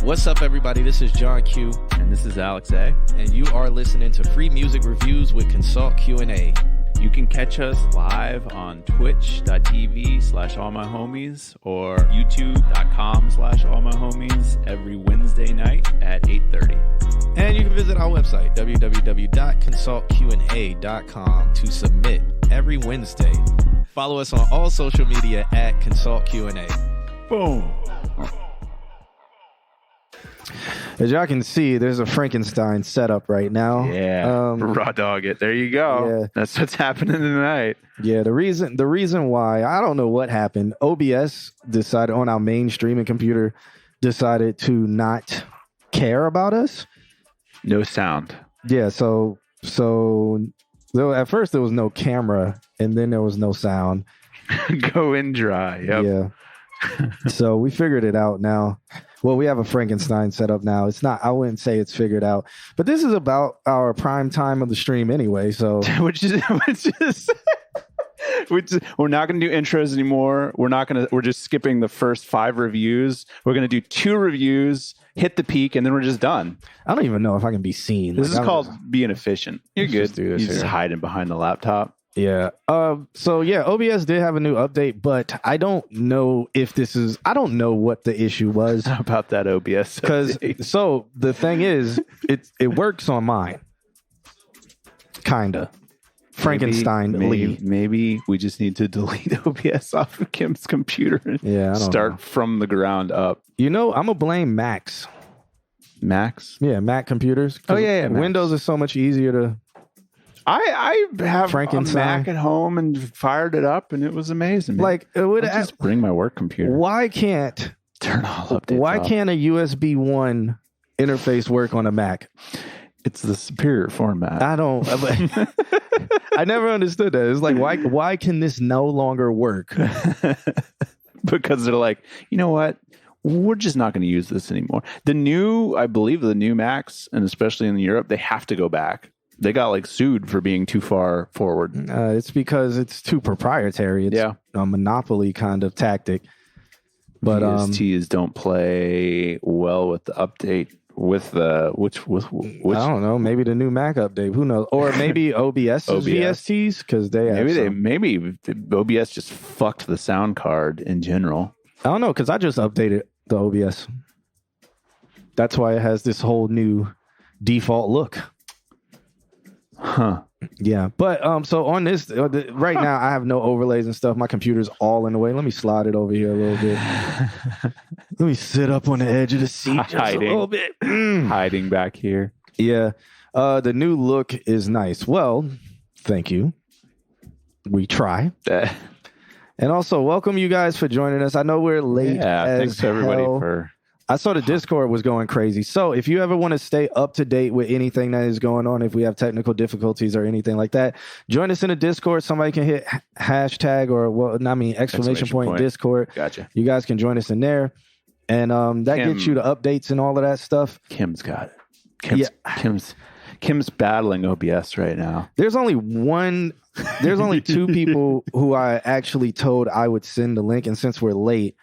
What's up, everybody? This is John Q. And this is Alex A. And you are listening to Free Music Reviews with Consult Q&A. You can catch us live on twitch.tv/allmyhomies or youtube.com/allmyhomies every Wednesday night at 8:30. And you can visit our website, www.consultqna.com, to submit every Wednesday. Follow us on all social media at Consult Q&A. Boom. As y'all can see, there's a Frankenstein setup right now. Yeah, raw dog it. There you go. Yeah. That's what's happening tonight. Yeah, the reason why, I don't know what happened. OBS decided on our main streaming computer, decided to not care about us. No sound. Yeah, so at first there was no camera, and then there was no sound. Go in dry. Yep. Yeah. So we figured it out now. Well, we have a Frankenstein set up now. It's not, I wouldn't say it's figured out, but this is about our prime time of the stream anyway. So which is we're not going to do intros anymore. We're just skipping the first 5 reviews. We're going to do 2 reviews, hit the peak, and then we're just done. I don't even know if I can be seen. This is called being efficient. You're good. Just do this You're just here. hiding behind the laptop. Yeah. So yeah, OBS did have a new update, but I don't know I don't know what the issue was. How about that OBS? Because so the thing is, it works on mine. Kinda. Frankenstein Lee. Maybe we just need to delete OBS off of Kim's computer and start from the ground up. You know, I'm gonna blame Macs. Macs? Yeah, Mac computers. Oh yeah, Windows is so much easier to. I have a Frankenstein. Mac at home and fired it up, and it was amazing. Man. Like it would just bring my work computer. Why can't turn all updates Why off. can't a USB 1 interface work on a Mac? It's the superior format. I don't. I never understood that. It's like why can this no longer work? Because they're like, you know what? We're just not going to use this anymore. I believe the new Macs, and especially in Europe, they have to go back. They got sued for being too far forward. It's because it's too proprietary. It's a monopoly kind of tactic. But VSTs don't play well with the update. With which I don't know. Maybe the new Mac update. Who knows? Or maybe OBS VSTs because maybe OBS just fucked the sound card in general. I don't know because I just updated the OBS. That's why it has this whole new default look. Huh. Yeah, but so on this right now, I have no overlays and stuff. My computer's all in the way. Let me slide it over here a little bit. Let me sit up on the edge of the seat just a little bit. Hiding back here. Yeah, the new look is nice. Well, thank you. We try. And also, welcome you guys for joining us. I know we're late. Yeah, thanks to everybody for. I saw the Discord was going crazy. So if you ever want to stay up to date with anything that is going on, if we have technical difficulties or anything like that, join us in the Discord. Somebody can hit hashtag exclamation point Discord. Gotcha. You guys can join us in there. And that gets you the updates and all of that stuff. Kim's got it. Kim's battling OBS right now. There's only 2 people who I actually told I would send the link. And since we're late,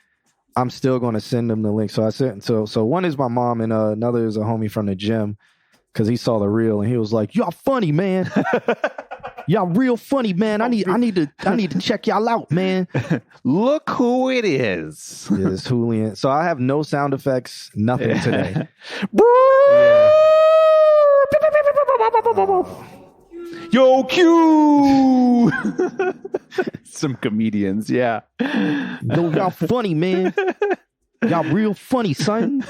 I'm still going to send them the link. So I sent so one is my mom and another is a homie from the gym because he saw the reel and he was like, "Y'all funny, man. Y'all real funny, man. I need to check y'all out, man." Look who it is. Yeah, it's Julian. So I have no sound effects, nothing today. Yo, Q! Some comedians, yeah. Yo, y'all funny, man. Y'all real funny, son.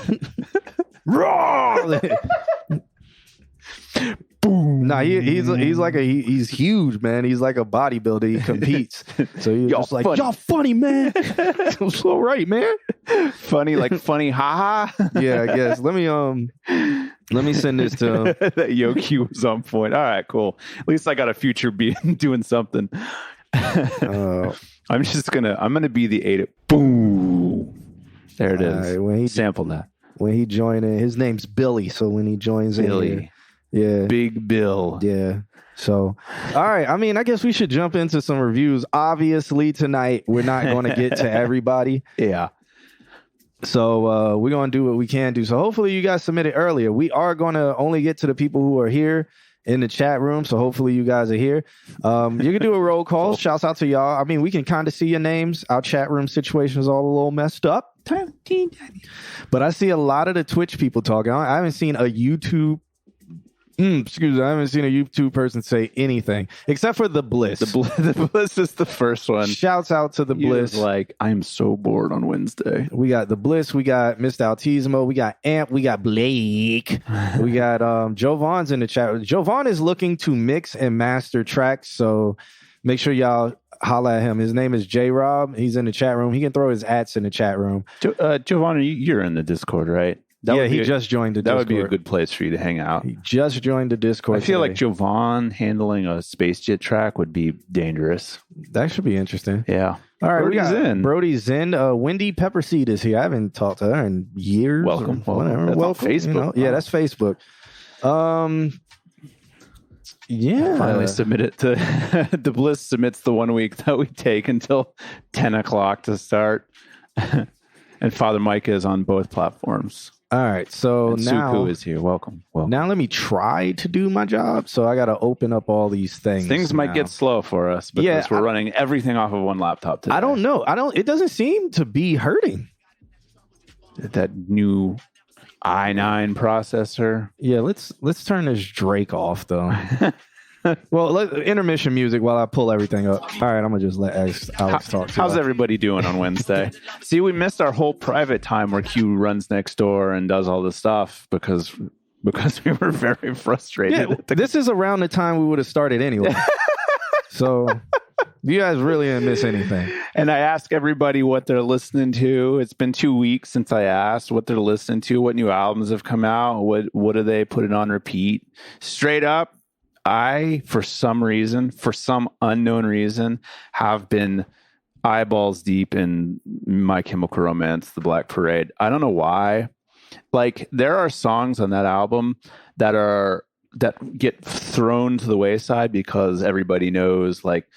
Raw. Boom. Nah, he's huge, man. He's like a bodybuilder. He competes. So he's just like, y'all funny, man. It's all right, man. Funny, like funny, haha. Yeah, I guess. Let me send this to him. That Yo Q was on point. All right, cool. At least I got a future being doing something. I'm gonna be the 8. Boom. There it is. When sample that. When he joined in, his name's Billy. So when he joins Billy. in here, yeah, Big Bill. Yeah. So, all right. I mean, I guess we should jump into some reviews. Obviously, tonight we're not going to get to everybody. Yeah. So we're going to do what we can do. So hopefully you guys submitted earlier. We are going to only get to the people who are here in the chat room. So hopefully you guys are here. You can do a roll call. Shouts out to y'all. I mean, we can kind of see your names. Our chat room situation is all a little messed up. But I see a lot of the Twitch people talking. I haven't seen a YouTube. Excuse me, I haven't seen a YouTube person say anything except for the Bliss. The Bliss is the first one. Shouts out to the He Bliss. was like, I'm so bored on Wednesday. We got the Bliss. We got Mr. Altismo. We got Amp. We got Blake. We got Jovan's in the chat. Jovan is looking to mix and master tracks, so make sure y'all holla at him. His name is J Rob. He's in the chat room. He can throw his ats in the chat room. Giovanna, you're in the Discord, right? He just joined the Discord. That would be a good place for you to hang out. He just joined the Discord. I feel today. like Jovan handling a Space Jet track would be dangerous. That should be interesting. Yeah. All right, Brody's in. Brody's in. Wendy Pepperseed is here. I haven't talked to her in years. Welcome. Or whatever. That's on Welcome. Facebook. Yeah, that's Facebook. Yeah. Finally submit it to the Bliss submits the 1 week that we take until 10 o'clock to start. And Father Micah is on both platforms. All right, so And now Suku is here. Welcome. now let me try to do my job. So I got to open up all these things. Things might now. get slow for us because Yeah, we're running everything off of one laptop today. I don't know. It doesn't seem to be hurting. That new i9 processor. Yeah, let's turn this Drake off though. Well, intermission music while I pull everything up. All right, I'm gonna just let Alex talk. How's everybody doing on Wednesday? See, we missed our whole private time where Q runs next door and does all this stuff because we were very frustrated. Yeah, this is around the time we would have started anyway. So you guys really didn't miss anything. And I ask everybody what they're listening to. It's been 2 weeks since I asked what they're listening to, what new albums have come out, what do they put it on repeat. Straight up, I, for some unknown reason, have been eyeballs deep in My Chemical Romance, The Black Parade. I don't know why. Like, there are songs on that album that get thrown to the wayside because everybody knows, like,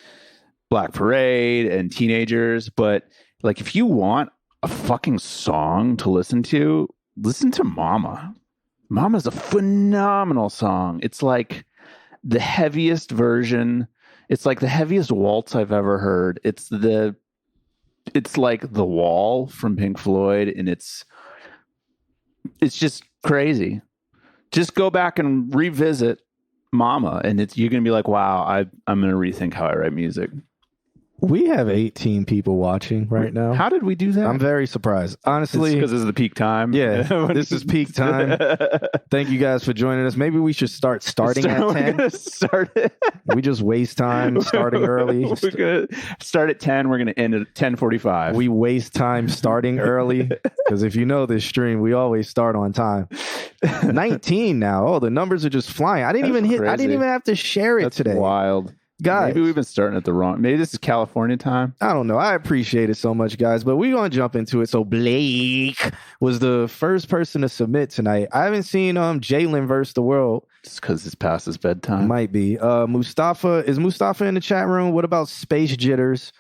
Black Parade and Teenagers. But, like, if you want a fucking song to listen to Mama. Mama's a phenomenal song. It's like the heaviest version. It's like the heaviest waltz I've ever heard. It's like The Wall from Pink Floyd, and it's just crazy. Just go back and revisit Mama, and you're gonna be like, wow, I'm gonna rethink how I write music. We have 18 people watching right now. How did we do that? I'm very surprised. Honestly, because this is the peak time. Yeah, this is peak time. Thank you guys for joining us. Maybe we should starting at 10. We're gonna start it. We just waste time starting early. We're gonna start at 10. We're gonna end at 10:45. We waste time starting early because if you know this stream, we always start on time. 19 now. Oh, the numbers are just flying. I didn't even have to share it That's today. Wild. Guys, maybe we've been starting at the wrong. Maybe this is California time. I don't know. I appreciate it so much, guys, but we're going to jump into it. So Blake was the first person to submit tonight. I haven't seen Jalen versus the world. It's because it's past his bedtime. Might be. Mustafa in the chat room? What about Space Jitters?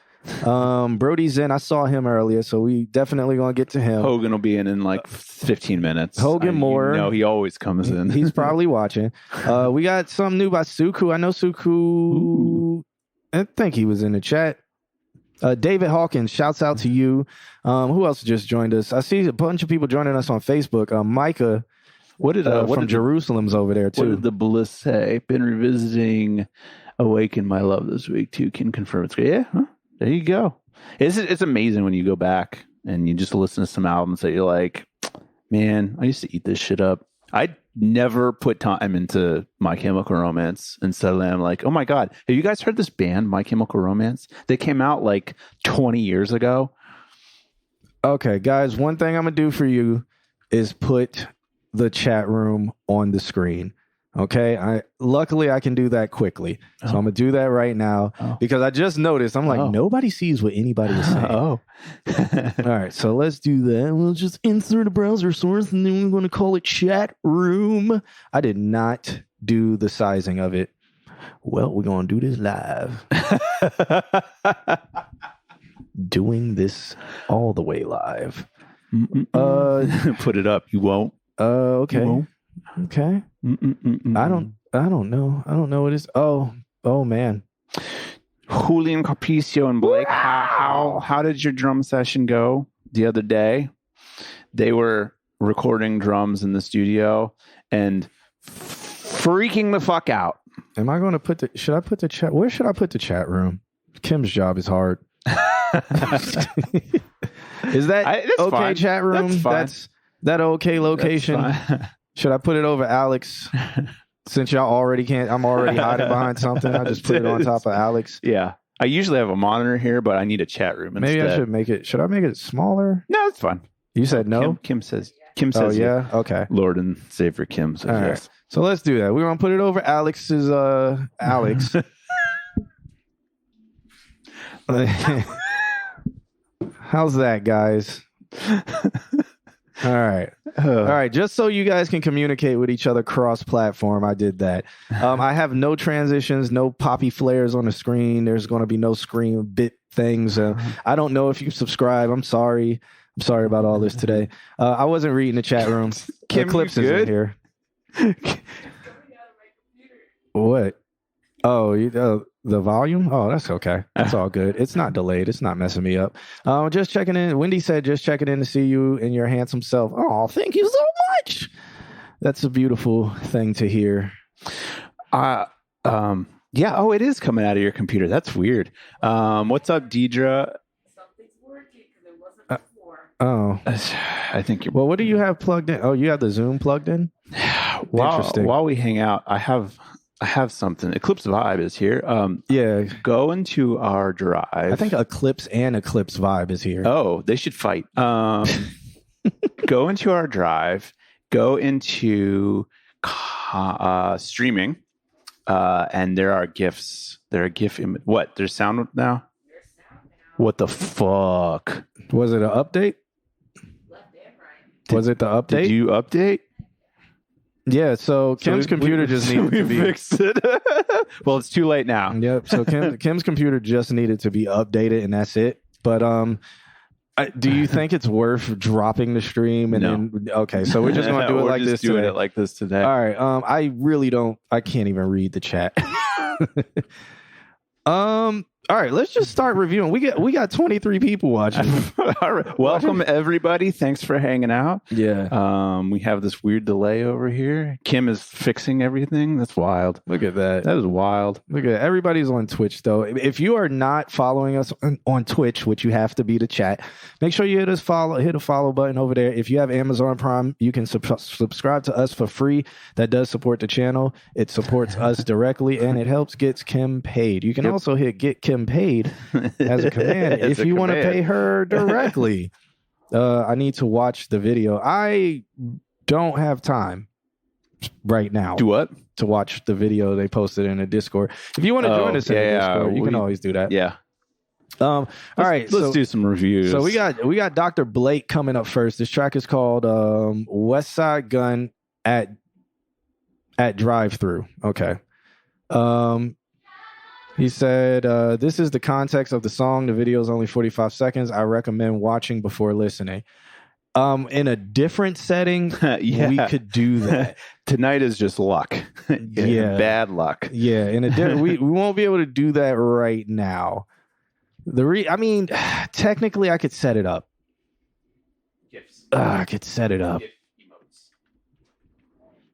Brody's in. I saw him earlier, so we definitely gonna get to him. Hogan will be in like 15 minutes. Hogan Moore. No, he always comes in. He's probably watching. We got something new by Suku. I know Suku. Ooh. I think he was in the chat. David Hawkins, shouts out to you. Who else just joined us? I see a bunch of people joining us on Facebook. Micah, from Jerusalem's over there too. What did the Bliss say? Been revisiting Awaken My Love this week too. Can confirm it's great. Yeah. Huh? There you go. It's amazing when you go back and you just listen to some albums that you're like, man, I used to eat this shit up. I never put time into My Chemical Romance, and suddenly I'm like, oh my God, have you guys heard this band, My Chemical Romance? They came out like 20 years ago. Okay, guys, one thing I'm going to do for you is put the chat room on the screen. Okay, luckily I can do that quickly, so I'm gonna do that right now because I just noticed nobody sees what anybody is saying. All right, so let's do that. We'll just insert a browser source, and then we're going to call it chat room. I did not do the sizing of it. Well, we're gonna do this live. Doing this all the way live. Put it up. You won't. Okay. You won't. Okay. I don't know. I don't know what it is. Oh man. Julian Carpicio and Blake, how did your drum session go the other day? They were recording drums in the studio and freaking the fuck out. Am I going to should I put the chat? Where should I put the chat room? Kim's job is hard. Is that okay, fine. chat room? That's fine. That's that okay location. Should I put it over Alex? Since y'all already can't, I'm already hiding behind something. I just put it on top of Alex. Yeah. I usually have a monitor here, but I need a chat room instead. Maybe I should make it. Should I make it smaller? No, it's fine. You said no? Kim says yeah. Oh, yeah? Okay. Lord and Savior Kim says All yes. right. So let's do that. We're going to put it over Alex's, Alex. How's that, guys? All right. All right. Just so you guys can communicate with each other cross-platform, I did that. I have no transitions, no poppy flares on the screen. There's going to be no screen bit things. I don't know if you subscribe. I'm sorry. I'm sorry about all this today. I wasn't reading the chat room. Kim, Eclipse you isn't good? here. What? Oh, the volume? Oh, that's okay. That's all good. It's not delayed. It's not messing me up. Just checking in. Wendy said, just checking in to see you and your handsome self. Oh, thank you so much. That's a beautiful thing to hear. Yeah. Oh, it is coming out of your computer. That's weird. What's up, Deidre? Something's working because it wasn't before. Oh, I think you're. well, what do you have plugged in? Oh, you have the Zoom plugged in? Interesting. While we hang out, I have something. Eclipse Vibe is here. Yeah. Go into our drive. I think Eclipse and Eclipse Vibe is here. Oh, they should fight. Go into our drive. Go into streaming, and there are GIFs. There are GIF. What? There's sound now. What the fuck? Was it an update? Left and right. Was it the update? Did you update? Yeah, so Kim's computer just needed to be fixed it. Well, it's too late now. Yep. So Kim's computer just needed to be updated, and that's it. But do you think it's worth dropping the stream? And then okay, so we're just gonna do it like this today. It like this today. All right. I really don't. I can't even read the chat. All right, let's just start reviewing. We got 23 people watching. All right. Welcome everybody. Thanks for hanging out. Yeah. We have this weird delay over here. Kim is fixing everything. That's wild. Look at that. That is wild. Look at everybody's on Twitch though. If you are not following us on Twitch, which you have to be to chat, make sure you hit a follow button over there. If you have Amazon Prime, you can subscribe to us for free. That does support the channel. It supports us directly and it helps get Kim paid. You can also hit get Kim paid as a command if you want to pay her directly. I need to watch the video. I don't have time right now. Do what? To watch the video they posted in the Discord. If you want to join us in the Discord, you can always do that. Yeah. All right. Let's do some reviews. So we got Dr. Blake coming up first. This track is called West Side Gun at Drive-Thru. Okay. He said, this is the context of the song. The video is only 45 seconds. I recommend watching before listening. In a different setting, we could do that. Tonight is just luck. Yeah. Bad luck. Yeah. We won't be able to do that right now. Technically, I could set it up. I could set it up.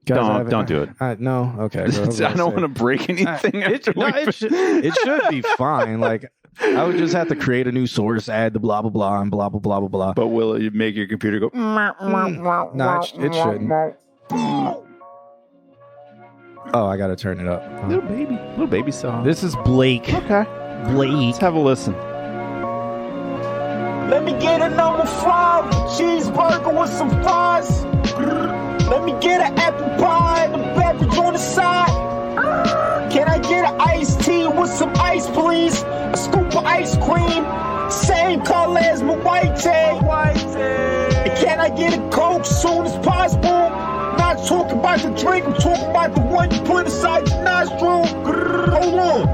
Guys, don't do it. No, okay. I don't want to break anything. It should be fine. Like I would just have to create a new source, add the blah blah blah and blah blah blah blah blah. But will it make your computer go? No, it shouldn't. Oh, I gotta turn it up. Little baby song. This is Blake. Okay. Blake. Let's have a listen. Let me get a number 5 cheeseburger with some fries. Let me get an apple pie and a beverage on the side. Can I get an iced tea with some ice, please? A scoop of ice cream, same color as my white tea. And can I get a Coke soon as possible? Not talking about the drink, I'm talking about the one you put inside your nostril. Hold on.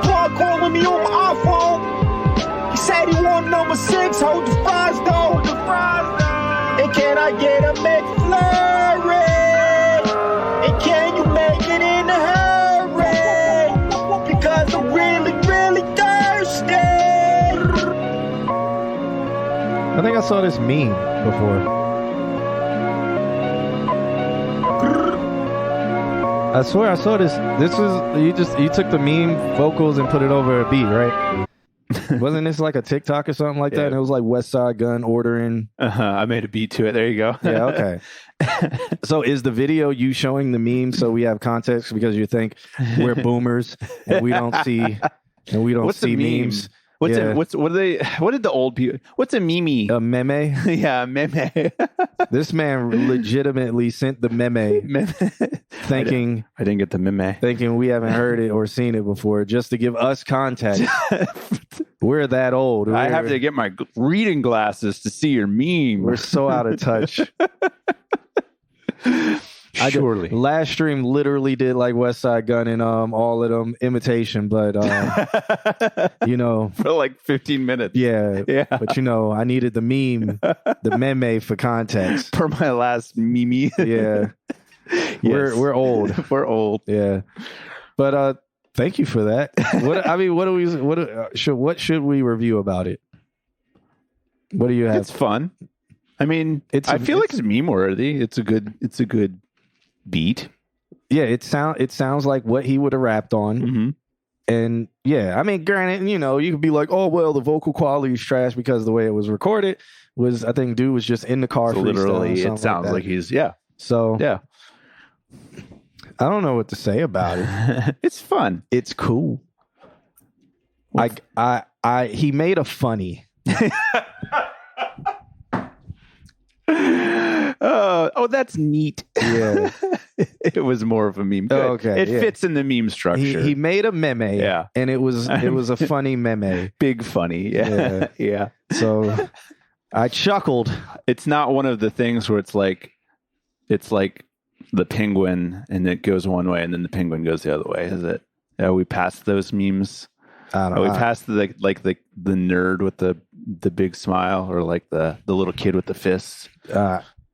Plug calling me on my iPhone. He said he want number 6, hold the fries though. I think I saw this meme before. I swear I saw this. This is you took the meme vocals and put it over a beat, right? Wasn't this like a TikTok or something like that? Yeah. And it was like West Side Gun ordering. I made a beat to it. There you go. Yeah, okay. So is the video you showing the meme so we have context because you think we're boomers and we don't see What's the meme? memes? What's Yeah. what did the old people? What's a meme? A meme? Yeah, meme. This man legitimately sent the meme thinking I didn't get the meme. thinking we haven't heard it or seen it before just to give us context. We're that old. I have to get my reading glasses to see your meme. We're so out of touch. Surely. Last stream literally did like West Side Gun and all of them imitation, but you know, for like 15 minutes. yeah. Yeah. But you know, I needed the meme for context. For my last meme. Yeah. Yes. We're old. We're old. Yeah. But thank you for that. What should we review about it? What do you have? It's fun. I mean, It's- I feel like it's meme worthy. It's a good beat. Yeah, it sounds like what he would have rapped on. Mm-hmm. And yeah, I mean, granted, you know, you could be like, oh, well, the vocal quality is trash because the way it was recorded was, I think dude was just in the car. So freestyling, literally, something it sounds that. like he's, yeah. So Yeah. I don't know what to say about it. It's fun. It's cool. He made a funny. Oh, that's neat. Yeah. It was more of a meme. Good. Okay, It yeah. fits in the meme structure. He made a meme. Yeah. And it was a funny meme. Big funny. Yeah. Yeah. Yeah. So I chuckled. It's not one of the things where it's like the penguin and it goes one way and then the penguin goes the other way, is it? Are we past those memes? I don't Are we know. past the nerd with the big smile or like the little kid with the fists?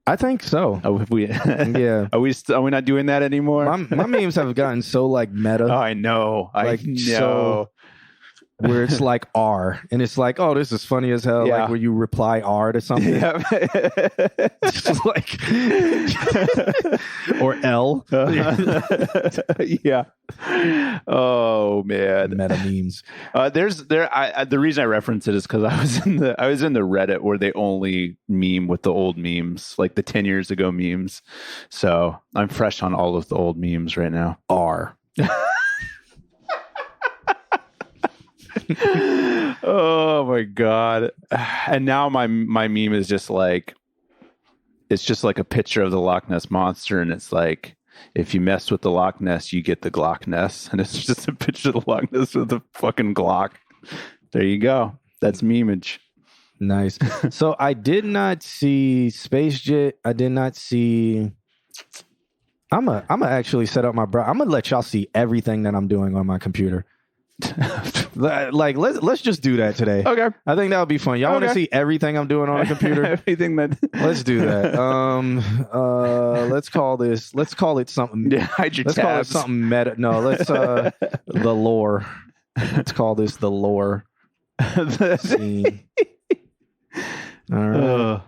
I think so. Oh, have we? Yeah. Are we not doing that anymore? My memes have gotten so like meta. Oh, I know. Like, I know. so- where it's like R and it's like, oh, this is funny as hell. Yeah. Like where you reply R to something. Yeah. It's like or L. Yeah. Oh man. Meta memes. The reason I reference it is because I was in the Reddit where they only meme with the old memes, like the 10 years ago memes. So I'm fresh on all of the old memes right now. R. Oh my god. And now my meme is just like, it's just like a picture of the Loch Ness monster, and it's like, if you mess with the Loch Ness, you get the Glock Ness, and it's just a picture of the Loch Ness with a fucking Glock. There you go. That's memeage. Nice. So I did not see Space Jet. I did not see. I'm gonna actually set up my I'm gonna let y'all see everything that I'm doing on my computer. Like let's just do that today. Okay. I think that would be fun. Y'all want to Okay. see everything I'm doing on the computer? Everything that. Let's do that. Let's call it something. Yeah, hide your Let's call it tabs. something meta. No, let's the lore. Let's call this the lore scene. All right. Ugh.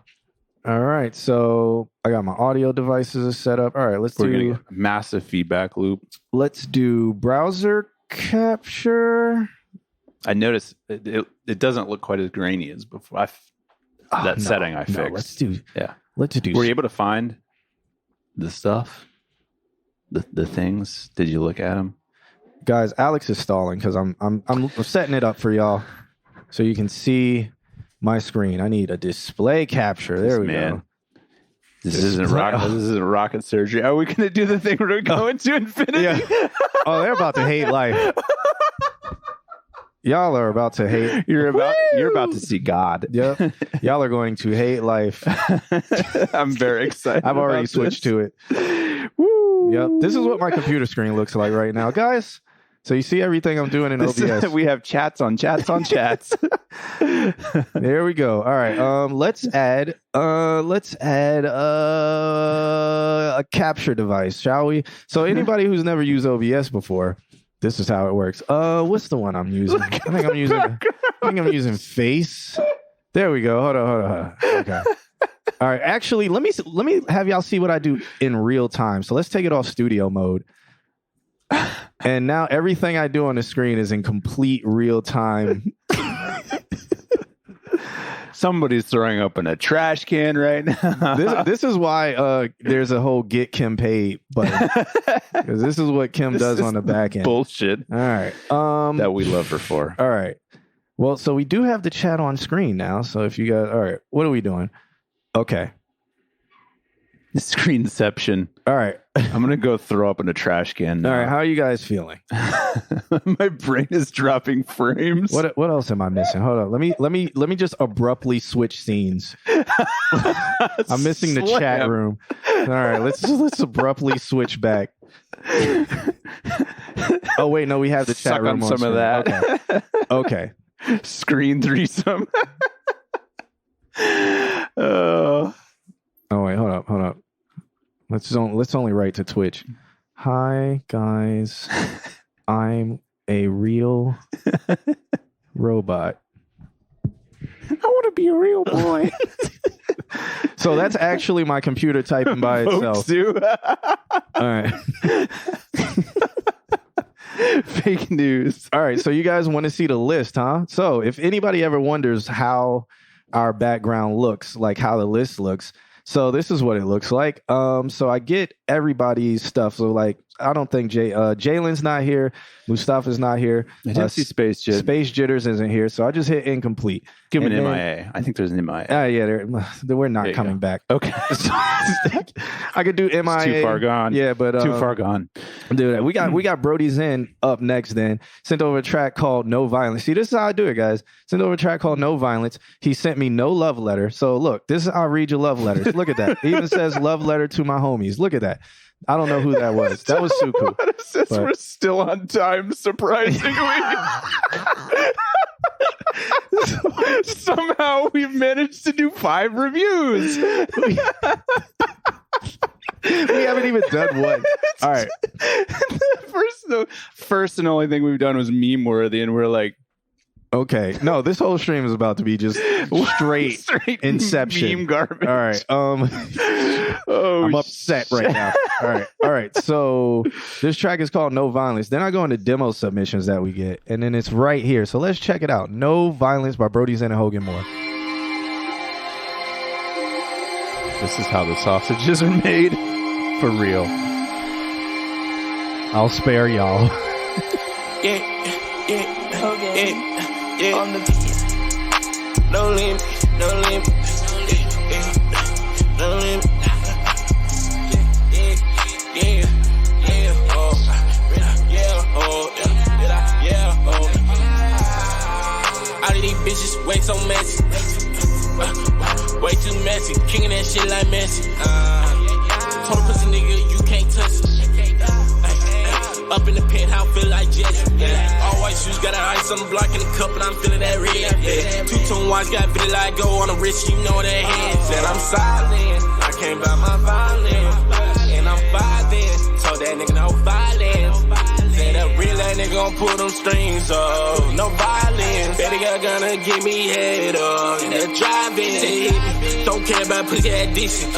All right. So I got my audio devices set up. All right, We're gonna get a massive feedback loop. let's do browser capture. I noticed it doesn't look quite as grainy as before. That setting I fixed. Let's do Yeah. Let's do Were you able to find the stuff? The things? Did you look at them? guys. Alex is stalling because I'm setting it up for y'all so you can see my screen. I need a display capture. There we go. This isn't rocket surgery. Are we going to do the thing where we go into infinity? Yeah. Oh, they're about to hate life. Y'all are about to hate. You're about to see God. Yep. Y'all are going to hate life. I'm very excited. I've already switched to it. Woo. Yep. This is what my computer screen looks like right now, guys. So you see everything I'm doing in OBS. We have chats on chats on chats. There we go. All right. Let's add a capture device, shall we? So anybody who's never used OBS before, this is how it works. What's the one I'm using? I think I'm using Face. There we go. Hold on. Okay. All right. Actually, let me have y'all see what I do in real time. So let's take it off studio mode. And now everything I do on the screen is in complete real time. Somebody's throwing open a trash can right now. This is why there's a whole get Kim paid button. Because this is what Kim does on the back end. Bullshit. All right. That we love her for. All right. Well, so we do have the chat on screen now. So if you guys, all right, what are we doing? Okay. Screenception. All right. I'm gonna go throw up in a trash can now. All right. How are you guys feeling? My brain is dropping frames. What else am I missing? Hold on. Let me just abruptly switch scenes. I'm missing the chat room. All right. Let's abruptly switch back. Oh wait, no, we have the chat Suck room on some screen. of that. Okay. Screen threesome. Oh wait, hold up. Let's only write to Twitch. Hi guys, I'm a real robot. I want to be a real boy. So that's actually my computer typing by itself. All right. Fake news. All right, so you guys want to see the list, huh? So if anybody ever wonders how our background looks, like how the list looks, so this is what it looks like. So I get everybody's stuff. So like, I don't think Jalen's not here. Mustafa's not here. I didn't see Space Jitters. Space Jitters isn't here. So I just hit incomplete. Give him And an then- MIA. I think there's an MIA. Yeah, we're not There you coming go. back. Okay. I could do MIA. It's too far gone. Yeah, but Too far gone. dude, we got Brody Zen up next. Then sent over a track called "No Violence." See, this is how I do it, guys. Sent over a track called "No Violence." He sent me no love letter. So look, this is how I read your love letters. Look at that. It even says love letter to my homies. Look at that. I don't know who that was. That was Suku. It says But- we're still on time, surprisingly. Somehow we've managed to do 5 reviews. We haven't even done one. All right. First and only thing we've done was meme worthy, and we're like, Okay. No, this whole stream is about to be just straight Inception. meme garbage. All right. Oh, I'm upset right now. All right. So this track is called "No Violence." Then I go into demo submissions that we get, and then it's right here. So let's check it out. "No Violence" by Brody Zen and Hogan Moore. This is how the sausages are made for real. I'll spare y'all. Yeah. On the no limit, no limit, no limit. All of these bitches way so messy, way too messy. Kicking that shit like Messi. Told a pussy nigga you can't touch it. Up in the penthouse, feel like Jesse. All white shoes, got an ice on the block in the cup, and I'm feeling that red. Two-tone watch, got Billy like go on the wrist, you know that hand. Said I'm silent, I can't buy my violence, and I'm violent. Told that nigga no violence. Said that real that nigga gon' pull them strings up. No violence. Betty girl gonna give me head up. They're driving, they hit me. Don't care about pussy addiction.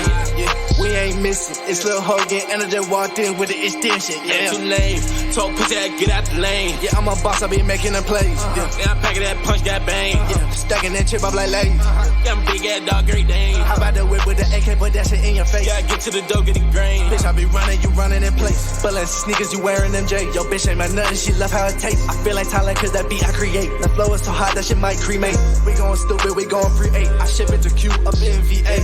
We ain't missing. It's Lil Hogan, and I just walked in with the extension. Yeah, too lame. Told pussy get out the lane. Yeah, I'm a boss, I be making them plays. Yeah, I'm packing that punch, got bang. Yeah, stacking that chip up like Lay's. Yeah, I'm big ass dog, great Dane. How about the whip with the AK, put that shit in your face? Yeah, get to the dough, get the grain. Bitch, I be running, you running in place. But like sneakers, you wearing them J. Yo, bitch ain't my nothing, she love how it tastes. I feel like Tyler, cause that beat I create. The flow is so hot, that shit might cremate. We going stupid, we going free 8. I ship it to Q up in VA.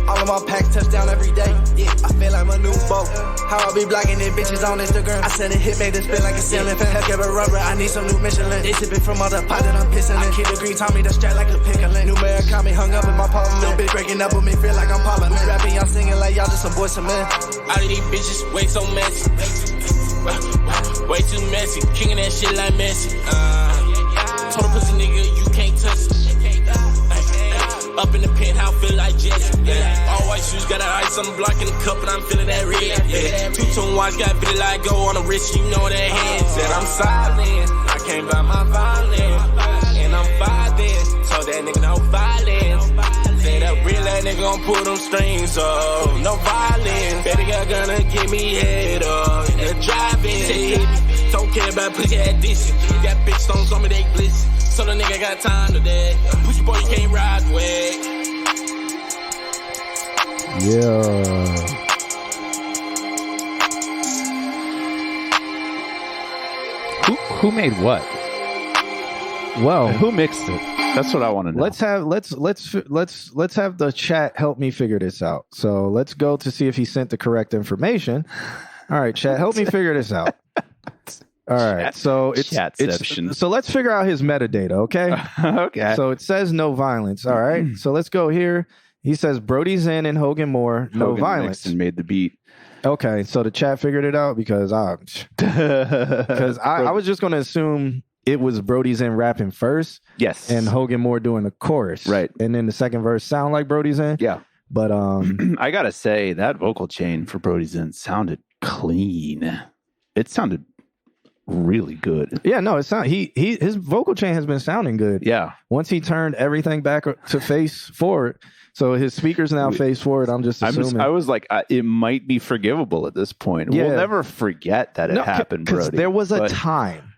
All of my packs touchdown every day. Yeah, I feel like my new boat. How I be blocking it, bitches on Instagram. I send a hit, made it spin like a ceiling fan. Heck, a rubber, I need some new Michelin. They sipping from all the pot that I'm pissing in. I keep the green Tommy, the strap like a pickling. New man caught me hung up in my parliament. Little bitch breaking up with me, feel like I'm parliament. We rapping, y'all singing like y'all just some boys, some men. All of these bitches way so messy. Way too messy. Kicking that shit like Messi. Told a pussy nigga you can't touch it. Up in the penthouse, feel like Jesse. All white shoes, got an ice on the block in the cup, and I'm feeling that red. Two-tone watch, got Billy like go on the wrist, you know that hand. Said I'm silent, I can't buy my violence, and I'm violent. Told that nigga no violence. Said a real ass nigga gon' pull them strings up. No violence. Better y'all gonna get me head up. The driving. Say, don't care about pussy addition. Got bitch stones on me, they glisten. So the nigga got time to that. Pussy boy, you can't ride with. Yeah. Who made what? Well, Who mixed it? That's what I want to know. let's have the chat help me figure this out. So let's go to see if he sent the correct information. All right, chat, help me figure this out. All right, so so let's figure out his metadata, okay? Okay. So it says no violence. All right, so let's go here. He says Brody Zinn and Hogan Moore, no Hogan violence. and made the beat. Okay, so the chat figured it out because I was just going to assume it was Brody Zinn rapping first, Yes. and Hogan Moore doing the chorus, Right. and then the second verse sound like Brody Zinn. Yeah. But I gotta say that vocal chain for Brody Zinn sounded clean. It sounded really good. yeah, no, it's not. His vocal chain has been sounding good. Yeah. Once he turned everything back to face forward, so his speakers now face forward. I'm just assuming. I was like, it might be forgivable at this point. Yeah. We'll never forget that it happened, because Brody. there was a but- time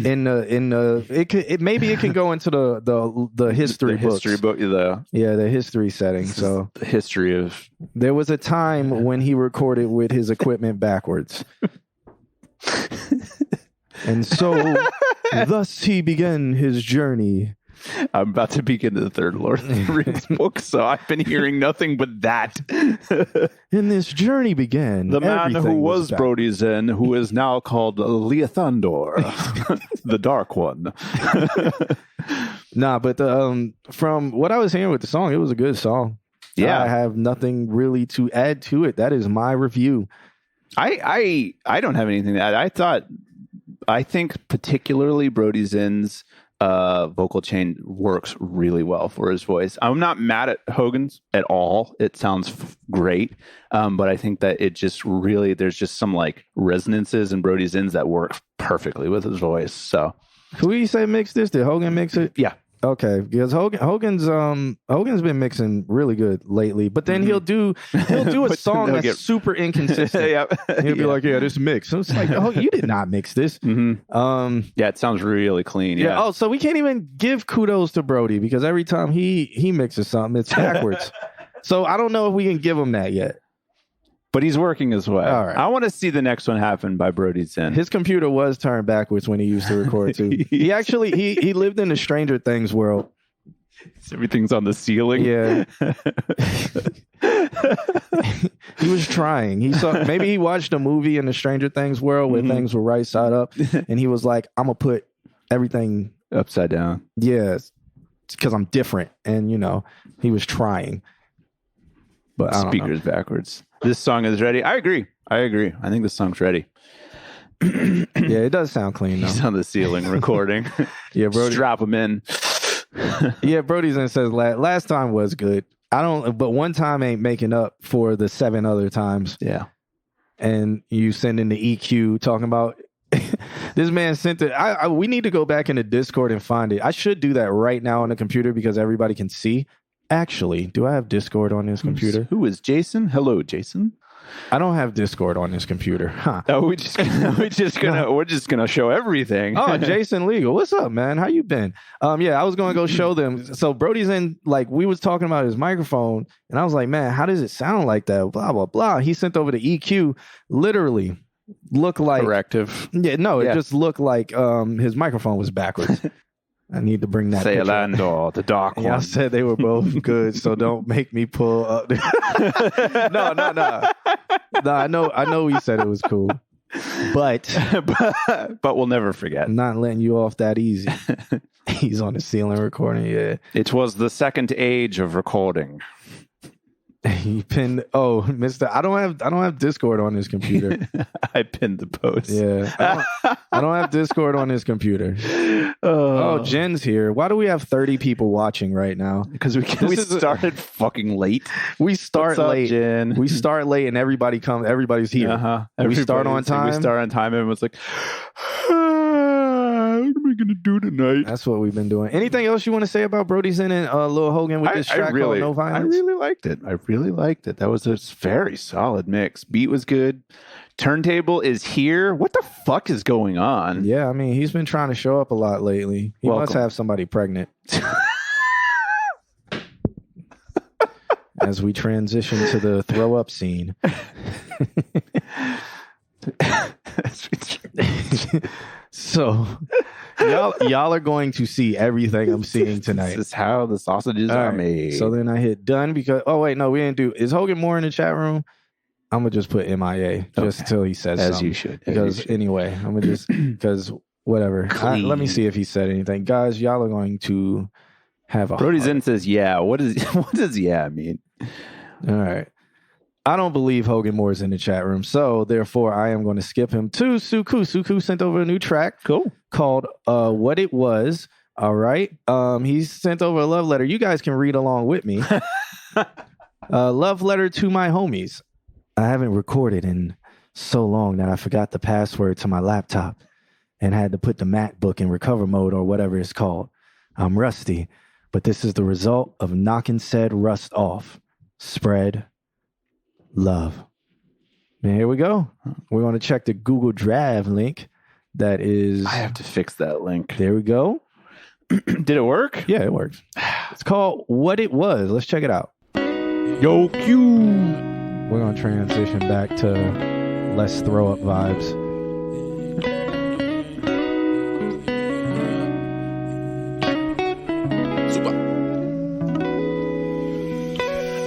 in the maybe it can go into the history the history books. book, The history setting. So the history of there was a time when he recorded with his equipment backwards. And so thus he began his journey. I'm about to begin the third Lord of the Rings book, so I've been hearing nothing but that. And this journey began. The man who Everything was back- Brody Zinn, who is now called Leothandor, the Dark One. Nah, but from what I was hearing with the song, it was a good song. Yeah. I have nothing really to add to it. That is my review. I don't have anything to add. I think particularly Brody Zinn's vocal chain works really well for his voice. I'm not mad at Hogan's at all. It sounds great. But I think that it just really, there's just some like resonances in Brody Zinn's that work perfectly with his voice. So Who do you say mixed this? Did Hogan mix it? yeah. Okay, because Hogan's been mixing really good lately, but then he'll do a But then song they'll that's get- super inconsistent. Yeah. He'll be like, "Yeah, this mix." So it's like, "Oh, you did not mix this." Mhm. Yeah, it sounds really clean. Yeah. Yeah. Oh, so we can't even give kudos to Brody because every time he mixes something, it's backwards. So I don't know if we can give him that yet. But he's working his way. All right. I want to see the next one happen by Brody Zinn. His computer was turned backwards when he used to record too. He actually he lived in the Stranger Things world. Everything's on the ceiling. Yeah. He was trying. Maybe he watched a movie in the Stranger Things world where things were right side up, and he was like, "I'm gonna put everything Upside down. because I'm different." And he was trying, but I don't know. Speakers backwards. This song is ready. I agree. I think this song's ready. Yeah, it does sound clean though. He's on the ceiling recording. Yeah, Brody. Strap him in. Yeah, Brody Zinn says last time was good. But one time ain't making up for the 7 other times. Yeah. And you send in the EQ talking about this man sent it. We need to go back into Discord and find it. I should do that right now on the computer because everybody can see. Actually, do I have Discord on this computer? Who is Jason? Hello, Jason. I don't have Discord on this computer. Huh. Oh, we're just gonna show everything. Oh, Jason Legal. What's up, man? How you been? Yeah, I was gonna go show them. So Brody's in, like, we was talking about his microphone, and I was like, man, how does it sound like that? Blah, blah, blah. He sent over the EQ, literally looked like Corrective. Yeah, no, it Yeah. just looked like his microphone was backwards. I need to bring that picture. Theolandor, the Dark Y'all One. said they were both good, so don't make me pull up. No. No, I know we said it was cool, but but we'll never forget. I'm not letting you off that easy. He's on the ceiling recording. Yeah, It was the second age of recording. he pinned. Oh, Mister, I don't have Discord on this computer. I pinned the post. Yeah, I don't have Discord on this computer. Oh, Jen's here. Why do we have 30 people watching right now? Because we started fucking late. We start What's up, late. Jen? We start late, and everybody's here. Uh-huh. We start on We time. start on time. Everyone's like, let me we gonna do tonight? That's what we've been doing. Anything else you want to say about Brody Zen and Lil Hogan with this track called No I Violence? really liked it. That was a very solid mix. Beat was good. Turntable is here. What the fuck is going on? Yeah, I mean, he's been trying to show up a lot lately. He must have somebody pregnant. As we transition to the throw up scene. So y'all are going to see everything I'm seeing tonight. This is how the sausages are made. So then I hit done because we didn't do. Is Hogan Moore in the chat room? I'm gonna just put MIA just until he says as something. you should. Because anyway, I'm gonna just because whatever. Let me see if he said anything, guys. Y'all are going to have a. Brody Zen says, "Yeah." What does "yeah" mean? All right. I don't believe Hogan Moore is in the chat room, so therefore I am going to skip him to Suku. Suku sent over a new track called What It Was. All right. He sent over a love letter. You guys can read along with me. Love letter to my homies. I haven't recorded in so long that I forgot the password to my laptop and had to put the MacBook in recover mode or whatever it's called. I'm rusty, but this is the result of knocking said rust off. Spread love. And here we go. We're going to check the Google Drive link. That is. I have to fix that link. There we go. Did it work? Yeah, it worked. It's called What It Was. Let's check it out. Yo, Q. We're going to transition back to less throw up vibes.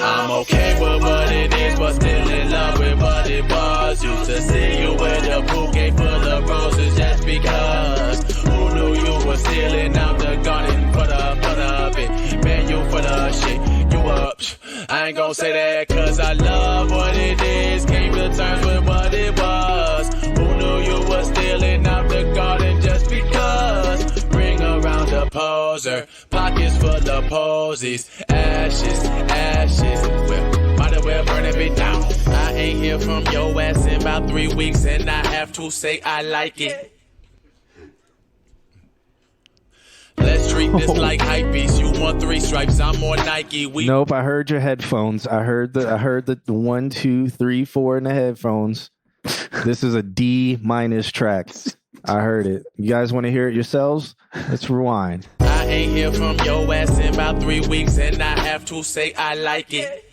I'm okay with what it is, but still in love with what it was. Used to see you with a bouquet full of roses just because. Who knew you were stealing out the garden for the bit? Man, you for the shit, you up. I ain't gon' say that cause I love what it is. Came to terms with what it was. Who knew you were stealing out the garden just because? Bring around a poser, pockets full of posies. Ashes, well, might as well burn it down. I ain't hear from your ass in about 3 weeks, and I have to say I like it. Let's treat this like hype beast. You want 3 stripes, I'm more Nike. Nope, I heard your headphones. I heard the 1, 2, 3, 4 in the headphones. This is a D- track. I heard it. You guys want to hear it yourselves? Let's rewind. I ain't hear from your ass in about 3 weeks, and I have to say I like it.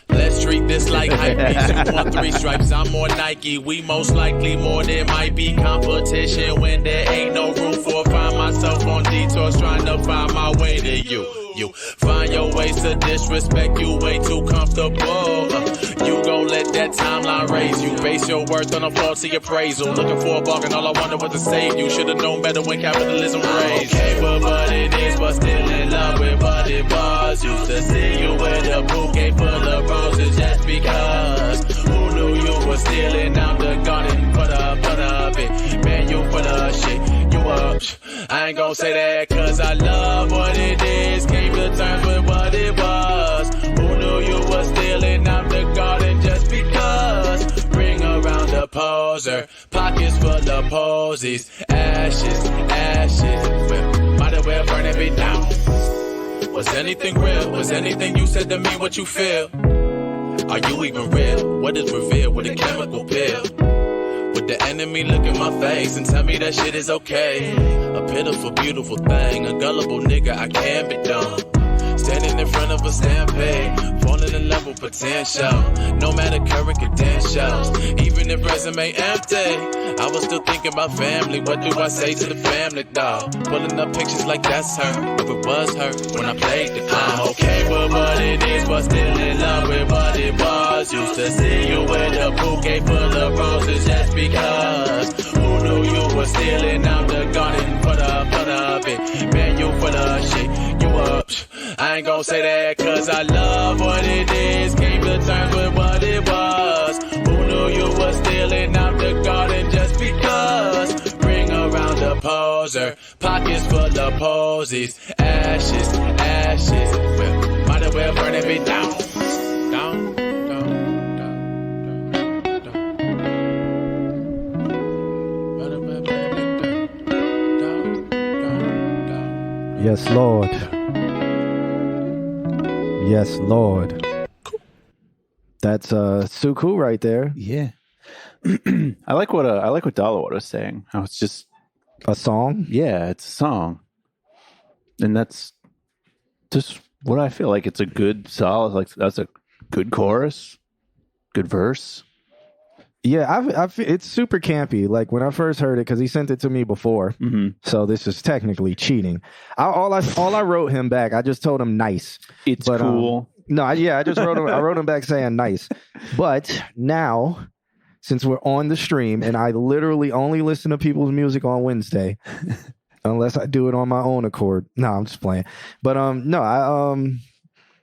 Let's treat this like hype beast. You want 3 stripes, I'm more Nike. We most likely more than might be competition when there ain't no room for. Find myself on detours trying to find my way to you. You find your ways to disrespect, you way too comfortable. You gon' let that timeline raise you. Base your worth on a faulty appraisal. Looking for a bargain, all I wanted was to save you. Should've known better when capitalism raised. Okay, but what it is, but still in love with what it was. Used to see you with a bouquet full of roses just because. Who knew you were stealing out the garden for the bit? Man, you for the shit, you up. I ain't gon' say that cause I love what it is. Came to terms with what it was. Who knew you were stealing out the garden just because? Bring around a poser, pockets full of posies. Ashes, well, might as well burn it down. Was anything real? Was anything you said to me what you feel? Are you even real? What is revealed with a chemical pill? Would the enemy look in my face and tell me that shit is okay? A pitiful, beautiful thing, a gullible nigga, I can't be dumb. Standing in front of a stampede, falling in love with potential. No matter current credentials, even if resume empty, I was still thinking about family. What do I say to the family, dog? Pulling up pictures like that's her, or it was her when I played the clown. I'm okay with what it is, but still in love with what it was. Used to see you with a bouquet full of roses just because. Who knew you were stealing out the garden for the bit? Man, you for the shit, you up. I ain't gon' say that cause I love what it is. Came to terms with what it was. Who knew you were stealing out the garden just because? Bring around a poser, pockets full of posies. Ashes, well, might as well burn it down. Might as Yes, Lord. Yes, Lord. That's Suku right there. Yeah. I like what Dollarwood was saying. How it's just A song. yeah, it's a song, and that's just what I feel like. It's a good solid, like that's a good chorus, good verse. Yeah, it's super campy. Like when I first heard it, because he sent it to me before, so this is technically cheating. All I wrote him back. I just told him nice. It's cool. I just wrote him. I wrote him back saying nice. But now, since we're on the stream, and I literally only listen to people's music on Wednesday, unless I do it on my own accord. No, I'm just playing. But no,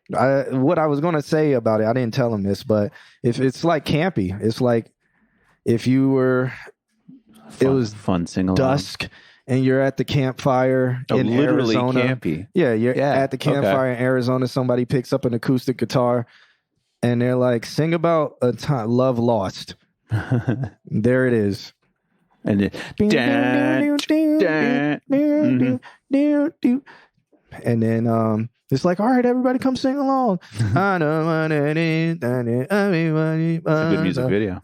what I was gonna say about it, I didn't tell him this, but if it's like campy, it's like if you were, it was fun sing along. dusk. And you're at the campfire in literally Arizona. campy. Yeah, you're at the campfire in Arizona. Somebody picks up an acoustic guitar, and they're like, "Sing about a time, love lost." There it is. And it, and then it's like, "All right, everybody, come sing along." I don't want any. it's a good music video.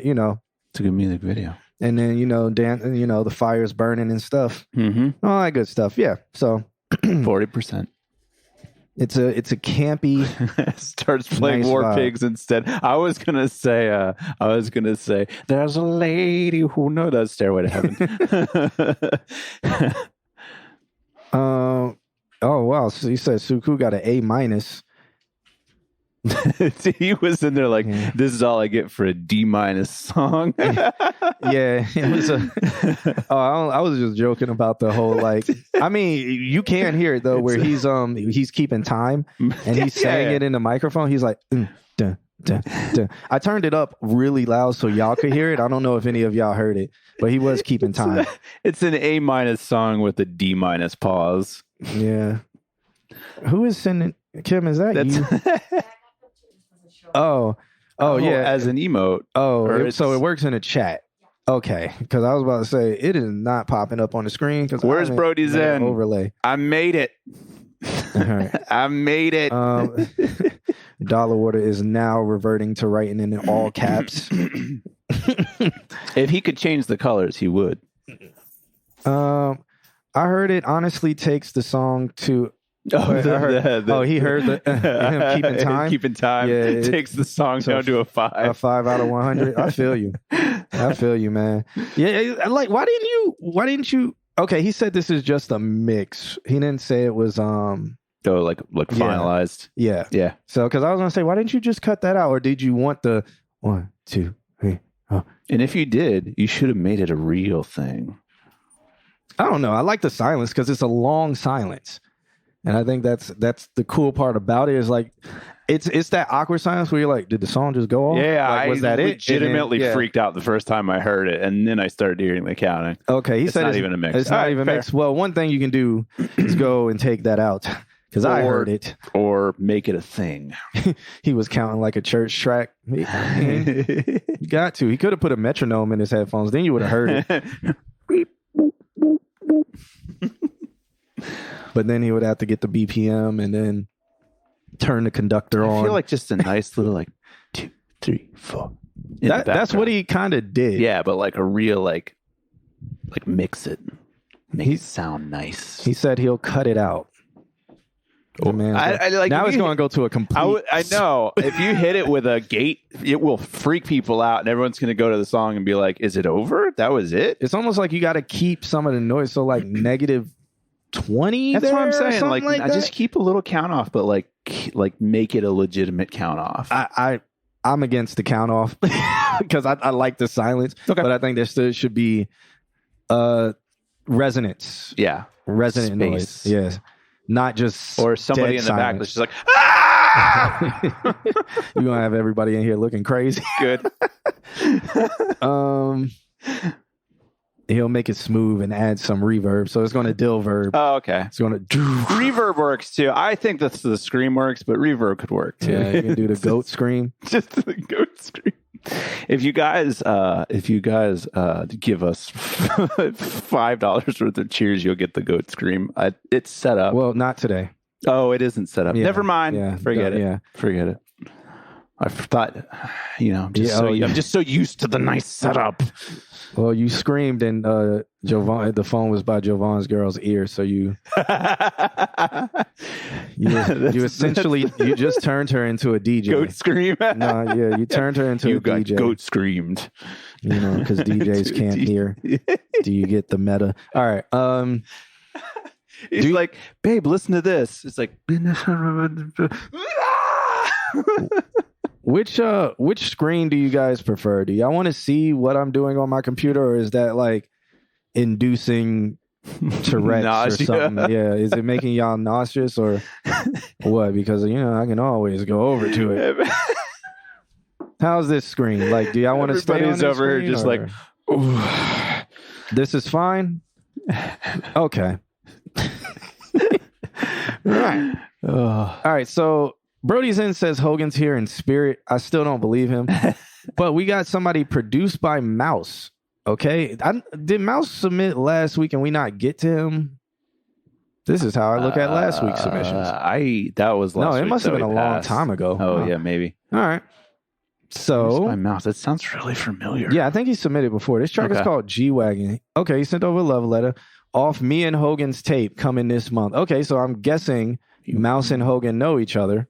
You know. It's a good music video. And then the fire's burning and stuff. Mm-hmm. All that good stuff. Yeah. So 40%. it's a campy. Starts playing Nice War vibe. Pigs instead. I was gonna say there's a lady who knows that Stairway to Heaven. Oh wow! So you said Suku got an A-. He was in there like, Yeah. this is all I get for a D- song. Yeah, it was I was just joking about the whole like. I mean, you can hear it though, where he's keeping time and he's saying it in the microphone. He's like, dun, dun, dun. I turned it up really loud so y'all could hear it. I don't know if any of y'all heard it, but he was keeping time. It's an A- song with a D- pause. Yeah. Who is sending Kim? Is that you? Oh, yeah. As an emote. So it works in a chat. Okay, because I was about to say it is not popping up on the screen. Because Where's Brody's in? overlay? I made it. All right. I made it. Dollar Water is now reverting to writing in all caps. If he could change the colors, he would. I heard it honestly takes the song to. He heard him keeping time. Keeping time. Yeah, it takes the song down to a 5. A 5 out of 100. I feel you. I feel you, man. Yeah, like why didn't you? Okay, he said this is just a mix. He didn't say it was like finalized. Yeah. Yeah. So because I was gonna say, why didn't you just cut that out, or did you want the 1, 2, 3? Oh. And if you did, you should have made it a real thing. I don't know. I like the silence because it's a long silence. And I think that's the cool part about it is like it's that awkward silence where you're like, did the song just go off? Yeah, like, was that it? legitimately And then, freaked out the first time I heard it, and then I started hearing the counting. Okay, he It's said not even a mix. It's not All right, even fair. mixed. Well, one thing you can do is go and take that out because I heard it. Or make it a thing. He was counting like a church track. You got to. He could have put a metronome in his headphones. Then you would have heard it. But then he would have to get the BPM and then turn the conductor on. I feel like just a nice little 2, 3, 4. That's what he kind of did. Yeah, but like a real like mix it, make it sound nice. He said he'll cut it out. Oh, man. I like now if it's you- going to go to a complete. I know. If you hit it with a gate, it will freak people out, and everyone's going to go to the song and be like, "Is it over? That was it?" It's almost like you got to keep some of the noise. So like negative 20. That's what I'm saying. Like I just keep a little count off, but like make it a legitimate count off. I'm against the count off because I like the silence. Okay. But I think there still should be resonance. Yeah, Resonant Space. noise. Yes. Not just or somebody dead in the back silence. that's just like, ah! You're gonna have everybody in here looking crazy. Good. He'll make it smooth and add some reverb, so it's going to dill verb. Oh, okay. It's going to Reverb works too. I think that's the scream works, but reverb could work too. yeah. You can do the goat scream. Just the goat scream. If you guys give us $5 worth of cheers, you'll get the goat scream. It's set up. Well, not today. Oh, it isn't set up. Yeah. Never mind. Yeah. Forget it. Yeah. Forget it. I thought, I'm just so used to the nice setup. Well, you screamed and the phone was by Jovan's girl's ear, so you essentially you just turned her into a DJ. Goat scream. You turned her into you a got DJ. Goat screamed. Because DJs can't hear. Do you get the meta? All right. He's like, babe, listen to this. It's like, which screen do you guys prefer? Do y'all want to see what I'm doing on my computer, or is that like inducing Tourette's or something? Yeah, is it making y'all nauseous or what? Because I can always go over to it. How's this screen? Like, do y'all want to stay on this over screen, here just or? like, ooh. This is fine. Okay. Right. All right. So Brody's in says Hogan's here in spirit. I still don't believe him, but we got somebody produced by Mouse. Okay. Did Mouse submit last week and we not get to him? This is how I look at last week's submissions. That was last week. No, it must have been a long time ago. Oh, yeah, maybe. All right. So my mouse. That sounds really familiar. Yeah, I think he submitted before. This track is called G-Wagon. Okay, he sent over a love letter off me and Hogan's tape coming this month. Okay, so I'm guessing Mouse and Hogan know each other.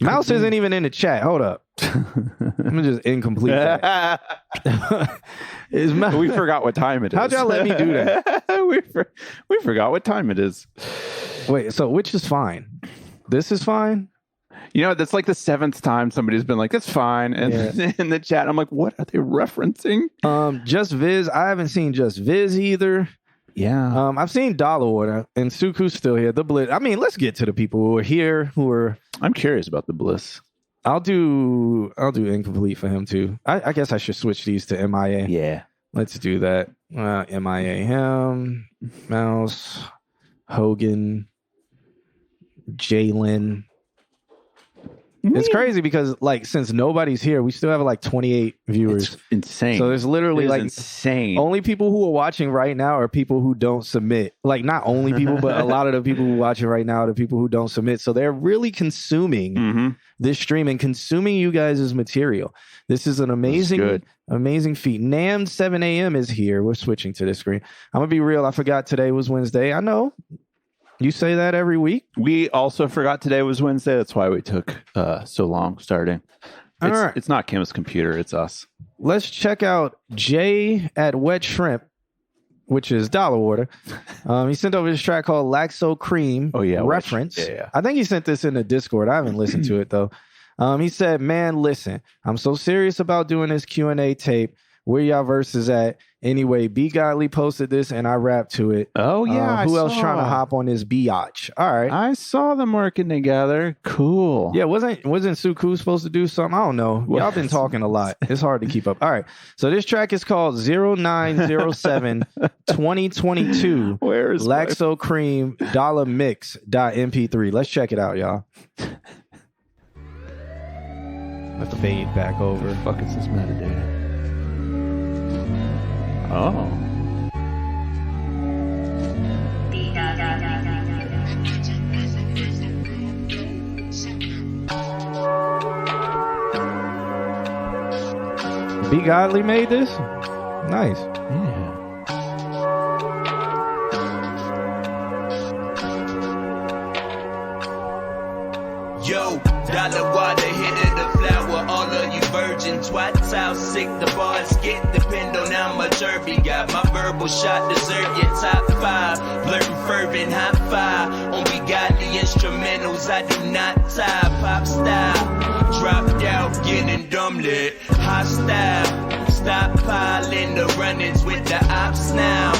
Mouse isn't even in the chat. Hold up. I'm just incomplete. We forgot what time it is. How'd y'all let me do that? we forgot what time it is. Wait, so which is fine? This is fine? That's like the 7th time somebody's been like, that's fine. And in the chat, I'm like, what are they referencing? Just Viz. I haven't seen Just Viz either. Yeah. I've seen Dollar Order and Suku's still here. The Bliss. I mean, let's get to the people who are here I'm curious about the Bliss. I'll do incomplete for him too. I guess I should switch these to MIA. Yeah. Let's do that. MIA him, Mouse, Hogan, Jalen. It's crazy because since nobody's here, we still have 28 viewers. It's insane. So there's literally insane. Only people who are watching right now are people who don't submit. Not only people, but a lot of the people who are watching right now are the people who don't submit. So they're really consuming this stream and consuming you guys' material. This is an amazing feat. Nam 7 a.m. is here. We're switching to this screen. I'm gonna be real. I forgot today was Wednesday. I know. You say that every week? We also forgot today was Wednesday. That's why we took so long starting. It's not Kim's computer. It's us. Let's check out Jay at Wet Shrimp, which is Dollar Order. He sent over this track called Laxo Cream. Oh, yeah. Reference. Yeah. I think he sent this in the Discord. I haven't listened to it, though. He said, man, listen, I'm so serious about doing this Q&A tape. Where y'all verses at? Anyway, B Godly posted this and I rapped to it. Oh, yeah. Who else trying to hop on this biatch? All right. I saw them working together. Cool. Yeah, wasn't Suku supposed to do something? I don't know. Y'all been talking a lot. It's hard to keep up. All right. So this track is called 0907 2022. Where is Laxo Cream $mix.mp3. Let's check it out, y'all. Let's fade back over. What the fuck is this metadata? Oh. B Godly made this? Nice. Yeah. Yo, dollar water, hit of the flower, all of you virgin twats, how sick the bars get, depend on how much herb you got. My verbal shot deserve your top 5, blurting fervent hot fire, on Bugatti instrumentals, I do not tie, pop style, dropped out, getting dumb lit, hostile, stockpiling the run-ins with the ops now.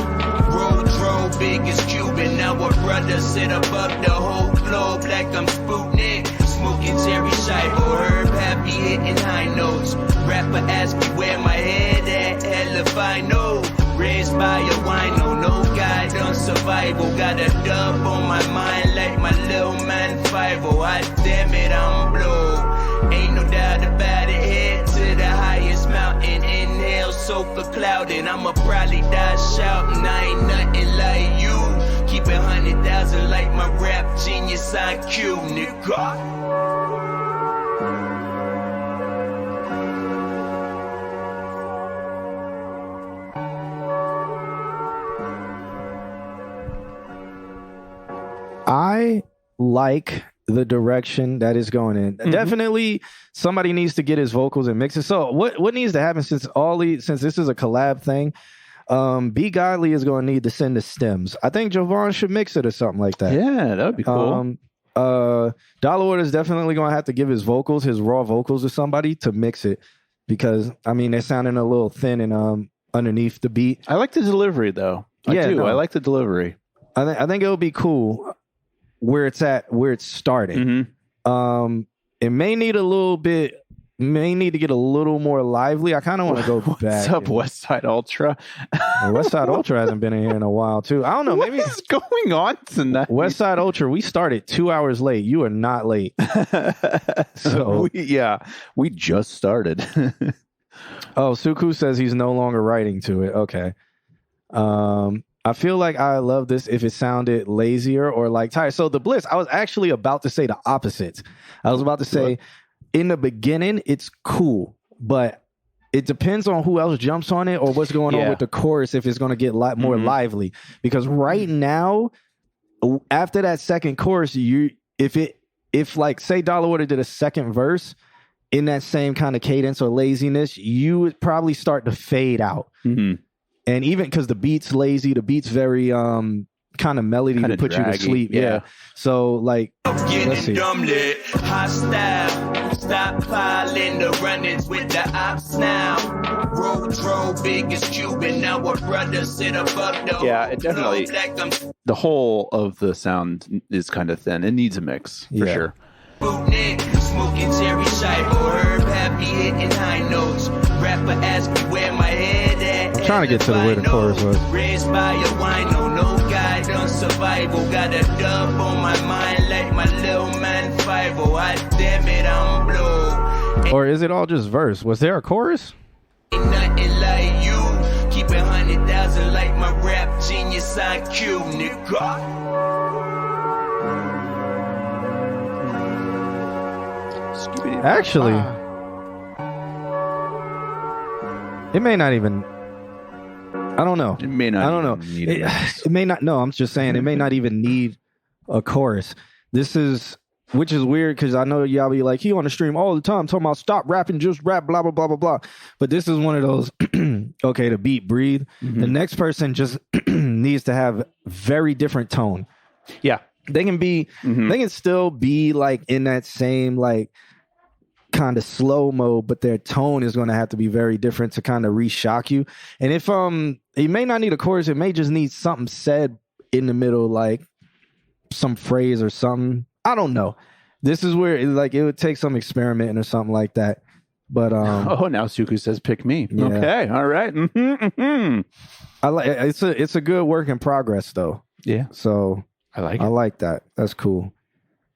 Road drove big as Cuban, now a brother sit above the whole globe like I'm Sputnik. Smoking Terry Scheibe, Herb happy hitting high notes. Rapper ask me where my head at, hell if I know. Raised by a wino, no guide on survival. Got a dub on my mind like my little man 5-0. Hot damn it, I'm blow. Ain't no doubt about sofa clouded. I'ma probably die shouting. I ain't nothing like you. Keep it 100,000 like my rap genius IQ, nigga. I like the direction that is going in. Definitely somebody needs to get his vocals and mix it. So what needs to happen since this is a collab thing, B Godly is going to need to send the stems. I think Jovan should mix it or something like that. Yeah, that would be cool. Dollar Order is definitely going to have to give his vocals, his raw vocals to somebody to mix it because, I mean, they're sounding a little thin and underneath the beat. I like the delivery, though. I do. I like the delivery. I think it would be cool where it's at, where it's starting. It may need to get a little more lively. I kind of want to go back. What's up, West Side Ultra? West Side Ultra hasn't been in here in a while too. I don't know. Maybe What's going on tonight? West Side Ultra. We started 2 hours late. You are not late. So we just started. Oh, Suku says he's no longer writing to it. Okay. I feel like I love this if it sounded lazier or like tired. So the Bliss, I was actually about to say the opposite. I was about to say in the beginning, it's cool, but it depends on who else jumps on it or what's going on with the chorus if it's going to get a lot more lively. Because right now, after that second chorus, if like say Dollar Order did a second verse in that same kind of cadence or laziness, you would probably start to fade out. And even because the beat's lazy, the beat's very kind of melody to put you to sleep. Yeah. So like, let's see. Hostile, stop piling the runnings with the ops now. Road biggest Cuban, now a brother sit above the it definitely. The whole of the sound is kind of thin. It needs a mix for sure. Bootnik, smoking cherry shibo, herb happy hitting high notes. Rapper ask me where my head at. I'm trying to get to the where the chorus was. Raised by a wino, no guide on survival. Got a dub on my mind like my little man 5-0. Hot damn it, I'm blue. Or is it all just verse? Was there a chorus? Ain't nothing like you. Keep it 100,000 like my rap genius IQ, nigga. Actually, it may not even. I don't know. It may not. I don't know. It may not. No, I'm just saying it may not even need a chorus. Which is weird because I know y'all be like, he on the stream all the time talking about stop rapping, just rap, blah, blah, blah, blah, blah. But this is one of those, okay, the beat, breathe. The next person just needs to have very different tone. Yeah. They can be, they can still be like in that same like kind of slow mode, but their tone is going to have to be very different to kind of re-shock you. And if it may not need a chorus, it may just need something said in the middle, like some phrase or something. I don't know. This is where it would take some experimenting or something like that. But oh, now Suku says pick me. Yeah. Okay, all right. I like it's a good work in progress though. Yeah. So I like it. I like that. That's cool.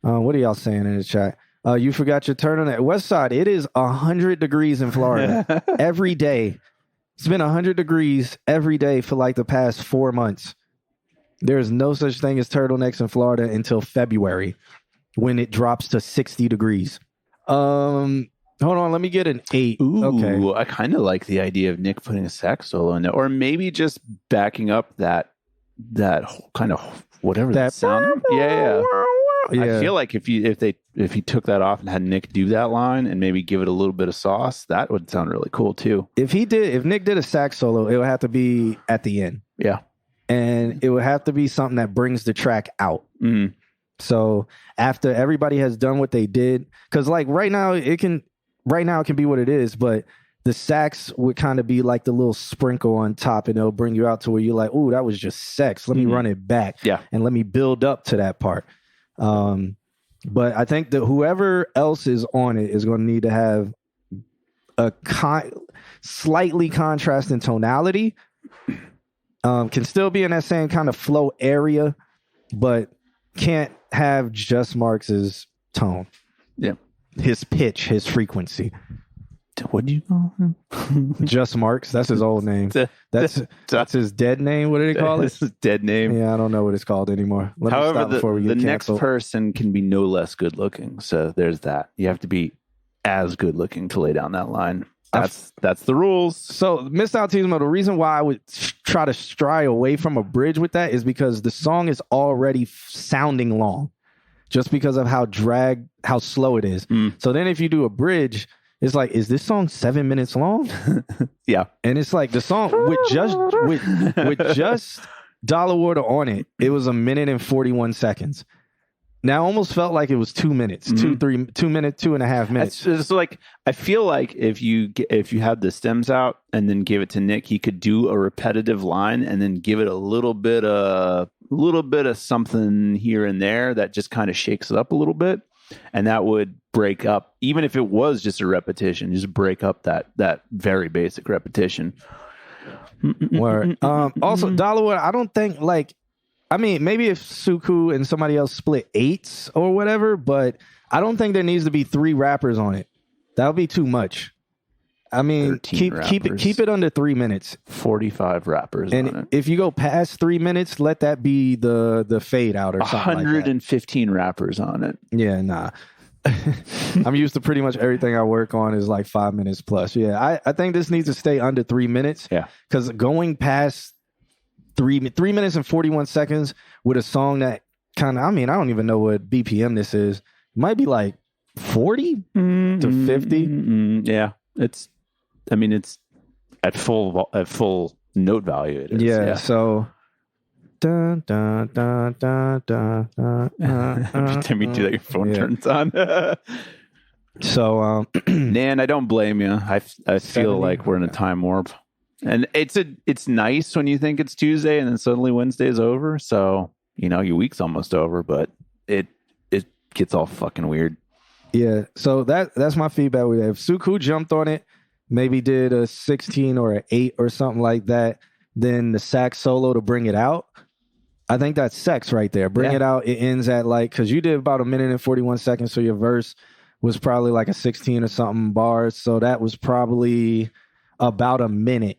What are y'all saying in the chat? You forgot your turtleneck. West Side, it is 100 degrees in Florida every day. It's been 100 degrees every day for like the past 4 months. There is no such thing as turtlenecks in Florida until February when it drops to 60 degrees. Hold on, let me get an 8. Ooh, okay. I kind of like the idea of Nick putting a sax solo in it, or maybe just backing up that kind of whatever that sound. Yeah. I feel like if he took that off and had Nick do that line and maybe give it a little bit of sauce, that would sound really cool too. If Nick did a sax solo, it would have to be at the end. Yeah. And it would have to be something that brings the track out. Mm-hmm. So after everybody has done what they did, because like right now it can be what it is, but the sax would kind of be like the little sprinkle on top, and it'll bring you out to where you're like, "Ooh, that was just sex. Let me run it back, and let me build up to that part." But I think that whoever else is on it is going to need to have a slightly contrasting tonality. Can still be in that same kind of flow area, but can't have just Marx's tone. Yeah. His pitch, his frequency. What do you call him? Just Marks. That's his old name. That's his dead name. What do they call it? This is dead name. Yeah, I don't know what it's called anymore. Let me However, stop before we the get next canceled. person can be no less good looking. So there's that. You have to be as good looking to lay down that line. That's the rules. So, Miss Altismo, the reason why I would try to stray away from a bridge with that is because the song is already sounding long, just because of how slow it is. So then, if you do a bridge, it's like, is this song 7 minutes long? Yeah, and it's like the song with just Dollar Water on it, it was 1 minute and 41 seconds. Now, I almost felt like it was 2 minutes, 2 minutes, 2.5 minutes. It's like I feel like if you had the stems out and then gave it to Nick, he could do a repetitive line and then give it a little bit of something here and there that just kind of shakes it up a little bit, and that would break up, even if it was just a repetition, just break up that very basic repetition. Word. Also, Dollar Water, I don't think maybe if Suku and somebody else split eights or whatever, but I don't think there needs to be 3 rappers on it. That would be too much. I mean, keep it under 3 minutes. 45 rappers on it. And if you go past 3 minutes, let that be the fade out or something like that. 115 rappers on it. Yeah, nah. I'm used to pretty much everything I work on is like 5 minutes plus. Yeah, I think this needs to stay under 3 minutes. Yeah. Because going past 3 minutes and 41 seconds with a song that kind of, I don't even know what BPM this is. It might be like 40 to 50. Yeah. It's at full note value. It is. Yeah. So. Dun, dun, dun, dun, dun, dun, Every time you do that, your phone turns on. So, Nan, I don't blame you. I feel like we're in a time warp. And it's nice when you think it's Tuesday and then suddenly Wednesday is over. So, your week's almost over, but it gets all fucking weird. Yeah. So that's my feedback with that. If Suku jumped on it, maybe did a 16 or an 8 or something like that, then the sax solo to bring it out, I think that's sex right there. Bring it out. It ends at because you did about 1 minute and 41 seconds. So your verse was probably like a 16 or something bars. So that was probably about a minute.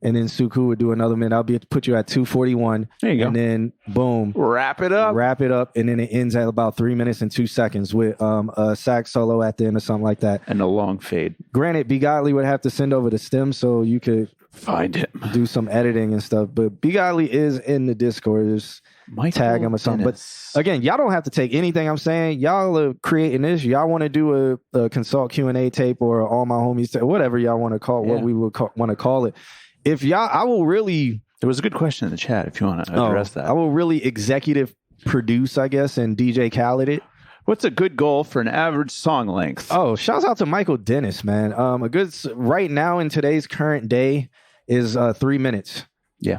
And then Suku would do another minute. I'll put you at 2:41. There you go. And then boom. Wrap it up. And then it ends at about 3 minutes and 2 seconds with a sax solo at the end or something like that. And a long fade. Granted, B. Godly would have to send over the stem so you could find him, do some editing and stuff. But B. Godly is in the Discord. Just tag him or something. Dennis. But again, y'all don't have to take anything I'm saying. Y'all are creating this. Y'all want to do a consult Q&A tape or all my homies tape, whatever y'all want to call what we would want to call it. If y'all, I will really. There was a good question in the chat. If you want to address that, I will really executive produce, I guess, and DJ Khaled it. What's a good goal for an average song length? Oh, shouts out to Michael Dennis, man. A good right now in today's current day is 3 minutes. Yeah.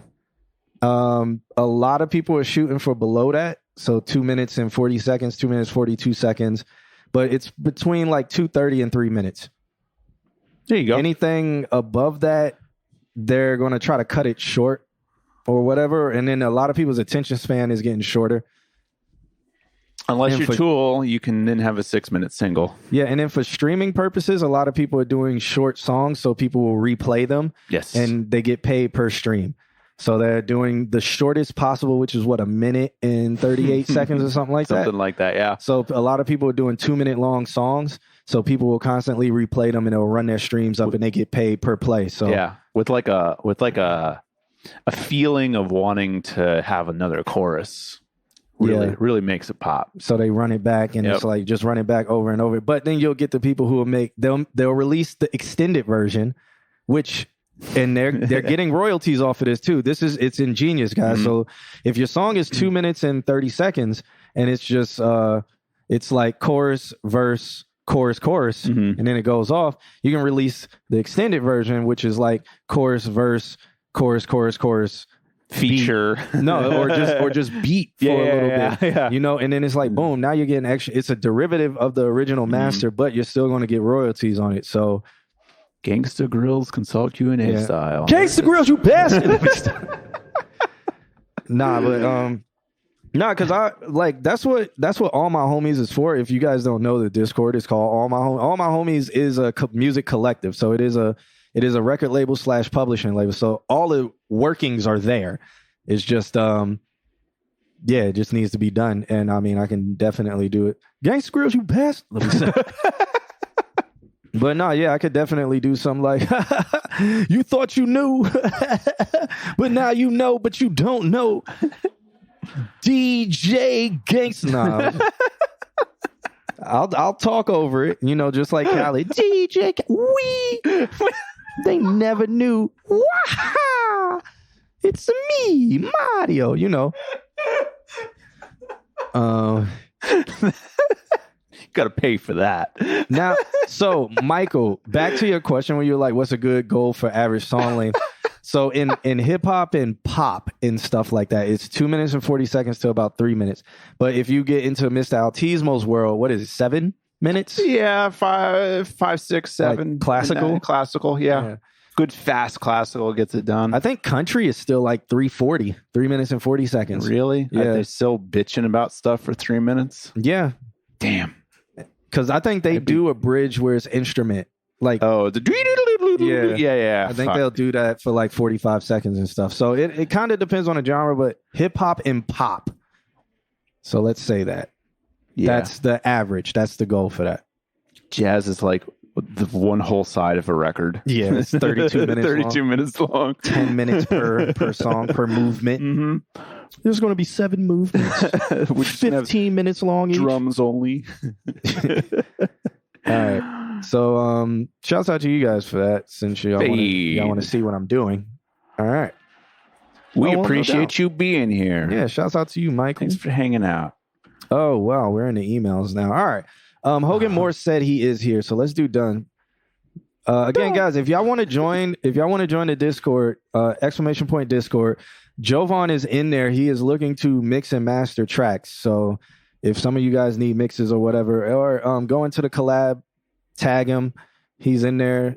A lot of people are shooting for below that, so 2 minutes and 40 seconds, 2 minutes 42 seconds, but it's between like 2:30 and 3 minutes. There you go. Anything above that, they're going to try to cut it short or whatever, and then a lot of people's attention span is getting shorter. Unless you're Tool, you can then have a 6 minute single. Yeah, and then for streaming purposes, a lot of people are doing short songs, so people will replay them. Yes. And they get paid per stream. So they're doing the shortest possible, which is 1 minute and 38 seconds or something like that. Something like that, yeah. So a lot of people are doing 2 minute long songs. So people will constantly replay them and they'll run their streams up and they get paid per play. So yeah, with like a feeling of wanting to have another chorus. Really makes it pop. So they run it back and it's like just run it back over and over. But then you'll get the people who will they'll release the extended version, and they're getting royalties off of this too. It's ingenious, guys. Mm-hmm. So if your song is 2 minutes and 30 seconds and it's just it's like chorus, verse, chorus, and then it goes off, you can release the extended version, which is like chorus, verse, chorus, feature or just beat for a little bit, and then it's like boom, now you're getting extra. It's a derivative of the original master, but you're still going to get royalties on it. So Gangsta Grills consult Q&A style. Gangsta Grills, you bastard. Nah, but No, because that's what All My Homies is for. If you guys don't know, the Discord is called All My Homies. All My Homies is a music collective, so it is a record label / publishing label. So all the workings are there. It's just it just needs to be done. And I mean, I can definitely do it. Gangsta Grills, you best. Let me say. But no, yeah, I could definitely do something like, you thought you knew, but now you know, but you don't know. DJ Gangsta. Nah, I'll talk over it, just like Khaled. DJ, they never knew. Wah! It's me, Mario. Got to pay for that. Now, so Michael, back to your question where you're like, what's a good goal for average song length? So in hip hop and pop and stuff like that, it's 2 minutes and 40 seconds to about 3 minutes. But if you get into Mr. Altismo's world, what is it, 7 minutes? Yeah, 5, 6, 7. Like classical? Classical, yeah. Good fast classical gets it done. I think country is still like 3:40, 3 minutes and 40 seconds. Really? Yeah. Are they still bitching about stuff for 3 minutes? Yeah. Damn. Because I think they do a bridge where it's instrument. Like, yeah. I think they'll do that for like 45 seconds and stuff. So it kind of depends on the genre, but hip hop and pop. So let's say that. Yeah. That's the average. That's the goal for that. Jazz is like the one whole side of a record. Yeah, it's 32 minutes 32 long. minutes long. 10 minutes per song, per movement. Mm-hmm. There's going to be 7 movements. Which 15 minutes long each. drums only. All right. So shouts out to you guys for that, since y'all want to see what I'm doing. All right. We no appreciate doubt. you being here. Yeah, shouts out to you, Michael. Thanks for hanging out. Oh, wow. We're in the emails now. All right. Hogan Moore said he is here, so let's do done. Again, guys, if y'all want to join the Discord, ! Discord, Jovan is in there. He is looking to mix and master tracks. So if some of you guys need mixes or whatever, or go into the collab, tag him. He's in there.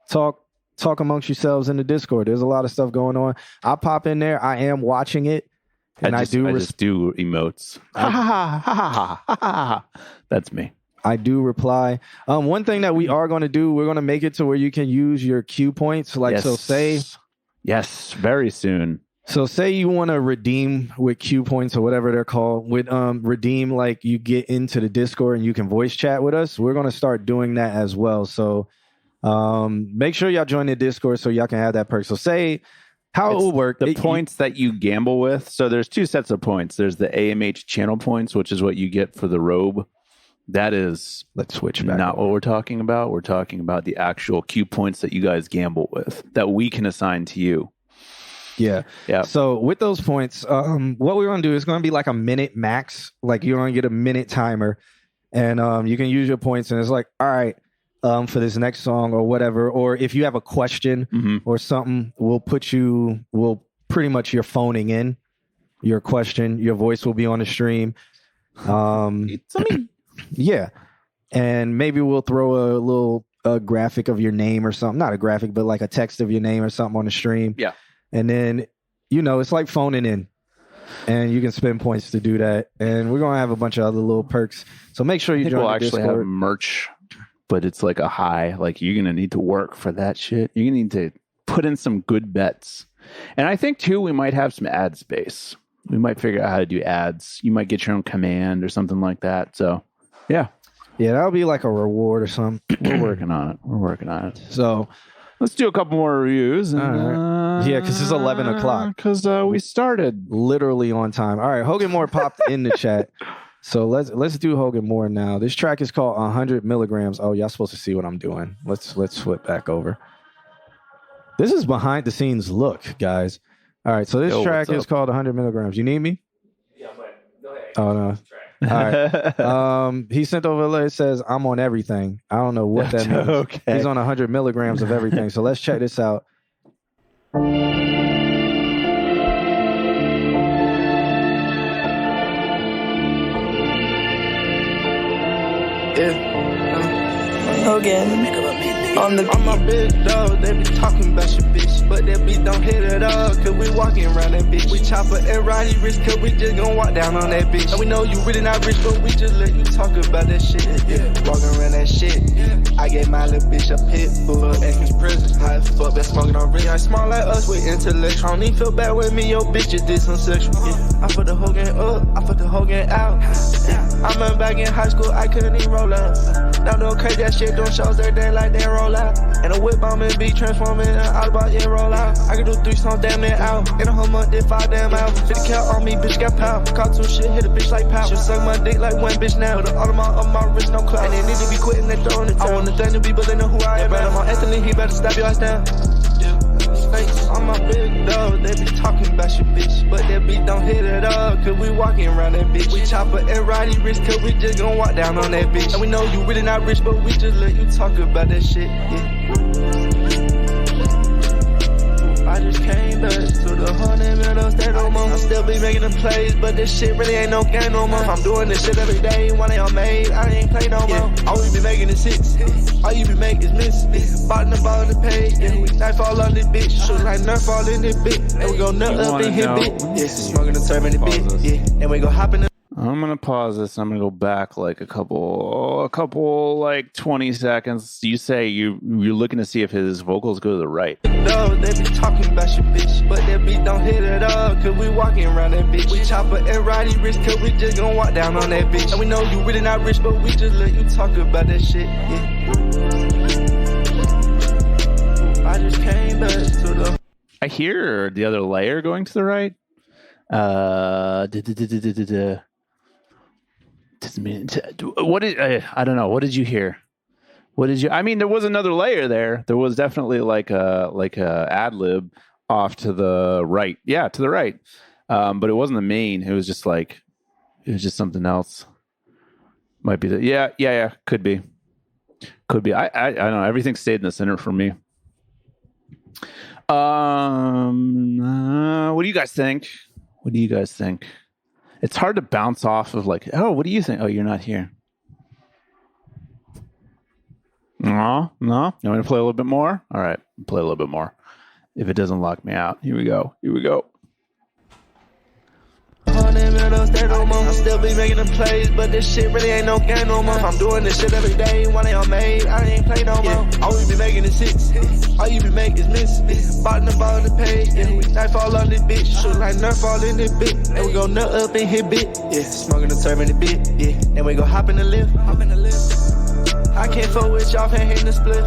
Talk amongst yourselves in the Discord. There's a lot of stuff going on. I'll pop in there. I am watching it. And I just do emotes. That's me. I do reply. One thing that we are going to do, we're going to make it to where you can use your Q points. Yes, very soon. So say you want to redeem with Q points or whatever they're called. With redeem, like you get into the Discord and you can voice chat with us. We're going to start doing that as well. So make sure y'all join the Discord so y'all can have that perk. So say how it will work. The points that you gamble with. So there's 2 sets of points. There's the AMH channel points, which is what you get for the robe. That is, let's switch back. Not what we're talking about. We're talking about the actual Q points that you guys gamble with that we can assign to you. Yeah. So with those points, what we're going to do is going to be like a minute max. Like you're going to get a minute timer, and you can use your points. And it's like, all right, for this next song or whatever. Or if you have a question or something, we'll pretty much you're phoning in your question. Your voice will be on the stream. Yeah. And maybe we'll throw a little graphic of your name or something. Not a graphic, but like a text of your name or something on the stream. Yeah. And then, it's like phoning in. And you can spend points to do that. And we're going to have a bunch of other little perks. So make sure you join we'll the actually Discord. have merch, but it's like a high. Like you're going to need to work for that shit. You're going to need to put in some good bets. And I think, too, we might have some ad space. We might figure out how to do ads. You might get your own command or something like that. So, yeah. Yeah, that'll be like a reward or something. We're working on it. So let's do a couple more reviews. And, yeah, because it's 11 o'clock. Because we started literally on time. All right, Hogan Moore popped in the chat. So let's do Hogan Moore now. This track is called 100 milligrams. Oh, y'all supposed to see what I'm doing. Let's flip back over. This is behind the scenes look, guys. All right, so this track is called 100 milligrams. You need me? Yeah, but go ahead. Oh, no. All right. He sent over a letter that says, I'm on everything. I don't know what that means. Okay. He's on 100 milligrams of everything. So let's check this out. Hogan on the I'm a big dog, they be talking about your bitch, but that bitch don't hit it up, cause we walking around that bitch. We chopper and riding rich, cause we just gon' walk down on that bitch. And we know you really not rich, but we just let you talk about that shit. Yeah, walking around that shit. I gave my little bitch a pit bull, Atkins prison. High as fuck, been smoking on ring. I smart like us with intellect. I don't even feel bad with me, your bitch just did some sexual. Yeah, I put the whole game up, I put the whole game out. I remember back in high school, I couldn't even roll out. Now doing crazy that shit, doing shows every day like they roll out. And a whip on me, be transforming, and Autobot, yeah, roll out. I can do 3 songs, damn it out. In a whole month, did 5 damn out. 50 cal on me, bitch got power. Cartoon shit, hit a bitch like power. She suck my dick like one bitch now. Put all of my wrist, no clout. And they need to be quitting, they throwing it. I want the thing to be, but they know who I am. They on Anthony, he better stop your ass down. I'm a big dog, they be talking about your bitch, but that bitch don't hit it up, cause we walking around that bitch. We chopper and riding rich, cause we just gon' walk down on that bitch. And we know you really not rich, but we just let you talk about that shit, yeah. I just came back to the 100 middle state no more. I still be making them plays, but this shit really ain't no game no more. I'm doing this shit every day, when they all made, I ain't play no more. All we be making is hits, all you be making is miss. Bottom the ball in the page, yeah. We knife all on this bitch, shoot like Nerf all in this bitch. And we gon' nut up in hit bit, yeah. Smoking the turban in the bit, yeah. And we gon' hop in the. I'm gonna pause this. I'm gonna go back like a couple like 20 seconds. You say you're looking to see if his vocals go to the right. No, they be talking about your bitch, but that bitch don't hit it up, cause we walking around that bitch. We chopper and riding rich, cause we just gon' walk down on that bitch. And we know you really not rich, but we just let you talk about that shit, yeah. I just came back to the. I hear the other layer going to the right. What did I don't know. What did you hear? I mean, there was another layer there. There was definitely like a ad lib off to the right. Yeah, to the right. But it wasn't the main. It was just something else. Might be yeah. Could be. I don't know. Everything stayed in the center for me. What do you guys think? It's hard to bounce off of like, oh, what do you think? Oh, you're not here. No. You want me to play a little bit more? All right, play a little bit more. If it doesn't lock me out, here we go. I still be making them plays, but this shit really ain't no game no more. I'm doing this shit every day, when they all made, I ain't play no more. All we be making is hits, all you be making is miss. Bottom the ball in the page, yeah. We knife all on this bitch, shoot like Nerf all in this bitch. And we gon' nut up in hit bit, yeah. Smoking the turban in the bit, yeah. And we gon' hop in the lift. I can't fuck with y'all, can't hit the split.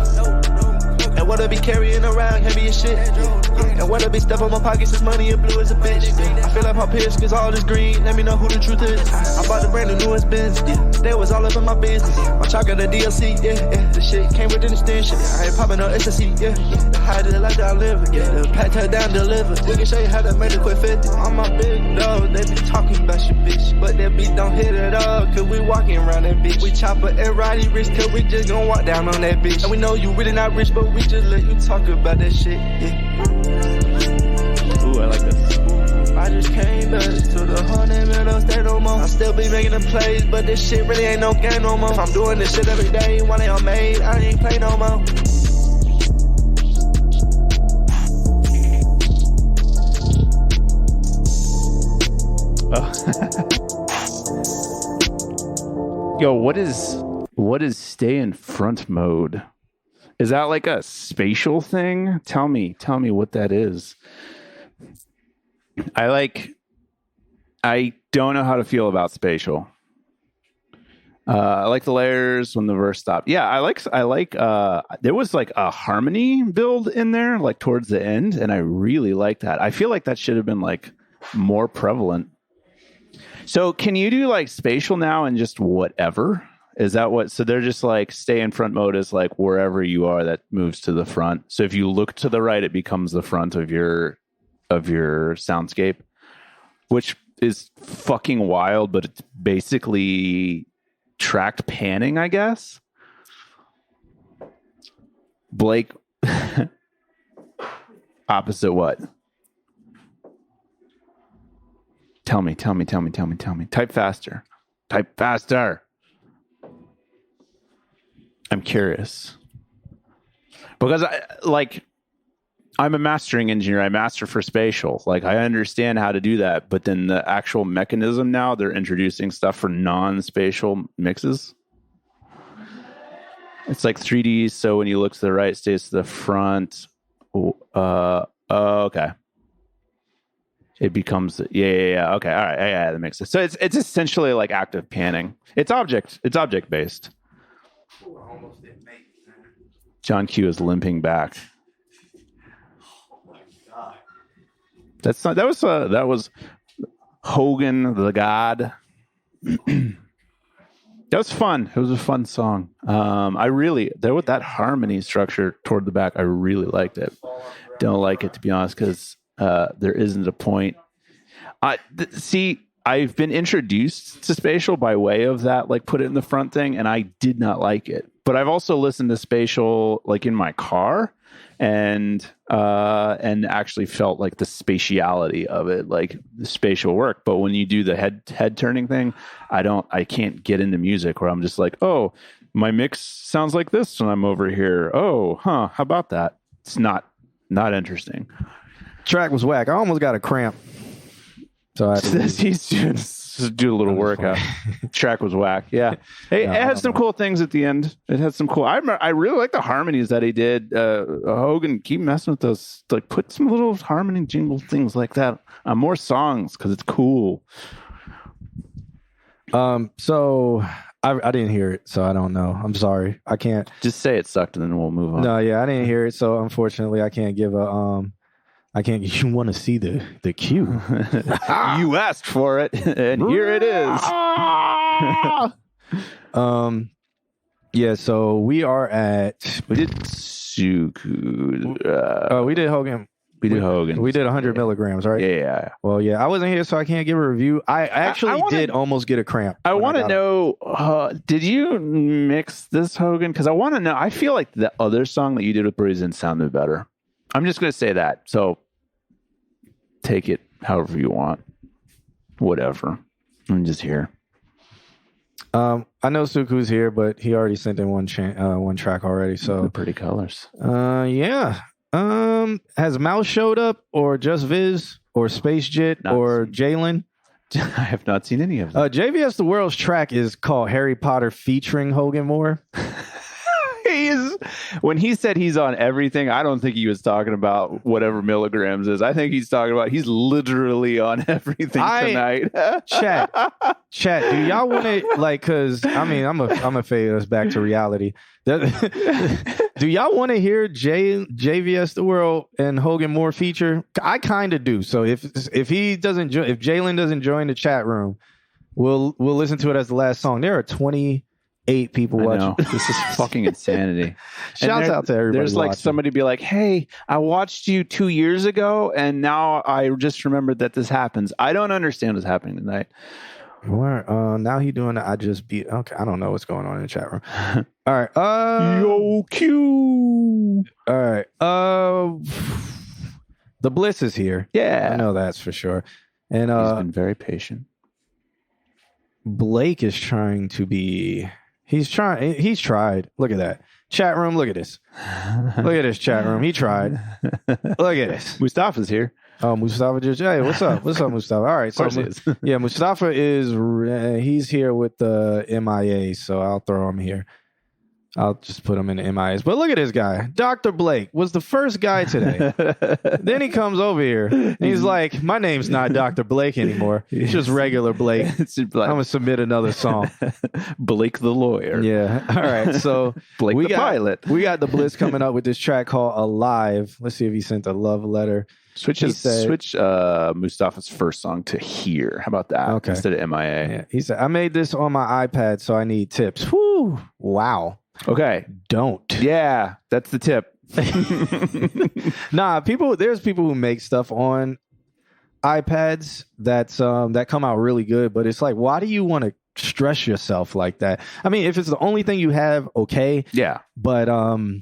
And what I be carrying around heavy as shit. And what I be stuff on my pockets is money and blue as a bitch. I feel like my piss cause all this green, let me know who the truth is. I bought the brand new newest Benz, They was all up in my business. My chalk got the DLC, The shit came with an extension. I ain't popping no SSC, The high to the life that I live, The pack her down, deliver. We can show you how to make it quit 50. I'm my big dog, they be talking about your bitch, but that bitch don't hit it up, cause we walking around that bitch. We chopper and riding rich, cause we just gon' walk down on that bitch. And we know you really not rich, but we just let you talk about that shit, Ooh, I like this. I just came back to the 100 middle state no more. I still be making them plays, but this shit really ain't no game no more. I'm doing this shit every day, when they all made, I ain't play no more. Yo, what is stay in front mode? Is that like a spatial thing? Tell me what that is. I don't know how to feel about spatial. I like the layers when the verse stopped. Yeah, I like there was like a harmony build in there like towards the end, and I really like that. I feel like that should have been like more prevalent. So can you do like spatial now and just whatever? Is that what? So they're just like stay in front mode is like wherever you are that moves to the front. So if you look to the right, it becomes the front of your soundscape, which is fucking wild, but it's basically tracked panning, I guess. Blake, opposite what? Tell me. Type faster. I'm curious because I'm a mastering engineer. I master for spatial. Like I understand how to do that, but then the actual mechanism now they're introducing stuff for non-spatial mixes. It's like 3D. So when you look to the right, it stays to the front. Okay. It becomes Okay. All right. Yeah, that makes sense. So it's essentially like active panning. It's object based. John Q is limping back. That's not. That was Hogan the God. That was fun. It was a fun song. There with that harmony structure toward the back. I really liked it. Don't like it, to be honest, because there isn't a point. I've been introduced to spatial by way of that, like put it in the front thing, and I did not like it. But I've also listened to spatial like in my car, and actually felt like the spatiality of it, like the spatial work. But when you do the head turning thing, I can't get into music where I'm just like, oh, my mix sounds like this when I'm over here. Oh, how about that? It's not interesting. Track was whack. I almost got a cramp. So he's do a little workout. Track was whack. Yeah. Hey, it had some cool things at the end. It had some cool. I really like the harmonies that he did. Hogan, keep messing with those. Like, put some little harmony jingle things like that on more songs because it's cool. So I didn't hear it, so I don't know. I'm sorry. I can't. Just say it sucked, and then we'll move on. No, yeah, I didn't hear it, so unfortunately, I can't give a I can't. You want to see the cue? You asked for it, and here it is. Yeah. So we are at. We did Suku. We did Hogan. We did Hogan. We did 100 milligrams, right? Yeah. Well, yeah. I wasn't here, so I can't give a review. I actually did almost get a cramp. I want to know. Did you mix this Hogan? Because I want to know. I feel like the other song that you did with Brazen sounded better. I'm just going to say that. So take it however you want. Whatever. I'm just here. I know Suku's here, but he already sent in one track already. So pretty colors. Yeah. Has Mouse showed up, or Just Viz, or Space Jit, or Jalen? I have not seen any of them. JVS The World's track is called Harry Potter featuring Hogan Moore. When he said he's on everything, I don't think he was talking about whatever milligrams is. I think he's talking about he's literally on everything tonight. Chat, do y'all want to because I mean I'm a fade us back to reality. Do y'all want to hear JVS The World and Hogan Moore feature? I kind of do. So if Jalen doesn't join the chat room, we'll listen to it as the last song. There are 28 people watching. This is fucking insanity. Shouts out to everybody. There's like watching. somebody be like, hey, I watched you 2 years ago and now I just remembered that this happens. I don't understand what's happening tonight. Now he doing the I just beat. Okay, I don't know what's going on in the chat room. All right. Yo, Q. All right. The Bliss is here. Yeah. I know that's for sure. And he's been very patient. Blake is trying to be. He's tried. Look at that. Chat room, look at this. Look at this chat room. He tried. Look at this. Mustafa's here. Oh, Mustafa just. Hey, what's up? What's up, Mustafa? All right. So, yeah, Mustafa is. He's here with the MIA, so I'll throw him here. I'll just put him in the MIAs. But look at this guy. Dr. Blake was the first guy today. Then he comes over here. And he's like, my name's not Dr. Blake anymore. It's just regular Blake. I'm going to submit another song. Blake the lawyer. Yeah. All right. So Blake the pilot. We got the Bliss coming up with this track called Alive. Let's see if he sent a love letter. Switch Mustafa's first song to Here. How about that? Okay. Instead of MIA. Yeah. He said, I made this on my iPad, so I need tips. Whew. Wow. Okay. Don't. Yeah, that's the tip. Nah, there's people who make stuff on iPads that come out really good, but it's like, why do you want to stress yourself like that? I mean, if it's the only thing you have, okay. Yeah. But go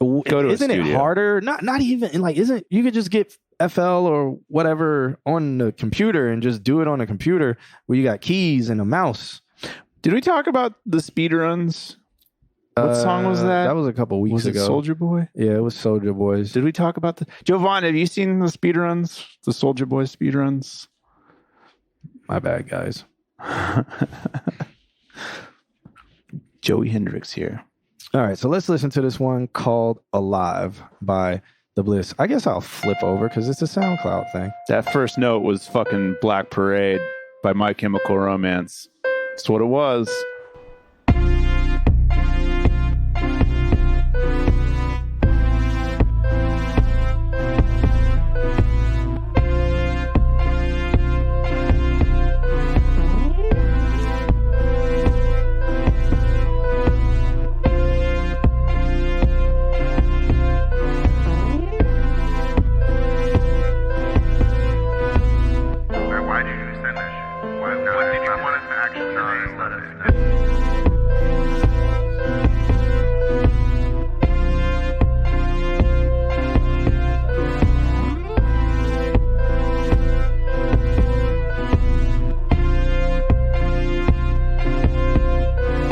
to isn't it harder? Not even like you could just get FL or whatever on the computer and just do it on a computer where you got keys and a mouse. Did we talk about the speedruns? What song was that? That was a couple weeks Was it ago. Soldier Boy? Yeah, it was Soldier Boys. Did we talk about the Jovan? Have you seen the speedruns? The Soldier Boy speedruns? My bad, guys. Joey Hendricks here. All right, so let's listen to this one called Alive by The Bliss. I guess I'll flip over because it's a SoundCloud thing. That first note was fucking Black Parade by My Chemical Romance. That's what it was.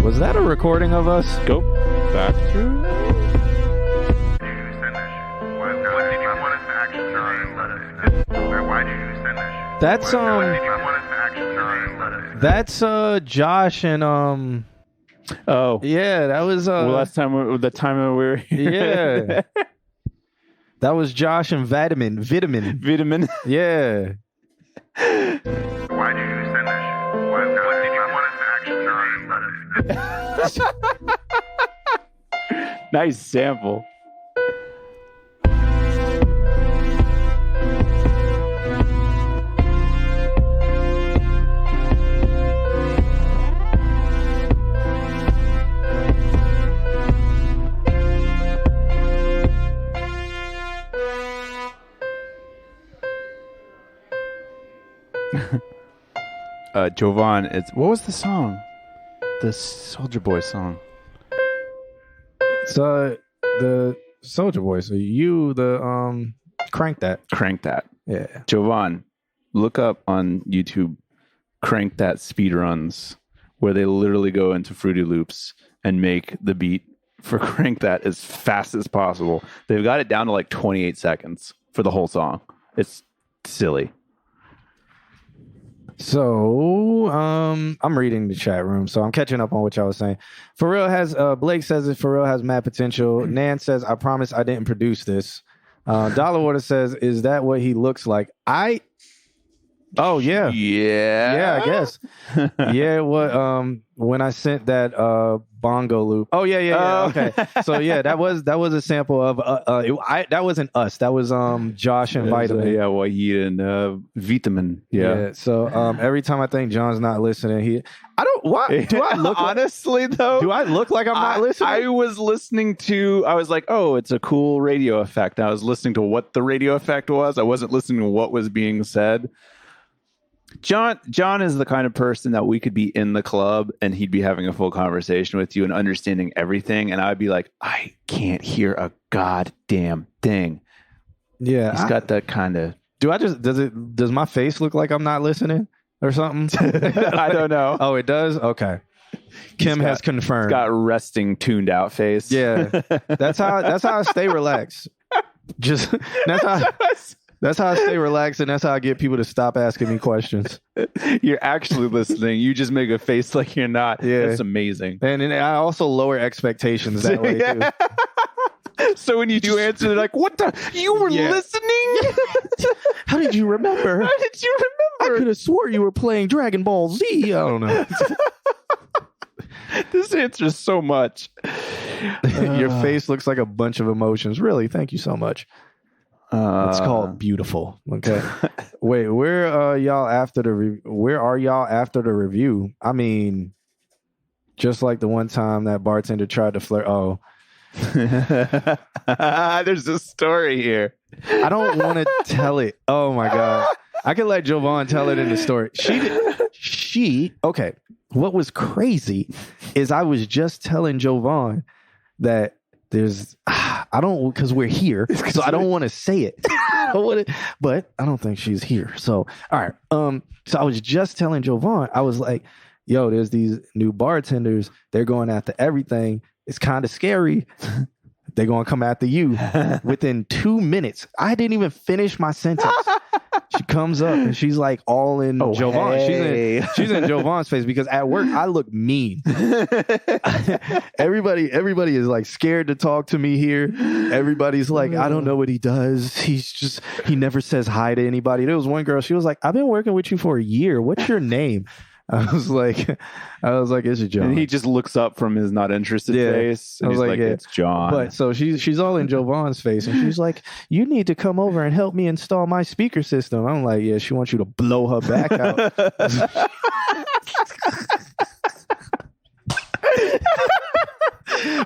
Was that a recording of us? Go back through. That's Josh and Oh yeah, that was well, last time the time we were yeah. That was Josh and Vitamin. Yeah. Why did you send that shit? What did you want us to actually Nice sample. Jovan, what was the song? The Soldier Boy song. So the Soldier Boy. So you Crank That. Crank That. Yeah. Jovan, look up on YouTube Crank That speedruns where they literally go into Fruity Loops and make the beat for Crank That as fast as possible. They've got it down to like 28 seconds for the whole song. It's silly. So, I'm reading the chat room, so I'm catching up on what y'all was saying. Blake says that Pharrell has mad potential. Nan says, I promise I didn't produce this. Dollar Water says, is that what he looks like? Oh, yeah. Yeah. I guess. Yeah, when I sent that bongo loop. Oh, yeah. Okay. So, yeah, that was a sample of, that wasn't us. That was Josh and Vitamin. Yeah, Wahid and Vitamin. Yeah. So, every time I think John's not listening, do I look honestly, though? Do I look like I'm not listening? I was I was like, oh, it's a cool radio effect. I was listening to what the radio effect was. I wasn't listening to what was being said. John is the kind of person that we could be in the club and he'd be having a full conversation with you and understanding everything. And I'd be like, I can't hear a goddamn thing. Yeah. He's got that kind of. Does my face look like I'm not listening or something? I don't know. Oh, it does? Okay. Kim has confirmed. He's got resting, tuned out face. Yeah. That's how I stay relaxed. That's how I stay relaxed, and that's how I get people to stop asking me questions. You're actually listening. You just make a face like you're not. Yeah. That's amazing. And I also lower expectations that way, too. So when you do answer, they're like, what the? You were listening? How did you remember? How did you remember? I could have swore you were playing Dragon Ball Z. I don't know. This answers so much. Your face looks like a bunch of emotions. Really? Thank you so much. It's called beautiful. Okay. Wait, where are y'all after the review? I mean, just like the one time that bartender tried to flirt. Oh, there's a story here. I don't want to tell it. Oh my God. I can let Jovan tell it in the story. Okay. What was crazy is I was just telling Jovan that because we're here, so I don't want to say it. But I don't think she's here. So, all right. So I was just telling Jovan, I was like, yo, there's these new bartenders. They're going after everything. it's kind of scary. They're going to come after you within 2 minutes. I didn't even finish my sentence. She comes up and she's like all in Jovan. Hey. She's in Jovan's face because at work I look mean. Everybody is like scared to talk to me here. Everybody's like, I don't know what he does. He never says hi to anybody. There was one girl, she was like, I've been working with you for a year. What's your name? I was like, it's a John. And he just looks up from his not interested face. And I was he's like, it's John. But so she's all in Jovan's face, and she's like, you need to come over and help me install my speaker system. I'm like, yeah, she wants you to blow her back out.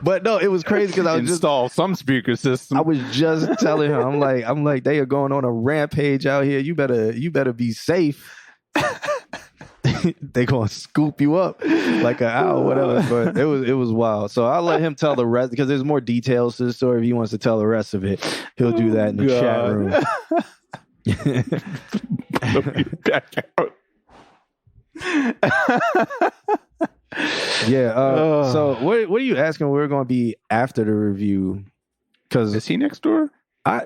But no, it was crazy because I was install some speaker system. I was just telling her, I'm like, they are going on a rampage out here. You better be safe. They gonna scoop you up like an owl, whatever. But it was wild. So I'll let him tell the rest because there's more details to the story. If he wants to tell the rest of it, he'll do that in the chat room. Yeah. So what are you asking? We're going to be after the review? Because is he next door?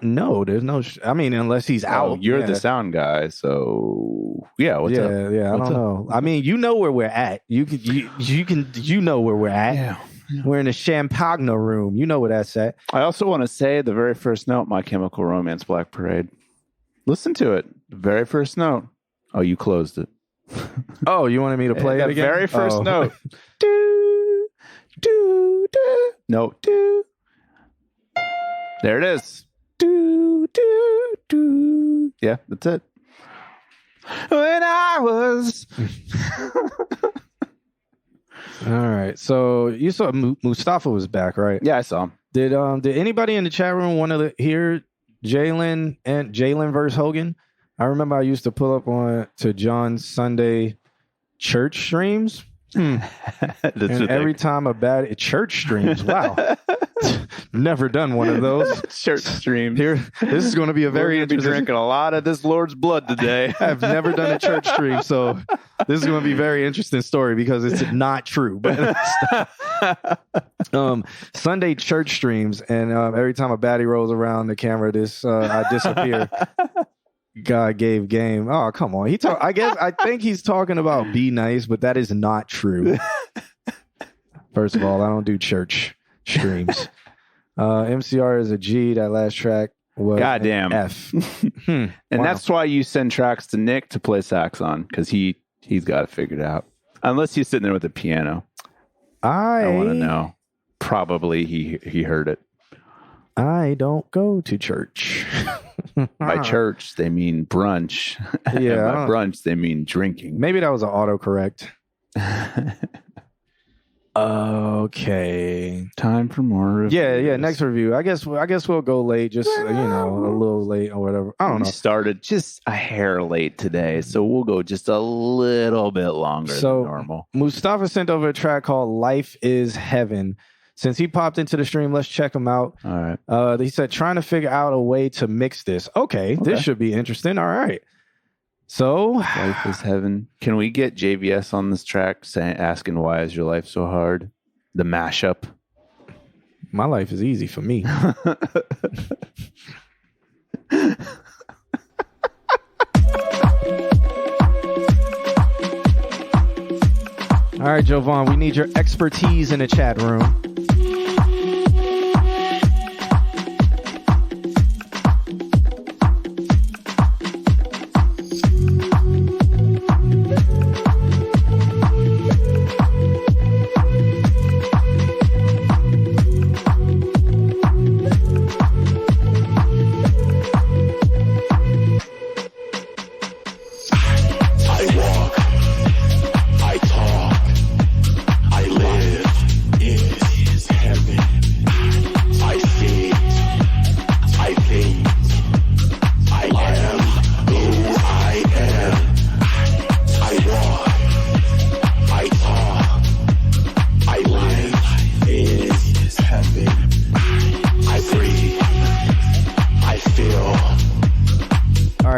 No, there's no. I mean, unless he's out. You're the sound guy, so yeah. What's up? Yeah. I don't know. I mean, you know where we're at. You know where we're at. Yeah. We're in the Champagne room. You know where that's at. I also want to say the very first note, My Chemical Romance, Black Parade. Listen to it. The very first note. Oh, you closed it. Oh, you wanted me to play it again? The very first note. Do, do, do. No, do. There it is. Do, do, do. Yeah, that's it. When I was. All right. So you saw Mustafa was back, right? Yeah, I saw him. Did anybody in the chat room want to hear Jalen versus Hogan? I remember I used to pull up to John's Sunday church streams. And every time a bad church streams. Wow. Never done one of those church streams. Here, this is going to be a very interesting. Drinking a lot of this Lord's blood today. I've never done a church stream, so this is going to be a very interesting story because it's not true. But Sunday church streams, and every time a baddie rolls around the camera, I disappear. God gave game. Oh, come on. I think he's talking about be nice, but that is not true. First of all, I don't do church streams. MCR is a G. That last track was goddamn F. And that's why you send tracks to Nick to play sax on, because he's got it figured out. Unless he's sitting there with a piano. I want to know. Probably he heard it. I don't go to church. By church, they mean brunch. Yeah. By brunch, they mean drinking. Maybe that was an autocorrect. Okay. Time for more reviews. Yeah. Next review. I guess we'll go late, just a little late or whatever. I don't know. We started just a hair late today, so we'll go just a little bit longer than normal. Mustafa sent over a track called "Life Is Heaven." Since he popped into the stream, let's check him out. All right. He said, trying to figure out a way to mix this. Okay. This should be interesting. All right. So, Life Is Heaven. Can we get JVS on this track asking why is your life so hard? The mashup. My life is easy for me. All right, Jovan, we need your expertise in the chat room.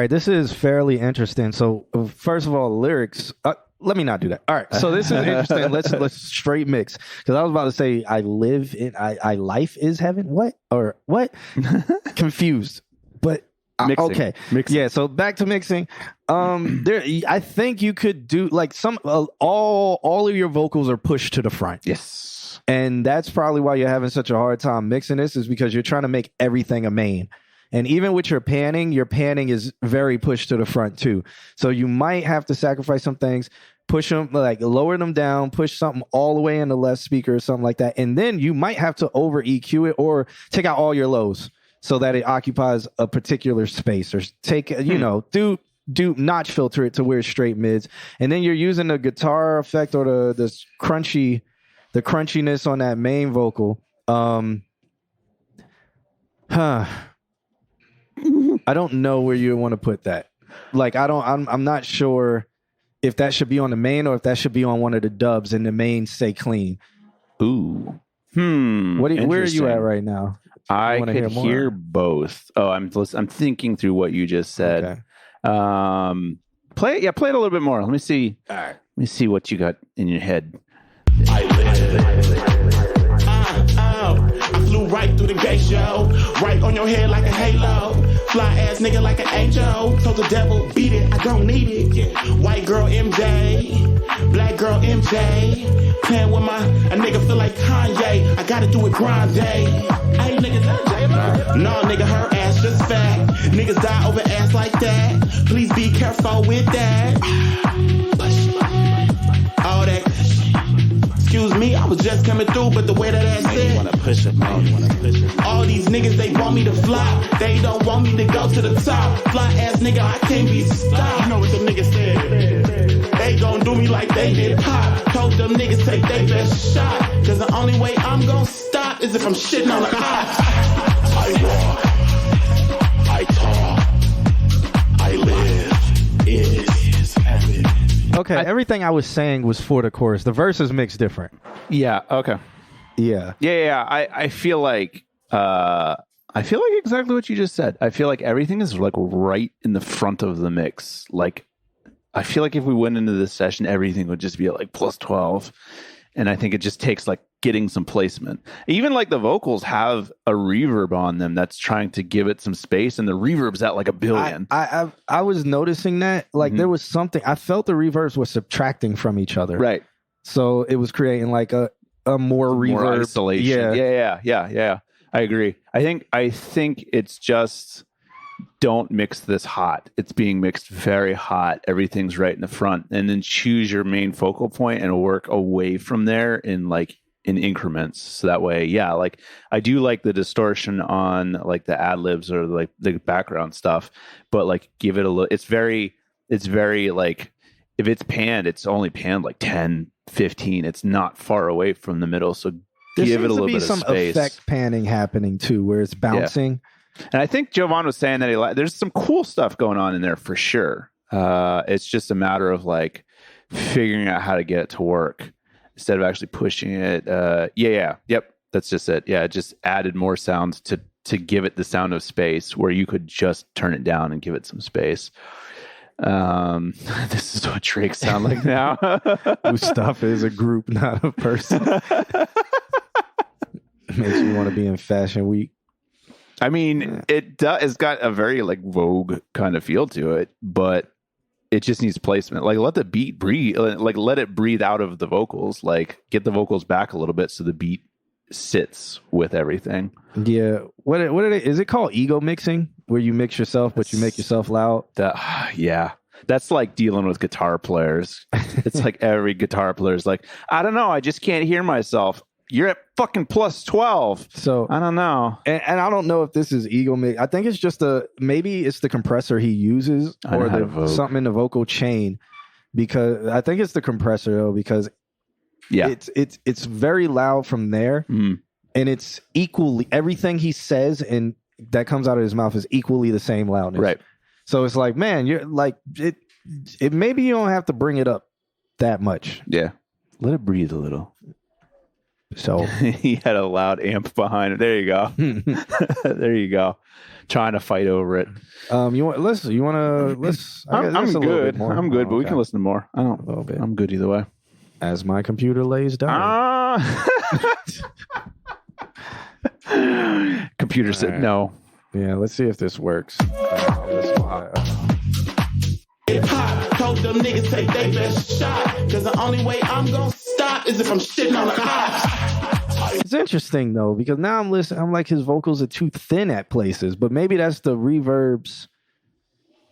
This is fairly interesting. So, first of all, lyrics. let me not do that. All right. So this is interesting. Let's straight mix. Because I was about to say I life is heaven. What? Or what? Confused. But Mixing. okay. Mixing. Yeah. So back to mixing. I think you could do like some all of your vocals are pushed to the front. Yes. And that's probably why you're having such a hard time mixing this, is because you're trying to make everything a main. And even with your panning is very pushed to the front too. So you might have to sacrifice some things, push them, like lower them down, push something all the way in the left speaker or something like that. And then you might have to over EQ it or take out all your lows so that it occupies a particular space, or take, do notch filter it to where it's straight mids. And then you're using the guitar effect or the crunchiness on that main vocal. I don't know where you want to put that. Like, I'm not sure if that should be on the main or if that should be on one of the dubs and the main stay clean. Ooh. Where are you at right now? I could hear both. Oh, I'm thinking through what you just said. Okay. Play it a little bit more. Let me see. All right. Let me see what you got in your head. I flew right through the gate show, right on your head like a halo. Fly ass nigga like an angel. Told the devil, beat it, I don't need it. White girl MJ, black girl MJ. Playing with a nigga feel like Kanye. I gotta do it grind day. Hey nigga, no nigga, her ass just fat. Niggas die over ass like that. Please be careful with that. All that. Excuse me, I was just coming through, but the way that ass said, you wanna push it, man. All these niggas, they want me to fly. They don't want me to go to the top. Fly ass nigga, I can't be stopped. You know what the niggas said? They gon' do me like they did pop. Told them niggas take their best shot. Cause the only way I'm gon' stop is if I'm shitting on the cops. I walk, I talk, I live, it is heaven. Okay, everything I was saying was for the chorus. The verses mix different. Yeah. Okay. Yeah. Yeah. I feel like exactly what you just said. I feel like everything is like right in the front of the mix. Like, I feel like if we went into this session, everything would just be at like plus 12. And I think it just takes like getting some placement. Even like the vocals have a reverb on them that's trying to give it some space, and the reverb's at like 1 billion. I was noticing that like there was something. I felt the reverbs were subtracting from each other. Right. So it was creating like a more reverb. More isolation. Yeah. I agree. I think it's just, don't mix this hot. It's being mixed very hot. Everything's right in the front, and then choose your main focal point and work away from there in increments. So that way, yeah, like I do like the distortion on like the ad libs or like the background stuff, but like give it a little. It's very like, if it's panned, it's only panned like 10, 15. It's not far away from the middle. So give it a little bit of space. There seems to be some effect panning happening too, where it's bouncing. Yeah. And I think Jovan was saying that there's some cool stuff going on in there for sure. It's just a matter of like figuring out how to get it to work instead of actually pushing it. Yep. That's just it. Yeah. It just added more sounds to give it the sound of space where you could just turn it down and give it some space. This is what Drakes sound like now. Gustav is a group, not a person. Makes me want to be in Fashion Week. I mean, it's got a very like Vogue kind of feel to it, but it just needs placement. Like, let the beat breathe. Like, let it breathe out of the vocals. Like, get the vocals back a little bit so the beat sits with everything. Yeah. What are they? Is it called ego mixing, where you mix yourself but you make yourself loud? Yeah. That's like dealing with guitar players. It's like every guitar player is like, I don't know, I just can't hear myself. You're at fucking plus 12. So I don't know. And I don't know if this is ego mix. I think it's just maybe it's the compressor he uses or something in the vocal chain, because I think it's the compressor though, because it's very loud from there. And it's equally, everything he says and that comes out of his mouth is equally the same loudness. Right. So it's like, man, you're like it maybe you don't have to bring it up that much. Yeah. Let it breathe a little. So he had a loud amp behind it. There you go. There you go. Trying to fight over it. you want listen? You want to listen? I'm good. I'm good, but we can listen to more. A little bit. I'm good either way. As my computer lays down. Computer said no. Yeah, let's see if this works. Told them niggas take they best shot. Cause the only way I'm gonna stop is if I'm shitting on the cops. It's interesting though, because now I'm listening. I'm like, his vocals are too thin at places, but maybe that's the reverbs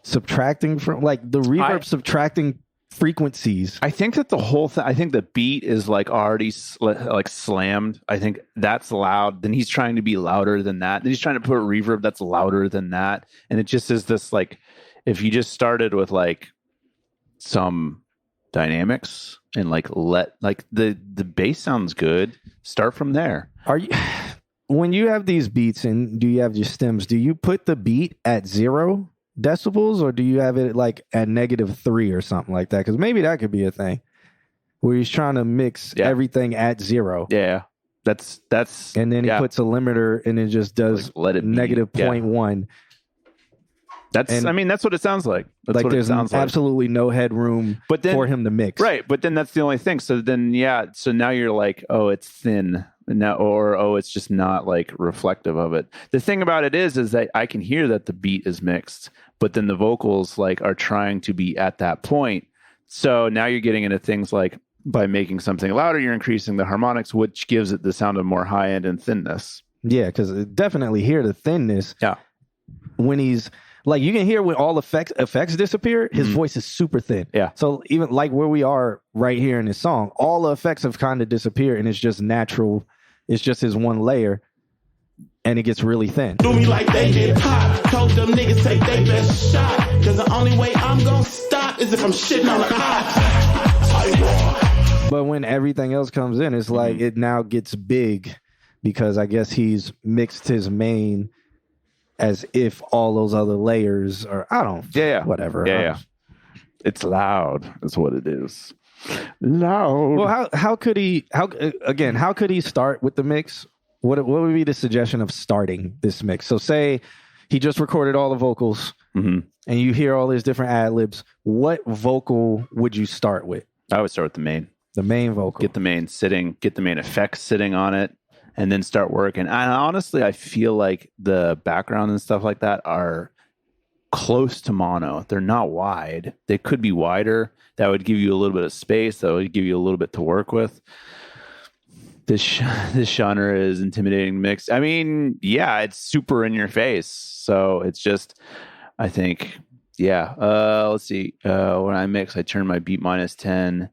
subtracting from, like the reverb subtracting frequencies. I think that the whole thing, I think the beat is like already like slammed. I think that's loud. Then he's trying to be louder than that. Then he's trying to put a reverb that's louder than that. And it just is this like, if you just started with like some dynamics and like the bass sounds good, start from there. Are you, when you have these beats and do you have your stems, do you put the beat at 0 decibels or do you have it like at -3 or something like that? Because maybe that could be a thing where he's trying to mix everything at 0. Yeah, that's and then he puts a limiter and it just does like, let it -0.1. I mean, that's what it sounds like. That's like what there's it sounds absolutely no headroom for him to mix. Right, but then that's the only thing. So then, so now you're like, oh, it's thin now, or oh, it's just not like reflective of it. The thing about it is that I can hear that the beat is mixed, but then the vocals like are trying to be at that point. So now you're getting into things like by making something louder, you're increasing the harmonics, which gives it the sound of more high end and thinness. Yeah, because definitely hear the thinness. Yeah, when he's like, you can hear when all effects disappear, his voice is super thin. Yeah. So even like where we are right here in this song, all the effects have kind of disappeared and it's just natural. It's just his one layer and it gets really thin. Do me like they did pop. Told them niggas take they best shot. Cause the only way I'm gonna stop is if I'm shitting on the cops. But when everything else comes in, it's like it now gets big because I guess he's mixed his main as if all those other layers are, whatever. Yeah. It's loud. That's what it is. Loud. Well, how could he start with the mix? What would be the suggestion of starting this mix? So say he just recorded all the vocals and you hear all his different ad-libs. What vocal would you start with? I would start with the main. The main vocal. Get the main effects sitting on it. And then start working. And honestly, I feel like the background and stuff like that are close to mono. They're not wide. They could be wider. That would give you a little bit of space. That would give you a little bit to work with. This genre is intimidating mix. I mean, yeah, it's super in your face. So it's just, I think, let's see. When I mix, I turn my beat -10.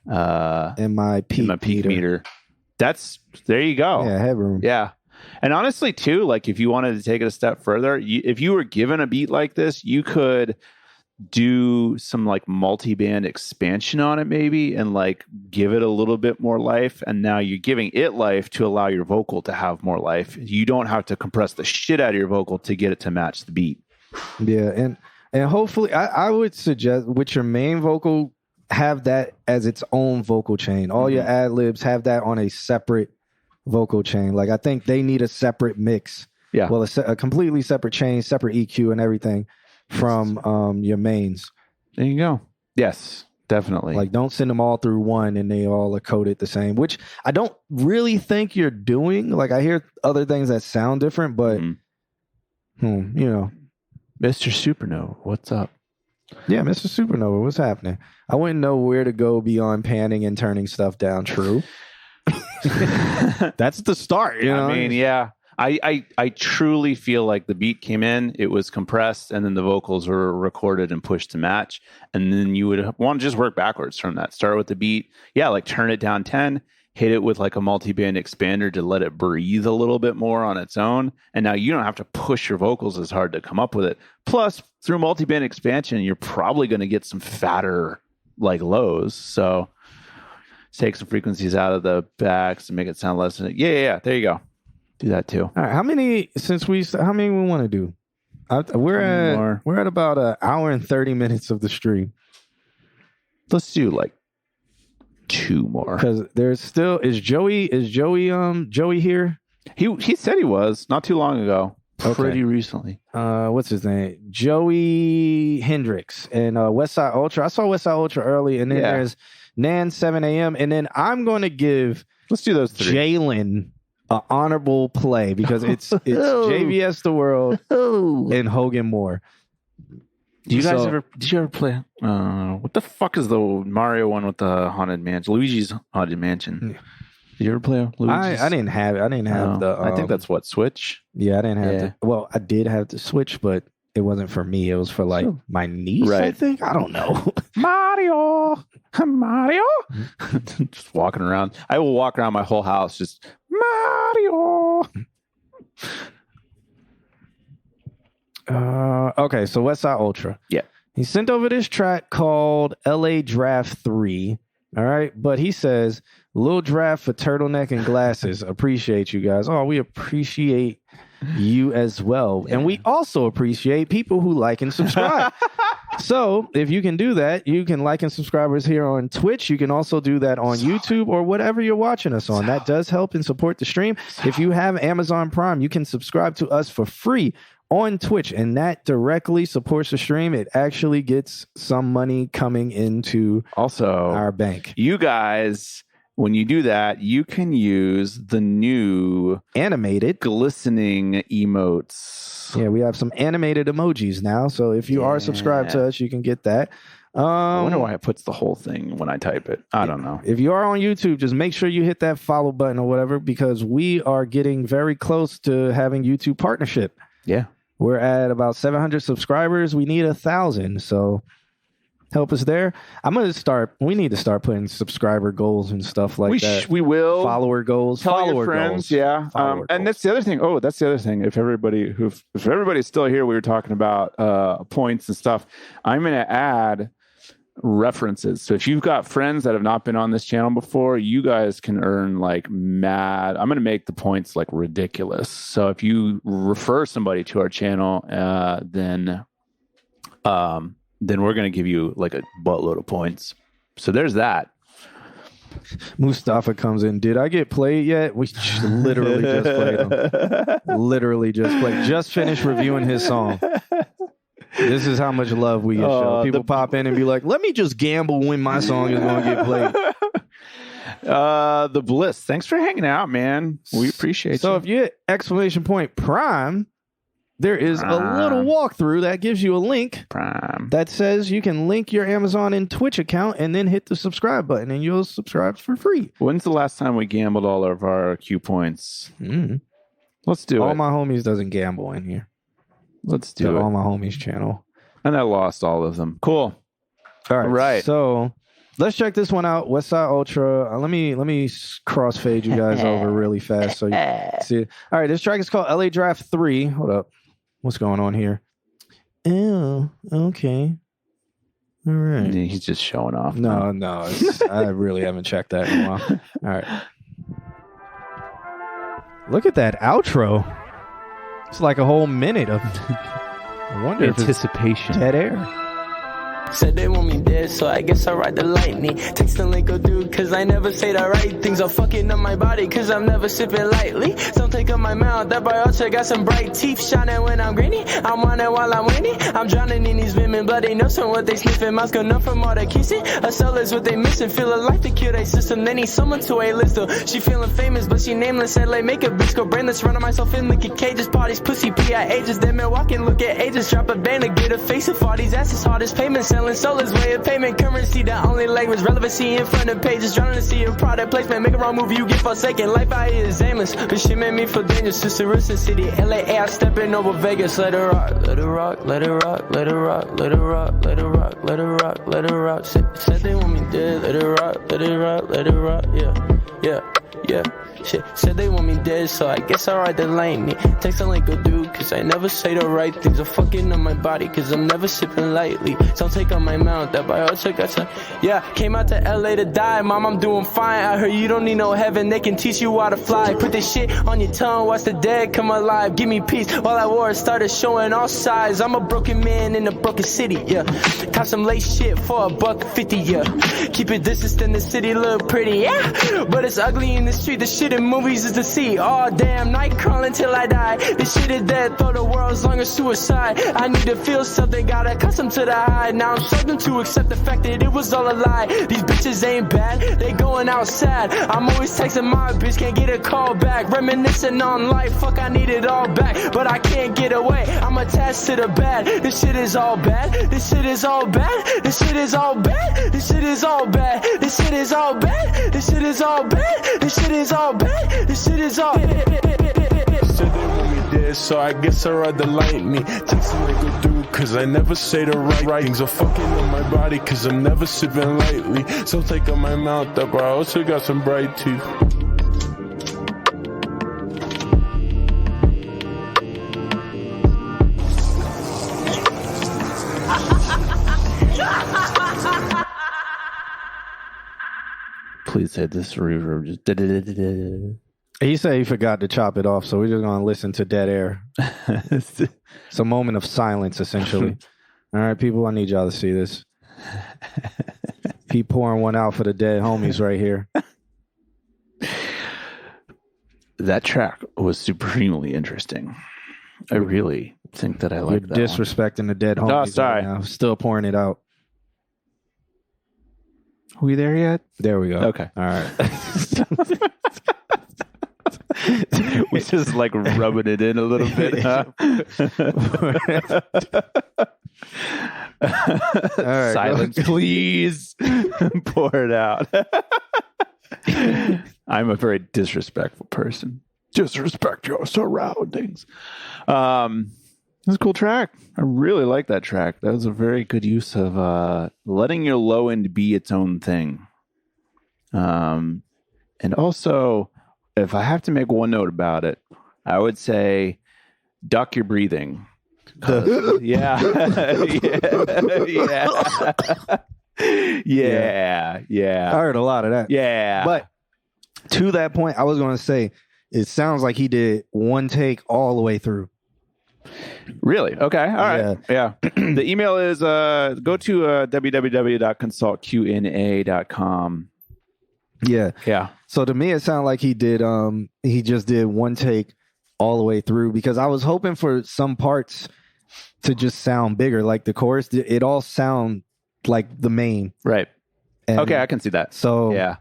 And my peak meter. There you go. Yeah, headroom. Yeah. And honestly, too, like if you wanted to take it a step further, if you were given a beat like this, you could do some like multi-band expansion on it maybe and like give it a little bit more life. And now you're giving it life to allow your vocal to have more life. You don't have to compress the shit out of your vocal to get it to match the beat. Yeah. And hopefully I would suggest with your main vocal, have that as its own vocal chain. All your ad-libs have that on a separate vocal chain. Like I think they need a separate mix. Yeah. Well, a completely separate chain, separate EQ and everything from your mains. There you go. Yes, definitely. Like don't send them all through one and they all are coded the same, which I don't really think you're doing. Like I hear other things that sound different, but Mr. Supernova, what's up? Yeah, Mr. Supernova, what's happening? I wouldn't know where to go beyond panning and turning stuff down. True. That's the start. You know? I mean, yeah. I truly feel like the beat came in, it was compressed, and then the vocals were recorded and pushed to match. And then you would want to just work backwards from that. Start with the beat. Yeah, like turn it down 10, hit it with like a multi-band expander to let it breathe a little bit more on its own. And now you don't have to push your vocals as hard to come up with it. Plus, through multi-band expansion, you're probably going to get some fatter like lows. So take some frequencies out of the backs and make it sound less. Yeah. There you go. Do that too. All right. How many we want to do? We're at about an hour and 30 minutes of the stream. Let's do like 2 more. Because there's still Joey here? He said he was not too long ago. Okay. Pretty recently. What's his name? Joey Hendricks and Westside Ultra. I saw Westside Ultra early, and then there's Nan 7 a.m. And then I'm going to give let's do those 3. Jalen an honorable play because it's JVS the World and Hogan Moore. Did you ever play? What the fuck is the Mario one with the haunted mansion? Luigi's Haunted Mansion. Did you ever play Luigi's? I didn't have it. I didn't have the. I think that's what Switch. Yeah, I didn't have the. Well, I did have the Switch, but it wasn't for me. It was for like my niece. Right. I think. I don't know. Mario. Just walking around. I will walk around my whole house just Mario. Okay, so Westside Ultra. Yeah. He sent over this track called LA Draft 3. All right. But he says, Lil Draft for turtleneck and glasses. Appreciate you guys. Oh, we appreciate you as well. Yeah. And we also appreciate people who like and subscribe. So if you can do that, you can like and subscribe us here on Twitch. You can also do that on YouTube or whatever you're watching us on. That does help and support the stream. If you have Amazon Prime, you can subscribe to us for free on Twitch, and that directly supports the stream. It actually gets some money coming into our bank. You guys, when you do that, you can use the new animated glistening emotes. Yeah, we have some animated emojis now. So if you are subscribed to us, you can get that. I wonder why it puts the whole thing when I type it. I don't know. If you are on YouTube, just make sure you hit that follow button or whatever, because we are getting very close to having YouTube partnership. Yeah. We're at about 700 subscribers. We need 1,000. So help us there. We need to start putting subscriber goals and stuff like that. We will. Follower goals. Tell your friends. Yeah. And that's the other thing. Oh, that's the other thing. If everybody's still here, we were talking about points and stuff. I'm going to add references. So if you've got friends that have not been on this channel before, you guys can earn like mad. I'm going to make the points like ridiculous. So if you refer somebody to our channel, then we're going to give you like a buttload of points. So there's that. Mustafa comes in. Did I get played yet? We literally just played him. Literally just played. Just finished reviewing his song. This is how much love we get shown. People pop in and be like, let me just gamble when my song is going to get played. The Bliss. Thanks for hanging out, man. We appreciate you. So if you hit ! Prime, there is a little walkthrough that gives you a link that says you can link your Amazon and Twitch account and then hit the subscribe button and you'll subscribe for free. When's the last time we gambled all of our Q points? Let's do it. All My Homies doesn't gamble in here. Let's do it. All My Homies channel. And I lost all of them. Cool. All right. So let's check this one out. Westside Ultra. Let me crossfade you guys over really fast so you can see it. All right. This track is called LA Draft 3. Hold up. What's going on here? Oh, okay. All right. He's just showing off. No. I really haven't checked that in a while. All right. Look at that outro. It's like a whole minute of I wonder anticipation. If it's dead air. Said they want me dead, so I guess I ride the lightning. Text the link, go dude, cause I never say the right things. I'm fucking up my body, cause I'm never sipping lightly. Don't take up my mouth, that boy Ultra got some bright teeth. Shining when I'm greeny, I'm whining while I'm winning. I'm drowning in these women, bloody nose from what they sniffing. Mouth's going up from all the kissing. A cell is what they missing, feel alive to kill their system. They need someone to A-list her. She feeling famous, but she nameless. Said like make a bitch go brainless, running myself in, look at cages, parties, pussy, PIA, just them and walking, look at ages. Drop a band to get a face of all these asses, hardest payments. Selling soulless way of payment currency, the only language relevancy in front of pages. Drowning to see a product placement, make a wrong move, you get forsaken. Life out here is aimless, but she made me feel dangerous. Sister Rooster City, LA, I stepping over Vegas. Let her rock, let her rock, let her rock, let her rock, let her rock, let her rock, let her rock, let her rock. Said they want me dead, let her rock, let her rock, let her rock, yeah, yeah, yeah. Shit, said they want me dead, so I guess I ride the lightning. Text a link a dude, cause I never say the right things. I'm fucking on my body, cause I'm never sipping lightly. So take on my mount, that by also got some. Yeah, came out to LA to die, mom, I'm doing fine. I heard you don't need no heaven, they can teach you how to fly. Put this shit on your tongue, watch the dead come alive. Give me peace while I war started showing all sides. I'm a broken man in a broken city, yeah. Cop some late shit for $1.50, yeah. Keep it distance, then the city look pretty, yeah. But it's ugly in the street, the shit in movies is to see. Oh damn, night crawling till I die. This shit is dead, thought the world's longer suicide. I need to feel something, got accustomed to the high. Now I'm struggling to accept the fact that it was all a lie. These bitches ain't bad, they going outside. I'm always texting my bitch, can't get a call back. Reminiscing on life, fuck I need it all back. But I can't get away, I'm attached to the bad. This shit is all bad, this shit is all bad. This shit is all bad, this shit is all bad. This shit is all bad, this shit is all bad. This shit is all bad, this shit is all bad. Said they want me dead, so I guess I ride the lightning. Text a nigga dude, cause I never say the right things. I'm fucking on my body, cause I'm never sipping lightly. So take on my mouth up, I also got some bright teeth. Please hit this reverb. Just da-da-da-da-da. He said he forgot to chop it off, so we're just gonna listen to dead air. It's a moment of silence, essentially. All right, people, I need y'all to see this. He pouring one out for the dead homies right here. That track was supremely interesting. I really think that I like that. You're disrespecting the dead homies. Oh, sorry. Right now. Still pouring it out. Are we there yet? There we go. Okay. All right. We just like rubbing it in a little bit. Huh? All right, silence, please. Pour it out. I'm a very disrespectful person. Disrespect your surroundings. That's a cool track. I really like that track. That was a very good use of letting your low end be its own thing. And also, if I have to make one note about it, I would say duck your breathing. Yeah. Yeah. I heard a lot of that. Yeah. But to that point, I was going to say, it sounds like he did one take all the way through. Really? Okay. All right. Yeah. The email is go to www.consultqna.com. Yeah. So to me, it sounded like he just did one take all the way through, because I was hoping for some parts to just sound bigger. Like the chorus, it all sound like the main. Right. And okay, I can see that. So yeah.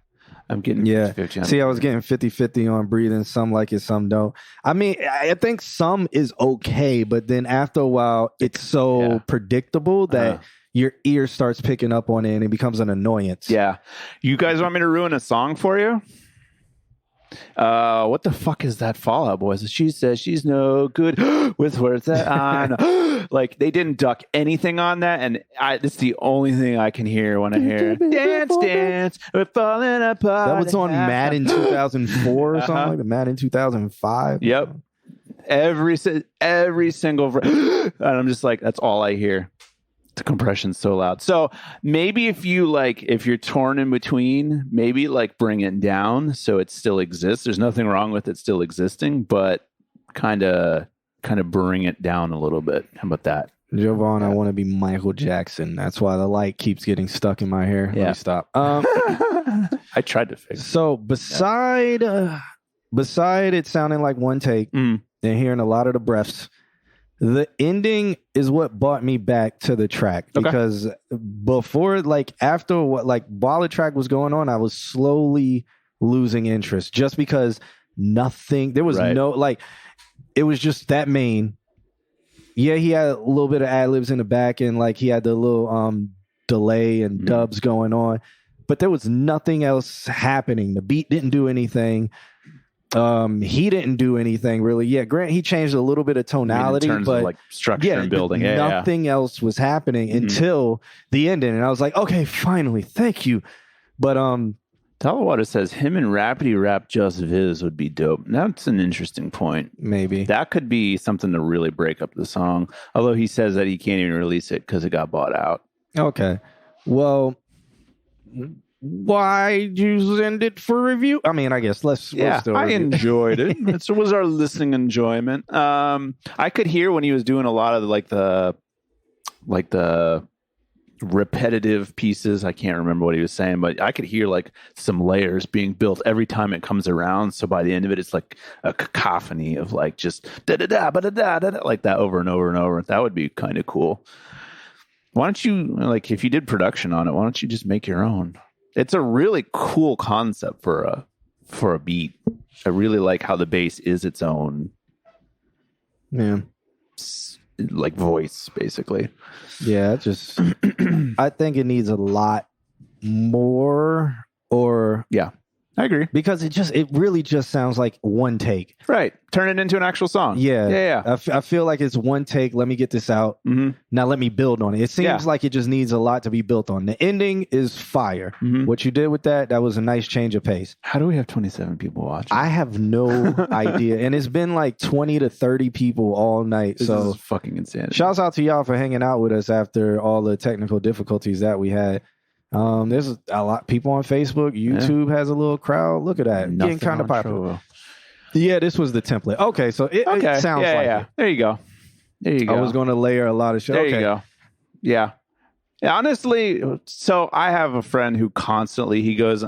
I'm getting 50-50. See, I was getting 50-50 on breathing. Some like it, some don't. I mean, I think some is okay, but then after a while, it's so predictable that your ear starts picking up on it and it becomes an annoyance. Yeah. You guys want me to ruin a song for you? What the fuck is that Fall Out Boys? She says she's no good with words that I know. Like, they didn't duck anything on that, and it's the only thing I can hear when I hear dance, we're falling apart. That was on Madden 2004 or something like that. Madden 2005. Yep. Every single and I'm just like, that's all I hear. The compression's so loud. So maybe if you're torn in between, maybe like bring it down so it still exists. There's nothing wrong with it still existing, but kind of bring it down a little bit. How about that? Jovan, I want to be Michael Jackson. That's why the light keeps getting stuck in my hair. Yeah. Let me stop. I tried to fix it. So beside it sounding like one take and hearing a lot of the breaths, the ending is what brought me back to the track, because before, like after while the track was going on, I was slowly losing interest just because there was it was just that main. Yeah, he had a little bit of ad-libs in the back, and like he had the little delay and dubs going on, but there was nothing else happening. The beat didn't do anything. He didn't do anything really. Yeah, Grant, he changed a little bit of tonality, in terms but of like structure and building. Nothing else was happening until the ending, and I was like, okay, finally, thank you. But Talawater says him and Rapidy rap Just Viz would be dope. That's an interesting point. Maybe. That could be something to really break up the song. Although he says that he can't even release it because it got bought out. Okay. Well, why'd you send it for review? I mean, I guess we'll still I review. enjoyed it. It was our listening enjoyment. I could hear when he was doing a lot of the repetitive pieces. I can't remember what he was saying, but I could hear like some layers being built every time it comes around. So by the end of it, it's like a cacophony of like just da da da ba da da da like that over and over and over. That would be kind of cool. Why don't you, like, if you did production on it, why don't you just make your own? It's a really cool concept for a beat. I really like how the bass is its own, like, voice, basically. Yeah, just I think it needs a lot more, or I agree, because it really just sounds like one take. Right, turn it into an actual song. Yeah. I feel like it's one take. Let me get this out. Now let me build on it. It seems like it just needs a lot to be built on. The ending is fire. What you did with that was a nice change of pace. How do we have 27 people watching? I have no idea, and it's been like 20 to 30 people all night. This is fucking insanity. Shouts out to y'all for hanging out with us after all the technical difficulties that we had. There's a lot of people on Facebook. YouTube has a little crowd. Look at that. Getting kind of popular. Yeah, this was the template. Okay, so it sounds like it. There you go. I was going to layer a lot of shit. There you go. Yeah. Honestly, so I have a friend who constantly, he goes,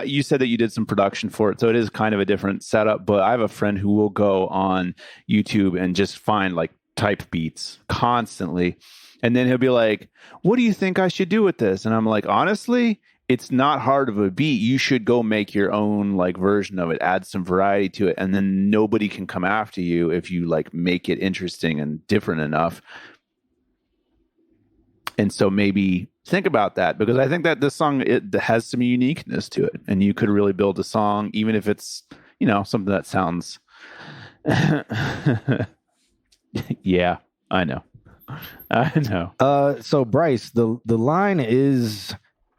you said that you did some production for it, so it is kind of a different setup, but I have a friend who will go on YouTube and just find like type beats constantly. And then he'll be like, what do you think I should do with this? And I'm like, honestly, it's not hard of a beat. You should go make your own like version of it, add some variety to it. And then nobody can come after you if you like make it interesting and different enough. And so maybe think about that, because I think that this song, it has some uniqueness to it. And you could really build a song, even if it's, something that sounds, yeah, I know. So Bryce, the line is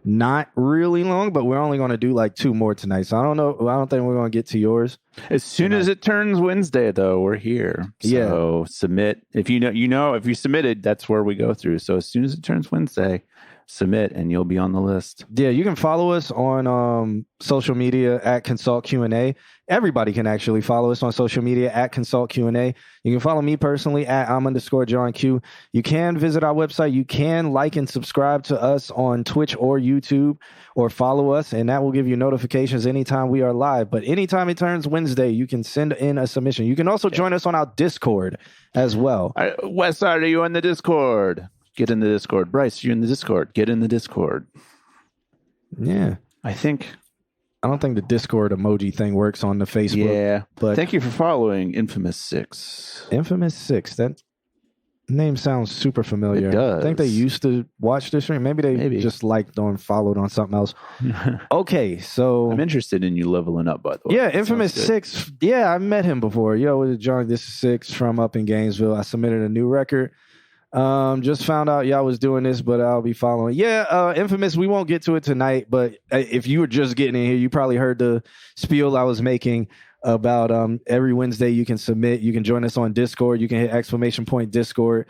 not really long, but we're only going to do like 2 more tonight. So I don't think we're going to get to yours. As soon as it turns Wednesday, though, we're here. So submit. If if you submitted, that's where we go through. So as soon as it turns Wednesday, submit and you'll be on the list. Yeah, you can follow us on social media at Consult Q&A. Everybody can actually follow us on social media at Consult Q&A. You can follow me personally at @I'm_John Q. You can visit our website. You can like and subscribe to us on Twitch or YouTube, or follow us, and that will give you notifications anytime we are live. But anytime it turns Wednesday, you can send in a submission. You can also join us on our Discord as well. Westside, are you on the Discord? Get in the Discord. Bryce, you're in the Discord. Get in the Discord. Yeah. I don't think the Discord emoji thing works on the Facebook. Yeah. But thank you for following Infamous 6. Infamous 6. That name sounds super familiar. It does. I think they used to watch this stream. Maybe they just liked or followed on something else. Okay, so I'm interested in you leveling up, by the way. Yeah, Infamous 6. Yeah, I met him before. Yo, John, this is 6 from up in Gainesville. I submitted a new record. Just found out y'all was doing this, but I'll be following. Yeah, Infamous, we won't get to it tonight, but if you were just getting in here, you probably heard the spiel I was making about every Wednesday you can submit. You can join us on Discord. You can hit ! Discord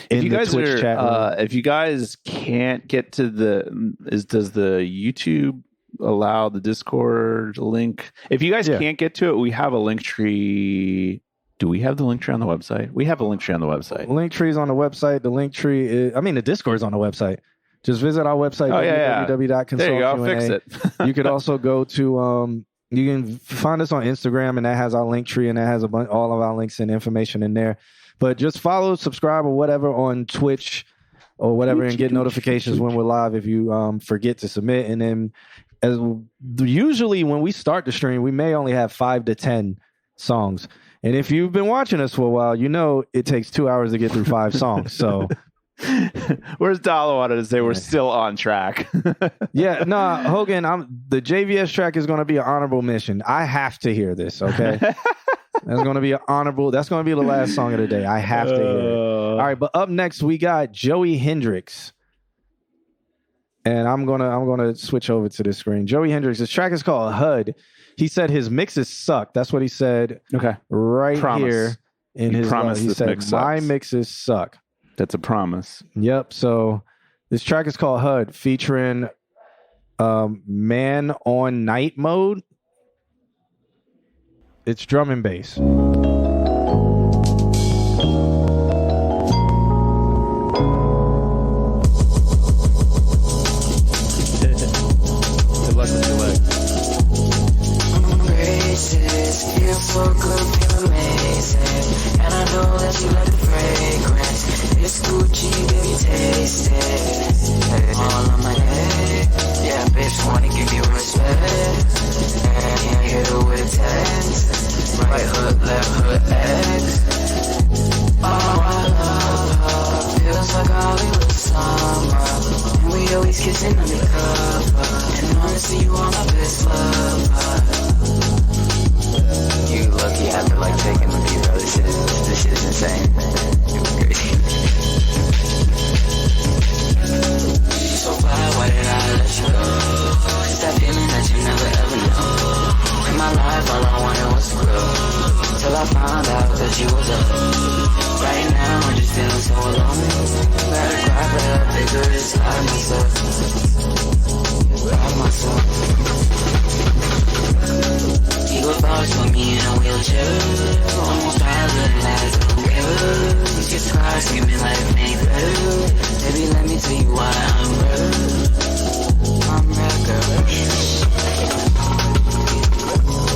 in the Twitch chat room. If you guys can't get to does the YouTube allow the Discord link? If you guys can't get to it, we have a link tree. Do we have the link tree on the website? We have a link tree on the website. Link tree is on the website. The link tree is, the Discord is on the website. Just visit our website, www.consultqa. There you go, fix it. You could also go to, you can find us on Instagram, and that has our link tree, and that has all of our links and information in there. But just follow, subscribe, or whatever on Twitch or whatever, and get notifications when we're live if you forget to submit. And then usually when we start the stream, we may only have 5 to 10 songs. And if you've been watching us for a while, it takes 2 hours to get through 5 songs. So where's Talawater to say we're still on track? Yeah, no, Hogan, the JVS track is going to be an honorable mention. I have to hear this, okay? That's going to be the last song of the day. I have to hear it. All right, but up next, we got Joey Hendrix. And I'm gonna switch over to this screen. Joey Hendrix. This track is called HUD. He said his mixes suck. That's what he said. Okay. Right Promise. here in his promise he this said mix my sucks. mixes suck. That's a promise. Yep. So this track is called HUD, featuring Man on Night Mode. It's drum and bass. Good luck with your leg. Braces, feel so good, feel amazing. And I know that you like the fragrance. It's Gucci, baby, taste it. All on my head. Yeah, bitch, wanna give you respect. And yeah, hit her with a text. Right hook, left hook, X. Oh, I love her. Feels like Hollywood summer. And we always kissing undercover. And honestly, you are my best lover. You lucky after like taking a few, bro. This shit is insane. Crazy. So fly, why did I let you go? It's that feeling that you never ever know. In my life, all I wanted was to grow. Till I found out that you was a hoe. Right now, I'm just feeling so alone. Gotta cry, but I figure it's hard myself. Hard myself. Eagle thoughts with me in a wheelchair. Almost paralyzed, I don't care. These just cries give me life ain't better. Baby, let me tell you why I'm real. I'm real, girl.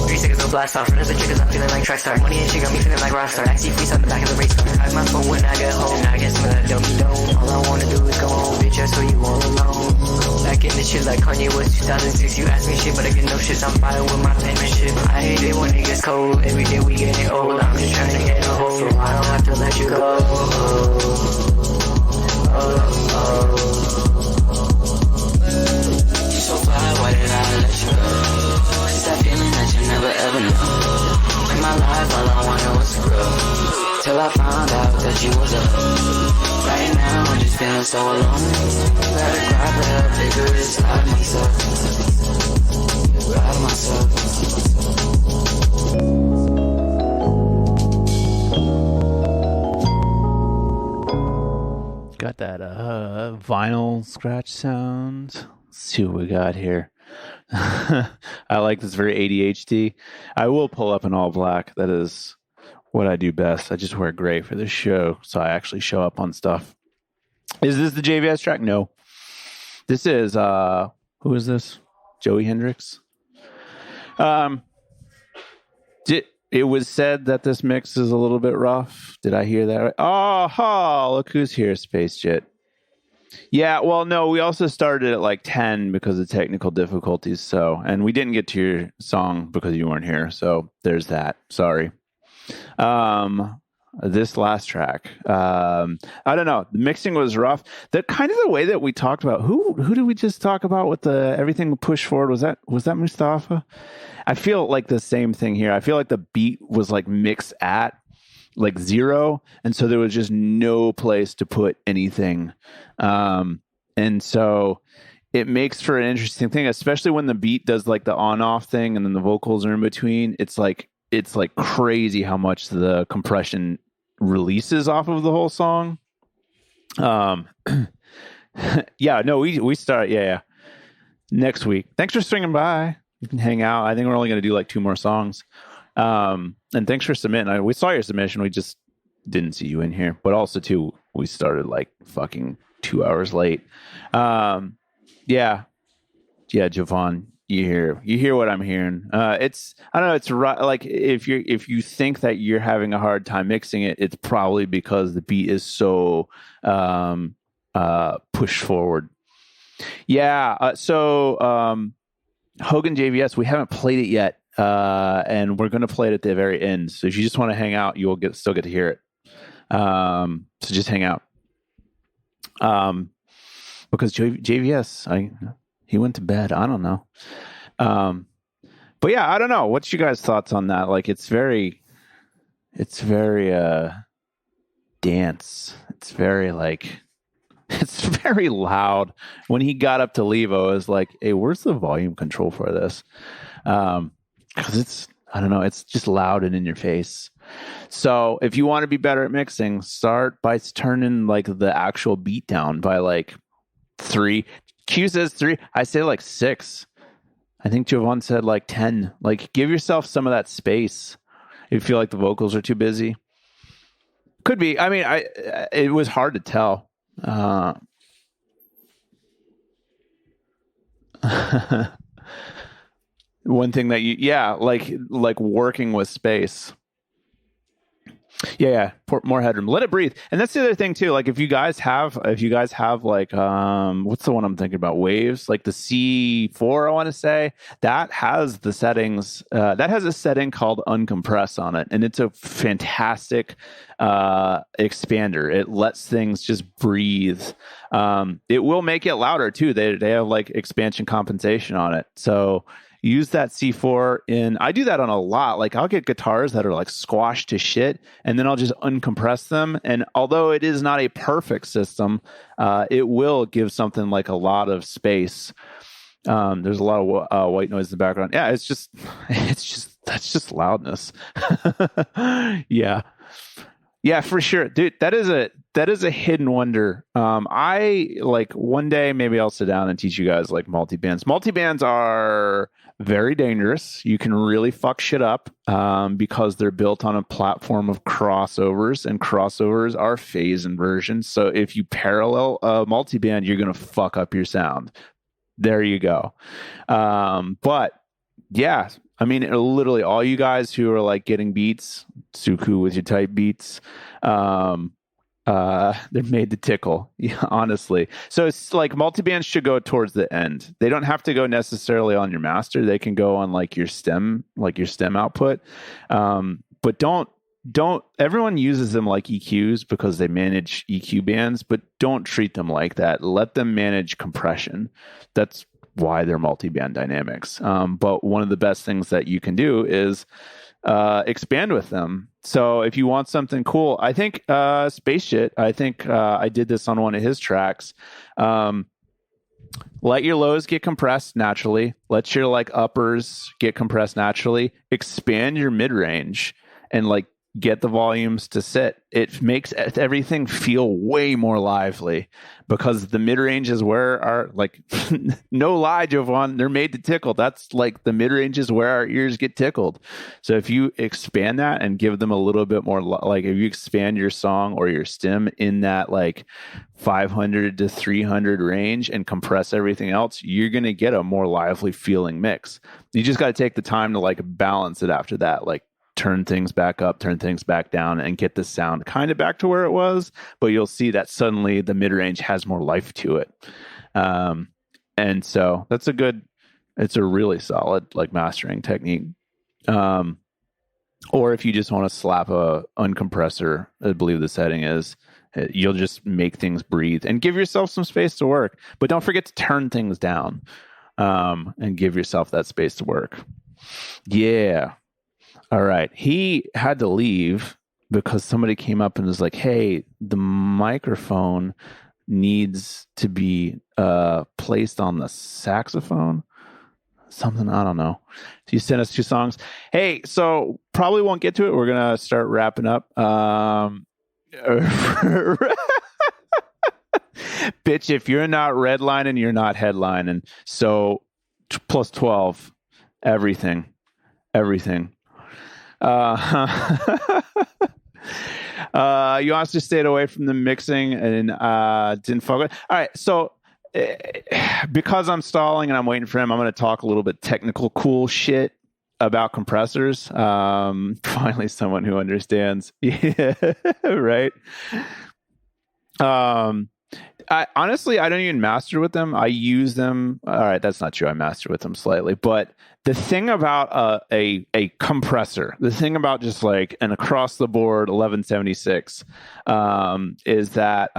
3 seconds of blast off. Another chick 'cause I'm feeling like Trackstar. Money and she got me feeling like Rockstar. I see freeze on the back of the race car. Hide my phone when I get home. And I get some of that dummy dome. All I wanna do is go home. Bitch, I saw you all alone. Back in the shit like Kanye was 2006. You ask me shit, but I get no shit. I'm fine with my penmanship. I hate it when it gets cold. Every day we getting old. I'm just trying to get a hold. So I don't have to let you go. So fly, why did I let you go? It's that feeling that you never ever know. In my life, all I wanted was to grow. Till I found out that you was a hoe. Right now, I'm just feeling so alone. Gotta cry, but I figure it's hard myself. Hard myself. Got that vinyl scratch sound. Let's see what we got here. I like this, very ADHD. I will pull up in all black. That is what I do best. I just wear gray for this show, so I actually show up on stuff. Is this the JVS track? No. This is who is this? Joey Hendrix. It was said that this mix is a little bit rough. Did I hear that right? Oh, look who's here, Space Jet. Yeah, well, no, we also started at like 10 because of technical difficulties. So, and we didn't get to your song because you weren't here. So there's that. Sorry. This last track, I don't know. The mixing was rough. The kind of the way that we talked about, who did we just talk about with the everything push forward? Was that Mustafa? I feel like the same thing here. I feel like the beat was like mixed at like 0, and so there was just no place to put anything. And so it makes for an interesting thing, especially when the beat does like the on-off thing and then the vocals are in between. It's like crazy how much the compression releases off of the whole song. Yeah, no, we start. Yeah. Next week. Thanks for swinging by. You can hang out. I think we're only going to do like 2 more songs. And thanks for submitting. We saw your submission. We just didn't see you in here. But also, too, we started like fucking 2 hours late. Yeah, Javon, you hear what I'm hearing. It's, I don't know. It's like if you think that you're having a hard time mixing it, it's probably because the beat is so pushed forward. Yeah. So Hogan JVS, we haven't played it yet. And we're going to play it at the very end. So if you just want to hang out, you'll still get to hear it. So just hang out. Because JVS, he went to bed. I don't know. But yeah, I don't know. What's you guys' thoughts on that? Like, it's very dance. It's very like It's very loud. When he got up to leave, I was like, hey, where's the volume control for this? Because it's, I don't know, it's just loud and in your face. So if you want to be better at mixing, start by turning like the actual beat down by like 3. Q says 3. I say like 6. I think Jovan said like 10. Like, give yourself some of that space if you feel like the vocals are too busy. Could be. I mean, it was hard to tell. One thing that like working with space. Yeah, more headroom. Let it breathe. And that's the other thing too. Like if you guys have like what's the one I'm thinking about? Waves, like the C4, I want to say, that has the settings. That has a setting called uncompress on it, and it's a fantastic expander. It lets things just breathe. It will make it louder too. They have like expansion compensation on it. So use that C4 in. I do that on a lot. Like I'll get guitars that are like squashed to shit, and then I'll just uncompress them. And although it is not a perfect system, it will give something like a lot of space. There's a lot of white noise in the background. Yeah, it's just that's just loudness. Yeah, for sure, dude. That is a hidden wonder. I like one day maybe I'll sit down and teach you guys like multi-bands. Multi-bands are very dangerous. You can really fuck shit up because they're built on a platform of crossovers, and crossovers are phase inversions. So if you parallel a multi-band, you're gonna fuck up your sound. There you go. But yeah, I mean, literally all you guys who are like getting beats, Suku with your type beats, they're made to tickle, honestly. So it's like multi-bands should go towards the end. They don't have to go necessarily on your master. They can go on like your stem output. But don't everyone uses them like EQs because they manage EQ bands, but don't treat them like that. Let them manage compression. That's why they're multi-band dynamics. But one of the best things that you can do is expand with them. So if you want something cool, I think Space Shit, I think I did this on one of his tracks. Let your lows get compressed naturally. Let your like uppers get compressed naturally. Expand your mid-range and like get the volumes to sit. It makes everything feel way more lively because the mid-range is where our, like, no lie, Jovan, they're made to tickle. That's like the mid-range is where our ears get tickled. So if you expand that and give them a little bit more, like if you expand your song or your stem in that like 500 to 300 range and compress everything else, you're going to get a more lively feeling mix. You just got to take the time to like balance it after that. Like, turn things back up, turn things back down, and get the sound kind of back to where it was. But you'll see that suddenly the mid-range has more life to it. And so it's a really solid like mastering technique. Or if you just want to slap a uncompressor, I believe the setting is, you'll just make things breathe and give yourself some space to work. But don't forget to turn things down and give yourself that space to work. Yeah. All right. He had to leave because somebody came up and was like, hey, the microphone needs to be placed on the saxophone. Something, I don't know. So you sent us 2 songs. Hey, so probably won't get to it. We're going to start wrapping up. Bitch, if you're not redlining, you're not headlining. So plus 12, everything. You honestly stayed away from the mixing and didn't focus. All right, so because I'm stalling and I'm waiting for him, I'm going to talk a little bit technical, cool shit about compressors. Finally, someone who understands. Yeah, right. I don't even master with them. I use them. All right, that's not true. I master with them slightly. But the thing about a compressor, the thing about just like an across the board 1176 is that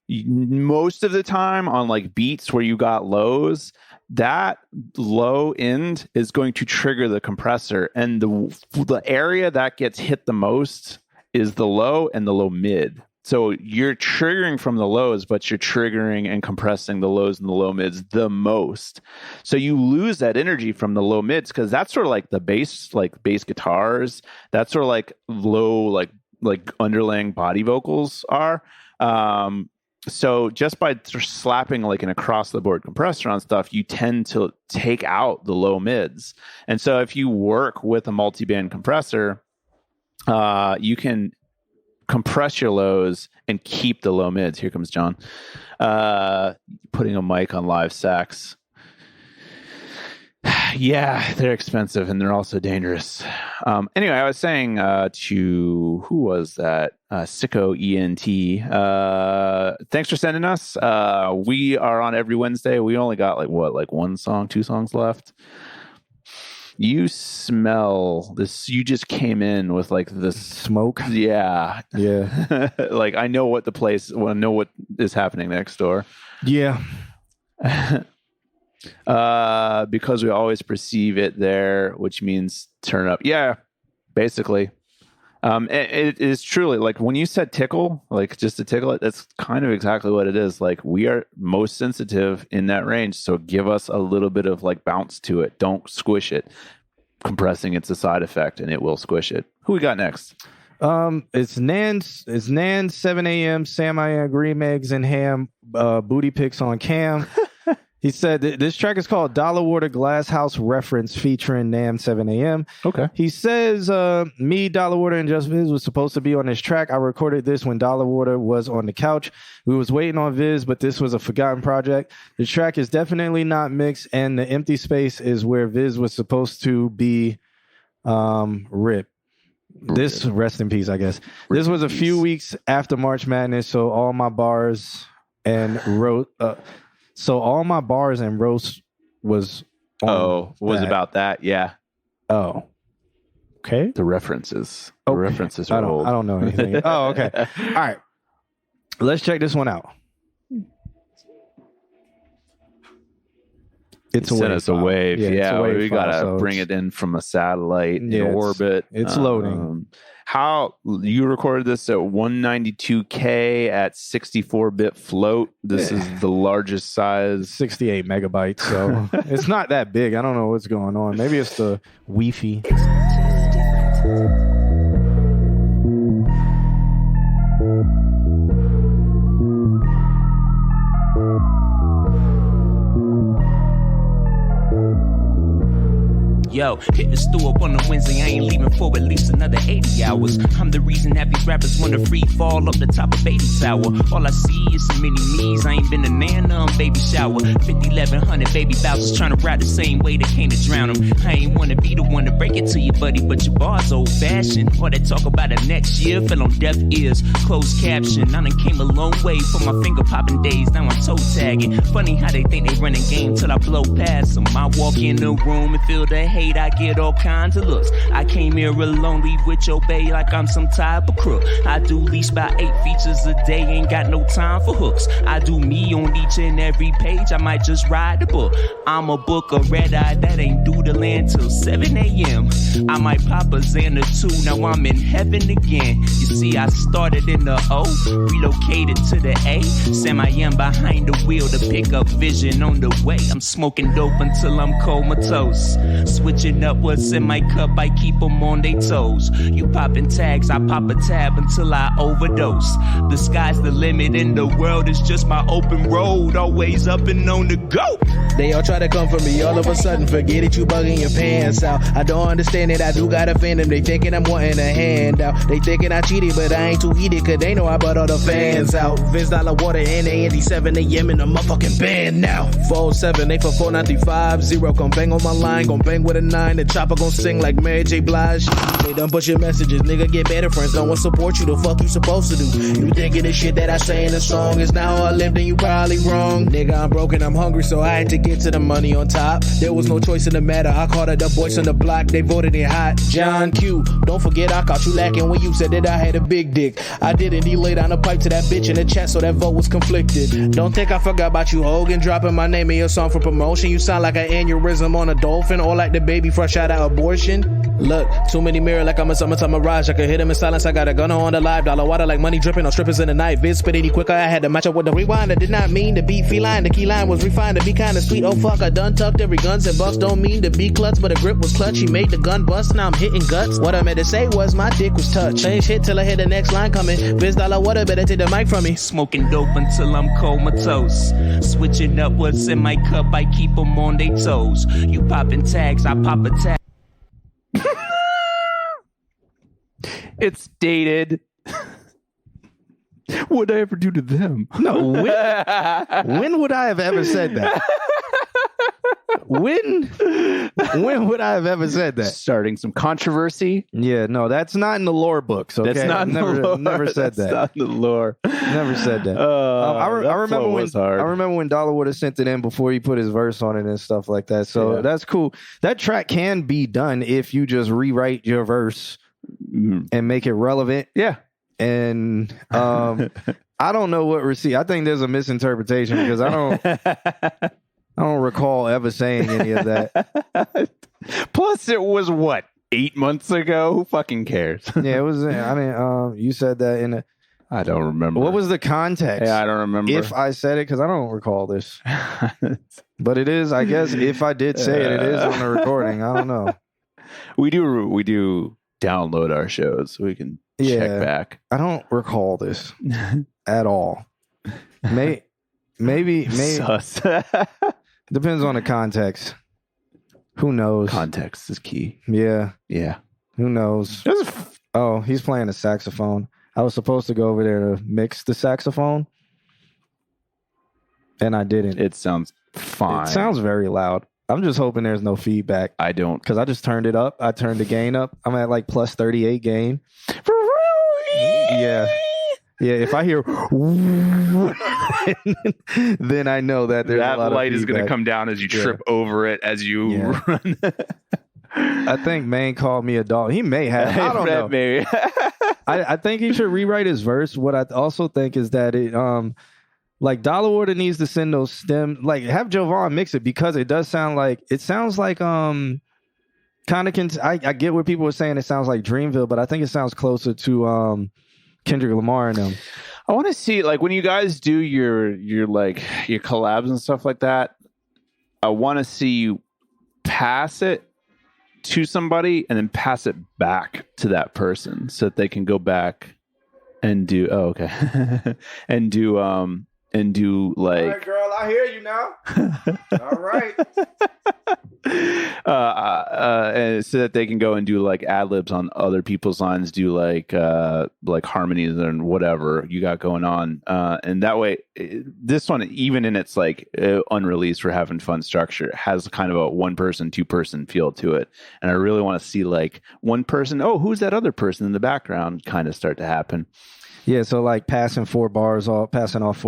most of the time on like beats where you got lows, that low end is going to trigger the compressor, and the area that gets hit the most is the low and the low mid. So you're triggering from the lows, but you're triggering and compressing the lows and the low mids the most. So you lose that energy from the low mids because that's sort of like the bass guitars. That's sort of like low, like underlying body vocals are. So just by slapping like an across the board compressor on stuff, you tend to take out the low mids. And so if you work with a multi-band compressor, you can compress your lows and keep the low mids. Here comes John. Putting a mic on live sax. Yeah, they're expensive and they're also dangerous. Anyway, I was saying to, who was that? Sicko ENT. Thanks for sending us. We are on every Wednesday. We only got like 1 song, 2 songs left. You smell this. You just came in with like this smoke. Yeah. Like I know what is happening next door. Yeah. Because we always perceive it there, which means turn up. Yeah, basically. It is truly like when you said tickle, like just to tickle it, that's kind of exactly what it is. Like we are most sensitive in that range. So give us a little bit of like bounce to it. Don't squish it. Compressing, it's a side effect and it will squish it. Who we got next? It's Nan 7 a.m. Sam I Am Green Eggs and Ham booty pics on cam. He said this track is called Dollar Water Glass House Reference featuring Nam 7 a.m. Okay. He says, me, Dollar Water, and Just Viz was supposed to be on this track. I recorded this when Dollar Water was on the couch. We was waiting on Viz, but this was a forgotten project. The track is definitely not mixed, and the empty space is where Viz was supposed to be rip. This, rest in peace, I guess. This was a few weeks after March Madness, so all my bars and roast was about that. Yeah. Oh. Okay. The references. The references are old. I don't know anything. Oh, okay. All right. Let's check this one out. It's a wave. Yeah, we gotta so bring it in from a satellite in orbit. It's loading. How you recorded this at 192K at 64-bit float? This is the largest size, 68 megabytes. So it's not that big. I don't know what's going on. Maybe it's the Wi-Fi. Yo, hit the store up on a Wednesday, I ain't leaving for at least another 80 hours. I'm the reason half these rappers wanna free fall up the top of Baby Tower. All I see is so many me's, I ain't been a nana on baby shower. 50, 1100 baby bouncers trying to ride the same way they came to drown them. I ain't wanna be the one to break it to you, buddy, but your bar's old fashioned. All that talk about it next year fell on deaf ears, closed caption. I done came a long way from my finger popping days, now I'm toe tagging. Funny how they think they running game till I blow past them. I walk in the room and feel the hate, I get all kinds of looks. I came here alone, leave with your bae like I'm some type of crook. I do least about 8 features a day, ain't got no time for hooks. I do me on each and every page, I might just ride the book. I'm a book of red eye that ain't due to land till 7 a.m. I might pop a Xander too, now I'm in heaven again. You see, I started in the O, relocated to the A. Sam I Am behind the wheel to pick up vision on the way. I'm smoking dope until I'm comatose. Switching up what's in my cup, I keep them on their toes. You popping tags, I pop a tab until I overdose. The sky's the limit and the world is just my open road. Always up and on the go. They all try to come for me, all of a sudden forget it, you bugging your pants out. I don't understand it, I do got to offend them. They thinking I'm wanting a handout. They thinking I cheated, but I ain't too heated, cause they know I bought all the fans out. Vince Dollar Water and Andy 7 a.m. in the motherfucking band now. 407, 8 for 4935, 0, gon' bang on my line, gon' bang with a 9. The chopper gon' sing like Mary J. Blige. They done push your messages, nigga, get better friends. No one support you, the fuck you supposed to do? You thinking the shit that I say in the song is not how I live, then you probably wrong. Nigga, I'm broken, I'm hungry, so I had to get to the money on top. There was no choice in the matter, I called it the voice on the block, they voted it hot. John Q, don't forget I caught you lacking when you said that I had a big dick. I didn't, he laid down a pipe to that bitch in the chat, so that vote was conflicted. Don't think I forgot about you, Hogan, dropping my name in your song for promotion. You sound like an aneurysm on a dolphin, or like the baby fresh out of abortion. Look, too many mirror like I'm a summertime mirage. I could hit him in silence. I got a gun on the live. Dollar water like money dripping on strippers in the night. Vids spit any quicker. I had to match up with the rewind. I did not mean to be feline. The key line was refined to be kind of sweet. Oh fuck, I done tucked every guns and buffs. Don't mean to be klutz, but the grip was clutch. He made the gun bust. Now I'm hitting guts. What I meant to say was my dick was touched. Change shit till I hear the next line coming. Biz dollar water, better take the mic from me. Smoking dope until I'm comatose. Switching up what's in my cup, I keep them on their toes. You popping tags, I pop a tag. It's dated. What did I ever do to them? No, when would I have ever said that? When would I have ever said that? Starting some controversy. Yeah, no, that's not in the lore books. Okay, That's not in the lore. Never said That's that. not in the lore. Never said that. I remember when Dollar would have sent it in before he put his verse on it and stuff like that. So that's cool. That track can be done if you just rewrite your verse and make it relevant. Yeah. And I don't know what receipt. I think there's a misinterpretation because I don't recall ever saying any of that. Plus, it was what, 8 months ago? Who fucking cares? Yeah, it was. I mean, you said that in a. I don't remember. What was the context? Yeah, I don't remember. If I said it, because I don't recall this. But it is, I guess, if I did say it, it is on the recording. I don't know. We do download our shows. We can check back. I don't recall this at all. Maybe. Sus. Depends on the context. Who knows? Context is key. Yeah. Yeah. Who knows? Oh, he's playing the saxophone. I was supposed to go over there to mix the saxophone, and I didn't. It sounds fine. It sounds very loud. I'm just hoping there's no feedback. I don't. Because I just turned it up. I turned the gain up. I'm at like plus 38 gain. Yeah. Yeah, if I hear then I know that there's that a lot light of is going to come down as you trip over it as you run. I think Maine called me a dog. He may have. I don't know. Maybe. I think he should rewrite his verse. What I also think is that it like Dollar Water needs to send those stems, like have Jovan mix it, because it does sound like kind of I get what people were saying. It sounds like Dreamville, but I think it sounds closer to Kendrick Lamar and them. I want to see, like, when you guys do your collabs and stuff like that, I want to see you pass it to somebody and then pass it back to that person so that they can go back and do and do like, all right, girl, I hear you now. All right. And so that they can go and do like ad libs on other people's lines, do like harmonies and whatever you got going on, and that way, this one, even in its like unreleased for having fun structure, has kind of a 1-person, 2-person feel to it, and I really want to see like one person, oh, who's that other person in the background, kind of start to happen. Yeah, so like passing off 4 bars, passing off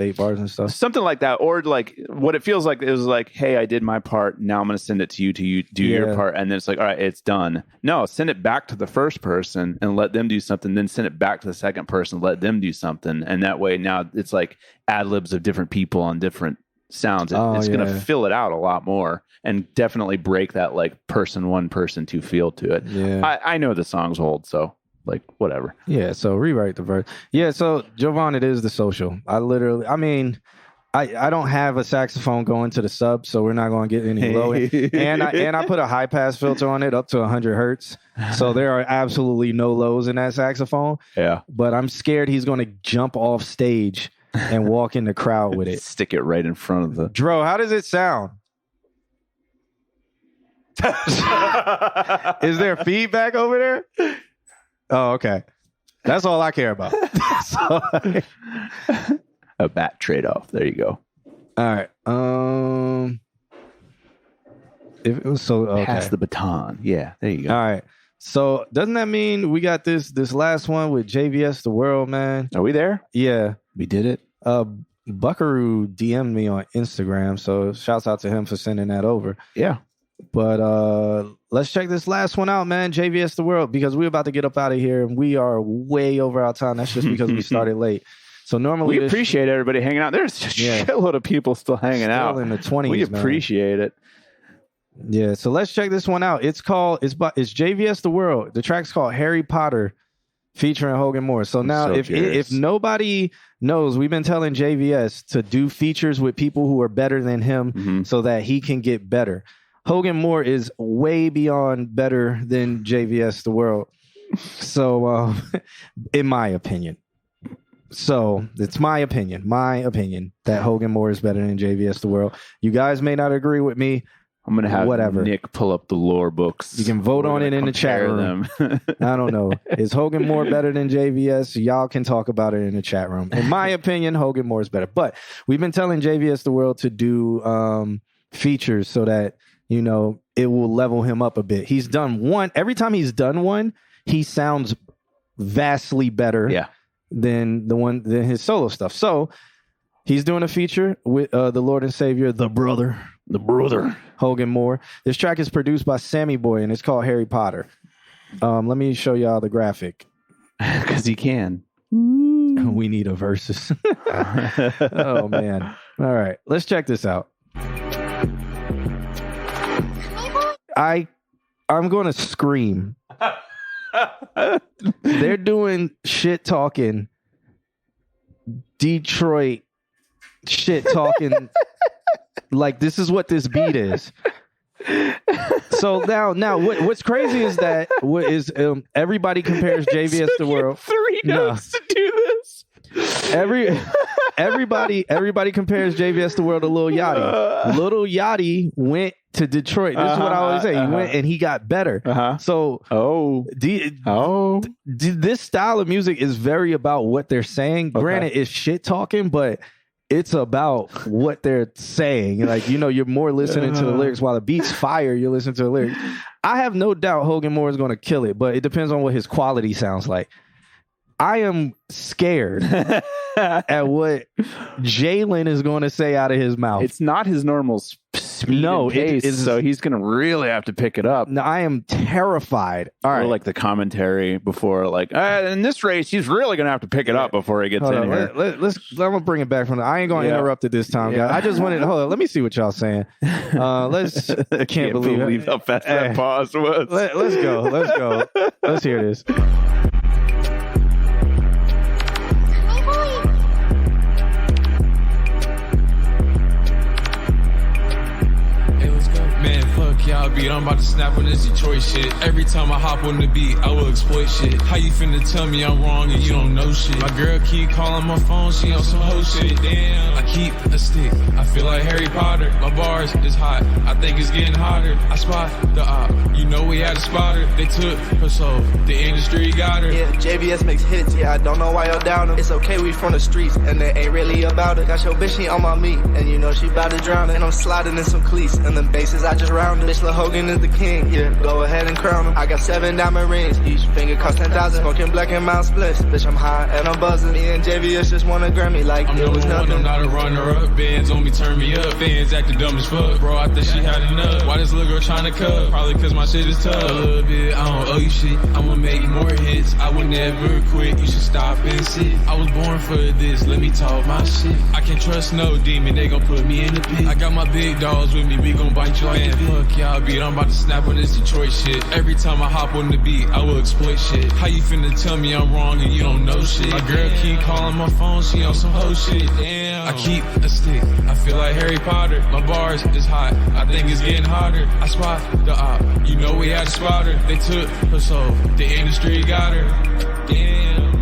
8 bars and stuff. Something like that. Or like what it feels like is like, hey, I did my part. Now I'm going to send it to you do your part. And then it's like, all right, it's done. No, send it back to the first person and let them do something. Then send it back to the second person, let them do something. And that way now it's like ad libs of different people on different sounds. It's going to fill it out a lot more and definitely break that like person 1, person 2 feel to it. Yeah. I know the song's old, so like whatever. Yeah, so rewrite the verse. Yeah, so Jovan, it is the social. I don't have a saxophone going to the sub, so we're not going to get any low end. And I put a high pass filter on it up to 100 hertz. So there are absolutely no lows in that saxophone. Yeah. But I'm scared he's going to jump off stage and walk in the crowd with it. Stick it right in front of the Dro, how does it sound? Is there feedback over there? Oh, okay. That's all I care about. A bat trade-off. There you go. All right. If it was so okay. Pass the baton. Yeah, there you go. All right. So doesn't that mean we got this last one with JVS The World, man? Are we there? Yeah. We did it. Buckaroo DM'd me on Instagram, so shouts out to him for sending that over. Yeah. But let's check this last one out, man. JVS The World, because we're about to get up out of here and we are way over our time. That's just because we started late. So normally we appreciate everybody hanging out. There's a shitload of people still hanging out in the 20s. We appreciate it. Yeah, so let's check this one out. It's JVS The World. The track's called Harry Potter, featuring Hogan Moore. So now, so if nobody knows, we've been telling JVS to do features with people who are better than him so that he can get better. Hogan Moore is way beyond better than JVS The World. So, in my opinion. So, it's my opinion that Hogan Moore is better than JVS The World. You guys may not agree with me. I'm going to have Nick pull up the lore books. You can vote on it in the chat room. I don't know. Is Hogan Moore better than JVS? Y'all can talk about it in the chat room. In my opinion, Hogan Moore is better. But we've been telling JVS The World to do features so that, you know, it will level him up a bit. He's done one. Every time he's done one, he sounds vastly better than than his solo stuff. So he's doing a feature with the Lord and Savior, the brother, Hogan Moore. This track is produced by Sammy Boy, and it's called Harry Potter. Let me show y'all the graphic. Because he can. We need a versus. Oh, man. All right. Let's check this out. I'm going to scream. They're doing shit talking Detroit shit talking like this is what this beat is. So now what's crazy is that everybody compares JVS The World. 3 notes to do this. Everybody compares JVS The World to Lil Yachty. Lil Yachty went to Detroit. This is what I always say. He went and he got better. So this style of music is very about what they're saying. Granted, it's shit talking, but it's about what they're saying. Like, you know, you're more listening to the lyrics while the beat's fire. You're listening to the lyrics. I have no doubt Hogan Moore is going to kill it, but it depends on what his quality sounds like. I am scared at what Jalen is going to say out of his mouth. It's not his normal speed and pace, so he's going to really have to pick it up. No, I am terrified. All right. Or like the commentary before, like, in this race, he's really going to have to pick it up before he gets in here. I'm going to bring it back from I ain't going to interrupt it this time, guys. I just wanted hold on. Let me see what y'all saying. I can't believe how fast that pause was. Let's go. Let's hear this. Y'all beat, I'm about to snap on this Detroit shit. Every time I hop on the beat, I will exploit shit. How you finna tell me I'm wrong and you don't know shit? My girl keep calling my phone, she on some hoe shit. Damn, I keep a stick. I feel like Harry Potter. My bars is hot. I think it's getting hotter. I spot the op. You know we had a spotter. They took her soul. The industry got her. Yeah, JVS makes hits. Yeah, I don't know why y'all down her. It's okay, we from the streets, and they ain't really about it. Got your bitch, she on my meat, and you know she about to drown it. And I'm sliding in some cleats, and the bases I just rounded. Bitch, Lil Hogan is the king, yeah, go ahead and crown him. I got 7 diamond rings, each finger cost 10,000. Smoking black and mild splits, bitch, I'm high and I'm buzzing. Me and JVS just won a Grammy like I'm it was nothing. I'm not a runner-up, bands on me, turn me up. Fans acting dumb as fuck, bro, I think she had enough. Why this little girl trying to cut? Probably cause my shit is tough. A little bit, I don't owe you shit, I'ma make more hits. I would never quit, you should stop and sit. I was born for this, let me talk my shit. I can't trust no demon, they gon' put me in the pit. I got my big dogs with me, we gon' bite you like fuck y'all beat, I'm about to snap on this Detroit shit. Every time I hop on the beat, I will exploit shit. How you finna tell me I'm wrong and you don't know shit? My girl keep calling my phone, she on some hoe shit. Damn, I keep a stick. I feel like Harry Potter. My bars is hot. I think it's getting hotter. I spot the op. You know we had a spotter. They took her soul. The industry got her. Damn.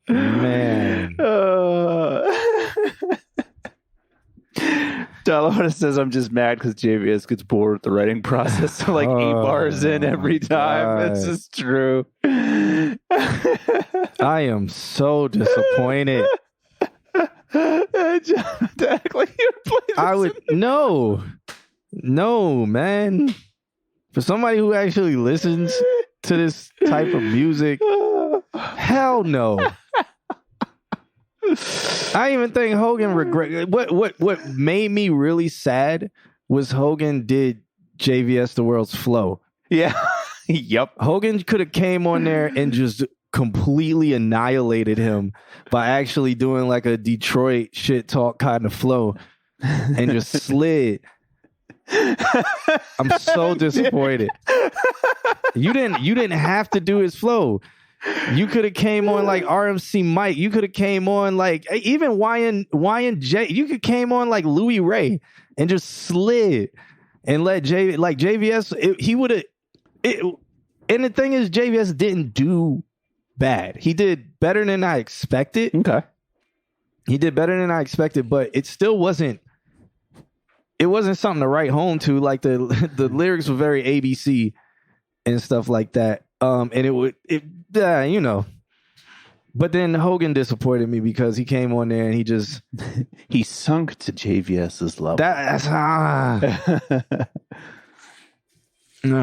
Man. Dalona says I'm just mad because JVS gets bored with the writing process. So like 8 bars in every time. God. It's just true. I am so disappointed. I would no, man. For somebody who actually listens to this type of music, hell no. I even think Hogan regret what made me really sad was Hogan did JVS The World's flow. Yeah. Yep. Hogan could have came on there and just completely annihilated him by actually doing like a Detroit shit talk kind of flow and just slid. I'm so disappointed. You didn't have to do his flow. You could have came on like RMC Mike. You could have came on like even YNJ. You could came on like Louis Ray and just slid and let JVS. He would have. And the thing is, JVS didn't do bad. He did better than I expected. Okay, he did better than I expected, but it still wasn't. It wasn't something to write home to. Like the lyrics were very ABC and stuff like that. And you know. But then Hogan disappointed me because he came on there and he just he sunk to JVS's level. That's all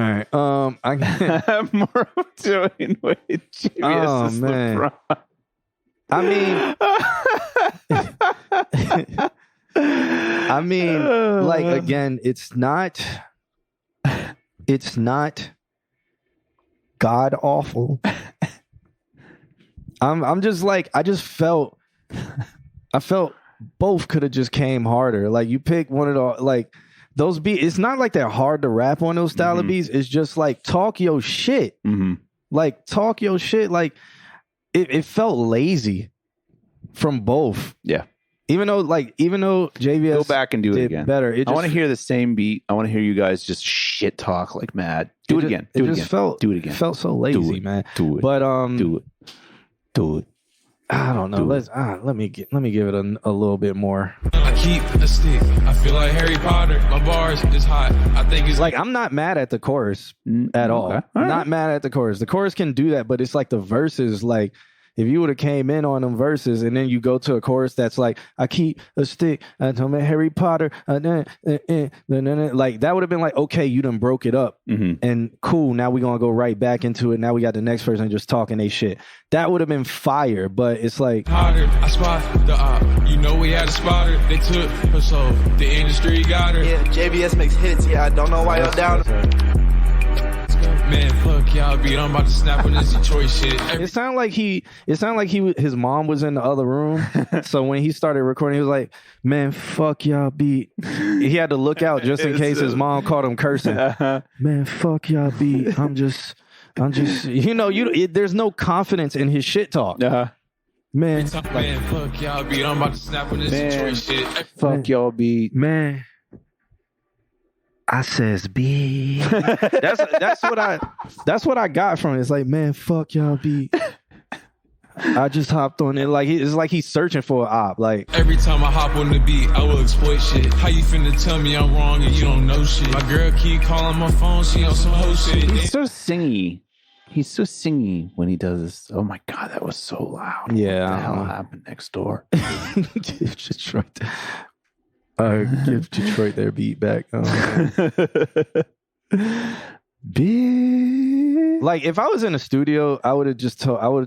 right. I have more of doing with JVS's LeBron. I mean, like again, it's not god awful. I'm just like I felt both could have just came harder. Like you pick one of the like those beats. It's not like they're hard to rap on those style of beats. It's just like talk your shit. Like talk your shit. Like it felt lazy from both. Yeah. Even though JVS go back and do it again. Better. I want to hear the same beat. I want to hear you guys just shit talk like mad. Do it again. Do it again. Do it again. It felt so lazy, man. Do it. But do it. I don't know. Let me give it a little bit more. I keep a stick. I feel like Harry Potter. My bars is hot. I think it's like I'm not mad at the chorus at all. Okay. Not mad at the chorus. The chorus can do that, but it's like the verses like. If you would have came in on them verses and then you go to a chorus that's like, I keep a stick, I told me Harry Potter, like that would have been like, okay, you done broke it up and cool. Now we're going to go right back into it. Now we got the next person just talking they shit. That would have been fire, but it's like. Potter, I spot the op. You know we had a spotter. They took her soul. The industry got her. Yeah, JVS makes hits. Yeah, I don't know why y'all down. Man, fuck y'all beat. I'm about to snap on this Detroit shit. It sounded like his mom was in the other room. So when he started recording, he was like, "Man, fuck y'all beat." He had to look out just in case his mom caught him cursing. Man, fuck y'all beat. I'm just, there's no confidence in his shit talk. Man, fuck y'all beat. I'm about to snap on this Detroit shit. Fuck y'all beat. Man. I says B. That's what I got from it. It's like, man, fuck y'all beat. I just hopped on it. Like it's like he's searching for an op. Like every time I hop on the beat, I will exploit shit. How you finna tell me I'm wrong and you don't know shit? My girl keep calling my phone, she on some whole shit. He's so singy. He's so singy when he does this. Oh my god, that was so loud. Yeah. What the hell happened next door? Detroit. Give Detroit their beat back. Big. Like if I was in a studio, I would have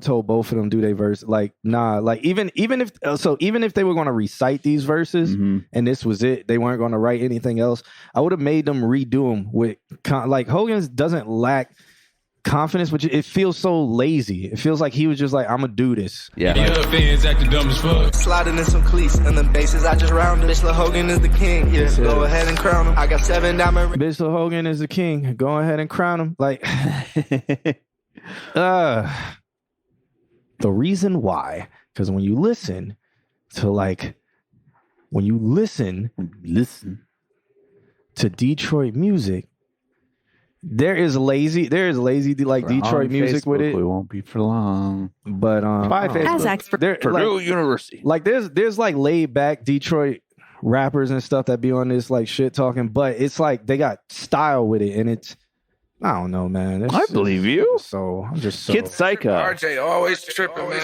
told both of them do their verse. Like nah, like even if they were going to recite these verses and this was it, they weren't going to write anything else. I would have made them redo them with like Hogan's doesn't lack confidence, but it feels so lazy. It feels like he was just like, I'm gonna do this. Yeah. Fans acting dumb as fuck. Sliding in some cleats and the bases I just rounded. Bitch, Lil Hogan is the king. Yeah, go ahead and crown him. I got 7 diamond. Bitch, Lil Hogan is the king. Go ahead and crown him. Like, the reason why, because when you listen to Detroit music. There is lazy like Detroit music Facebook, with it. We won't be for long. But Bye, Facebook. As expert. Purdue University. Like there's like laid back Detroit rappers and stuff that be on this like shit talking, but it's like they got style with it, and it's I don't know, man. I believe you. So I'm just so Kid Psycho. RJ always tripping, man.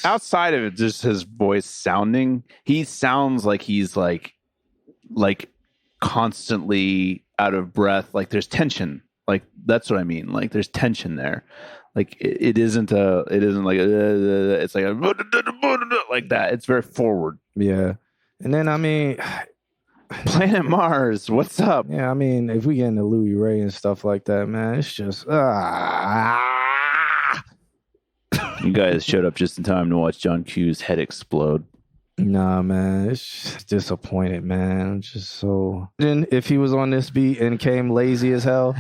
Outside of it, just his voice sounding, he sounds like he's like constantly out of breath. Like there's tension. Like that's what I mean. Like there's tension there. Like it isn't like it's like like that. It's very forward. Yeah. And then I mean, Planet Mars, what's up? Yeah, I mean, if we get into Louis Ray and stuff like that, man, it's just You guys showed up just in time to watch John Q's head explode. Nah, man, it's just disappointed, man. I'm just so. If he was on this beat and came lazy as hell,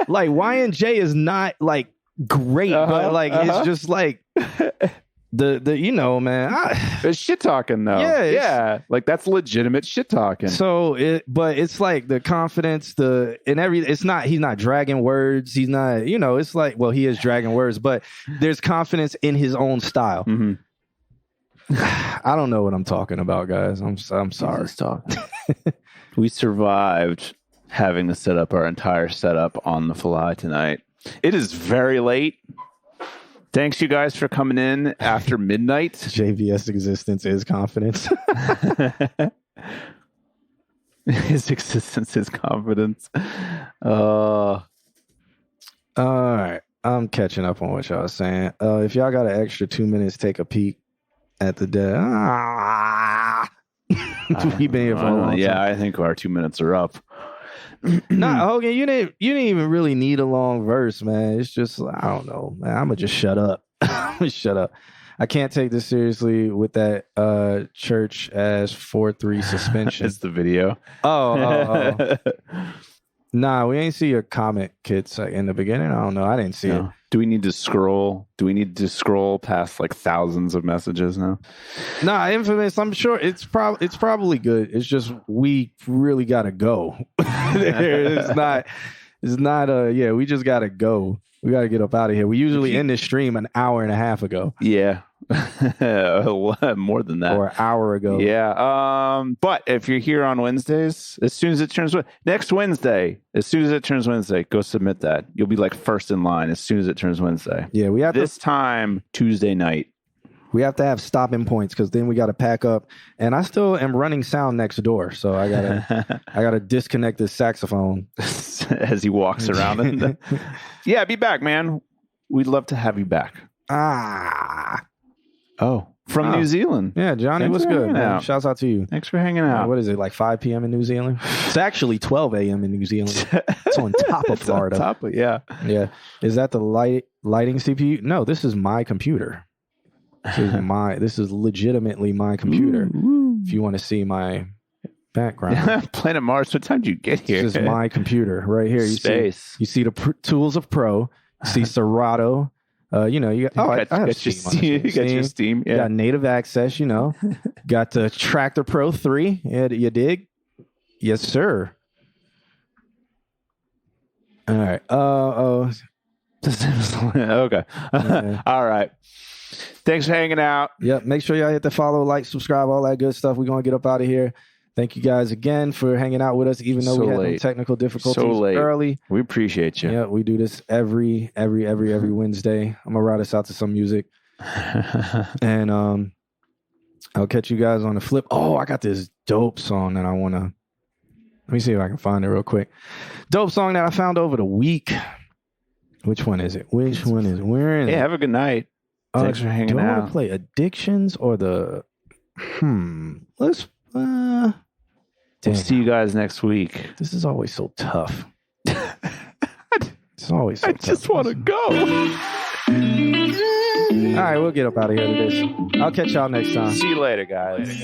like Y&J is not like great, but like it's just like the you know, man, it's shit talking though. Yeah, like that's legitimate shit talking. So but it's like the confidence, it's not. He's not dragging words. He's not. You know, it's like, well, he is dragging words, but there's confidence in his own style. Mm-hmm. I don't know what I'm talking about, guys. I'm sorry. We survived having to set up our entire setup on the fly tonight. It is very late. Thanks, you guys, for coming in after midnight. JVS existence is confidence. His existence is confidence. All right. I'm catching up on what y'all was saying. If y'all got an extra 2 minutes, take a peek at the dead. We've been here for a long time. Yeah, I think our 2 minutes are up. Nah, Hogan, you didn't even really need a long verse, man. It's just, I don't know, man. I'm gonna just shut up. Shut up. I can't take this seriously with that church as 4-3 suspension. It's the video. Oh. Nah, we ain't see your comment, kids, in the beginning. I don't know. I didn't see it. Do we need to scroll? Do we need to scroll past like thousands of messages now? Nah, Infamous, I'm sure it's probably good. It's just we really gotta go. It's not we just gotta go. We gotta get up out of here. We usually end this stream an hour and a half ago. Yeah. More than that. Or an hour ago. Yeah. But if you're here on Wednesdays, as soon as it turns next Wednesday, as soon as it turns Wednesday, go submit that. You'll be like first in line as soon as it turns Wednesday. Yeah, we have this time Tuesday night. We have to have stopping points because then we got to pack up. And I still am running sound next door, so I gotta disconnect this saxophone as he walks around. Yeah, be back, man. We'd love to have you back. From New Zealand. Yeah, Johnny, what's good, man? Shouts out to you. Thanks for hanging out. What is it, like 5 p.m. in New Zealand? It's actually 12 a.m. in New Zealand. It's on top of Florida. On top of, yeah. Is that the lighting CPU? No, this is my computer. This is legitimately my computer. If you want to see my background. Planet Mars, what time did you get here? This is my computer right here. You see the tools of Pro. You see Serato. You got your Steam. Yeah. You got native access, Got the Tractor Pro 3. You dig? Yes, sir. All right. Okay. Yeah. All right. Thanks for hanging out. Yep. Make sure y'all hit the follow, like, subscribe, all that good stuff. We're going to get up out of here. Thank you guys again for hanging out with us, even though we had no technical difficulties early. We appreciate you. Yeah, we do this every Wednesday. I'm gonna ride us out to some music, and I'll catch you guys on the flip. Oh, I got this dope song that I wanna. Let me see if I can find it real quick. Dope song that I found over the week. Which one is it? We're in. Hey, have a good night. Thanks for hanging out. Do I want to play Addictions or the? Let's. We'll see you guys next week. This is always so tough. It's always so tough. I just want to go. All right, we'll get up out of here to this. I'll catch y'all next time. See you later, guys.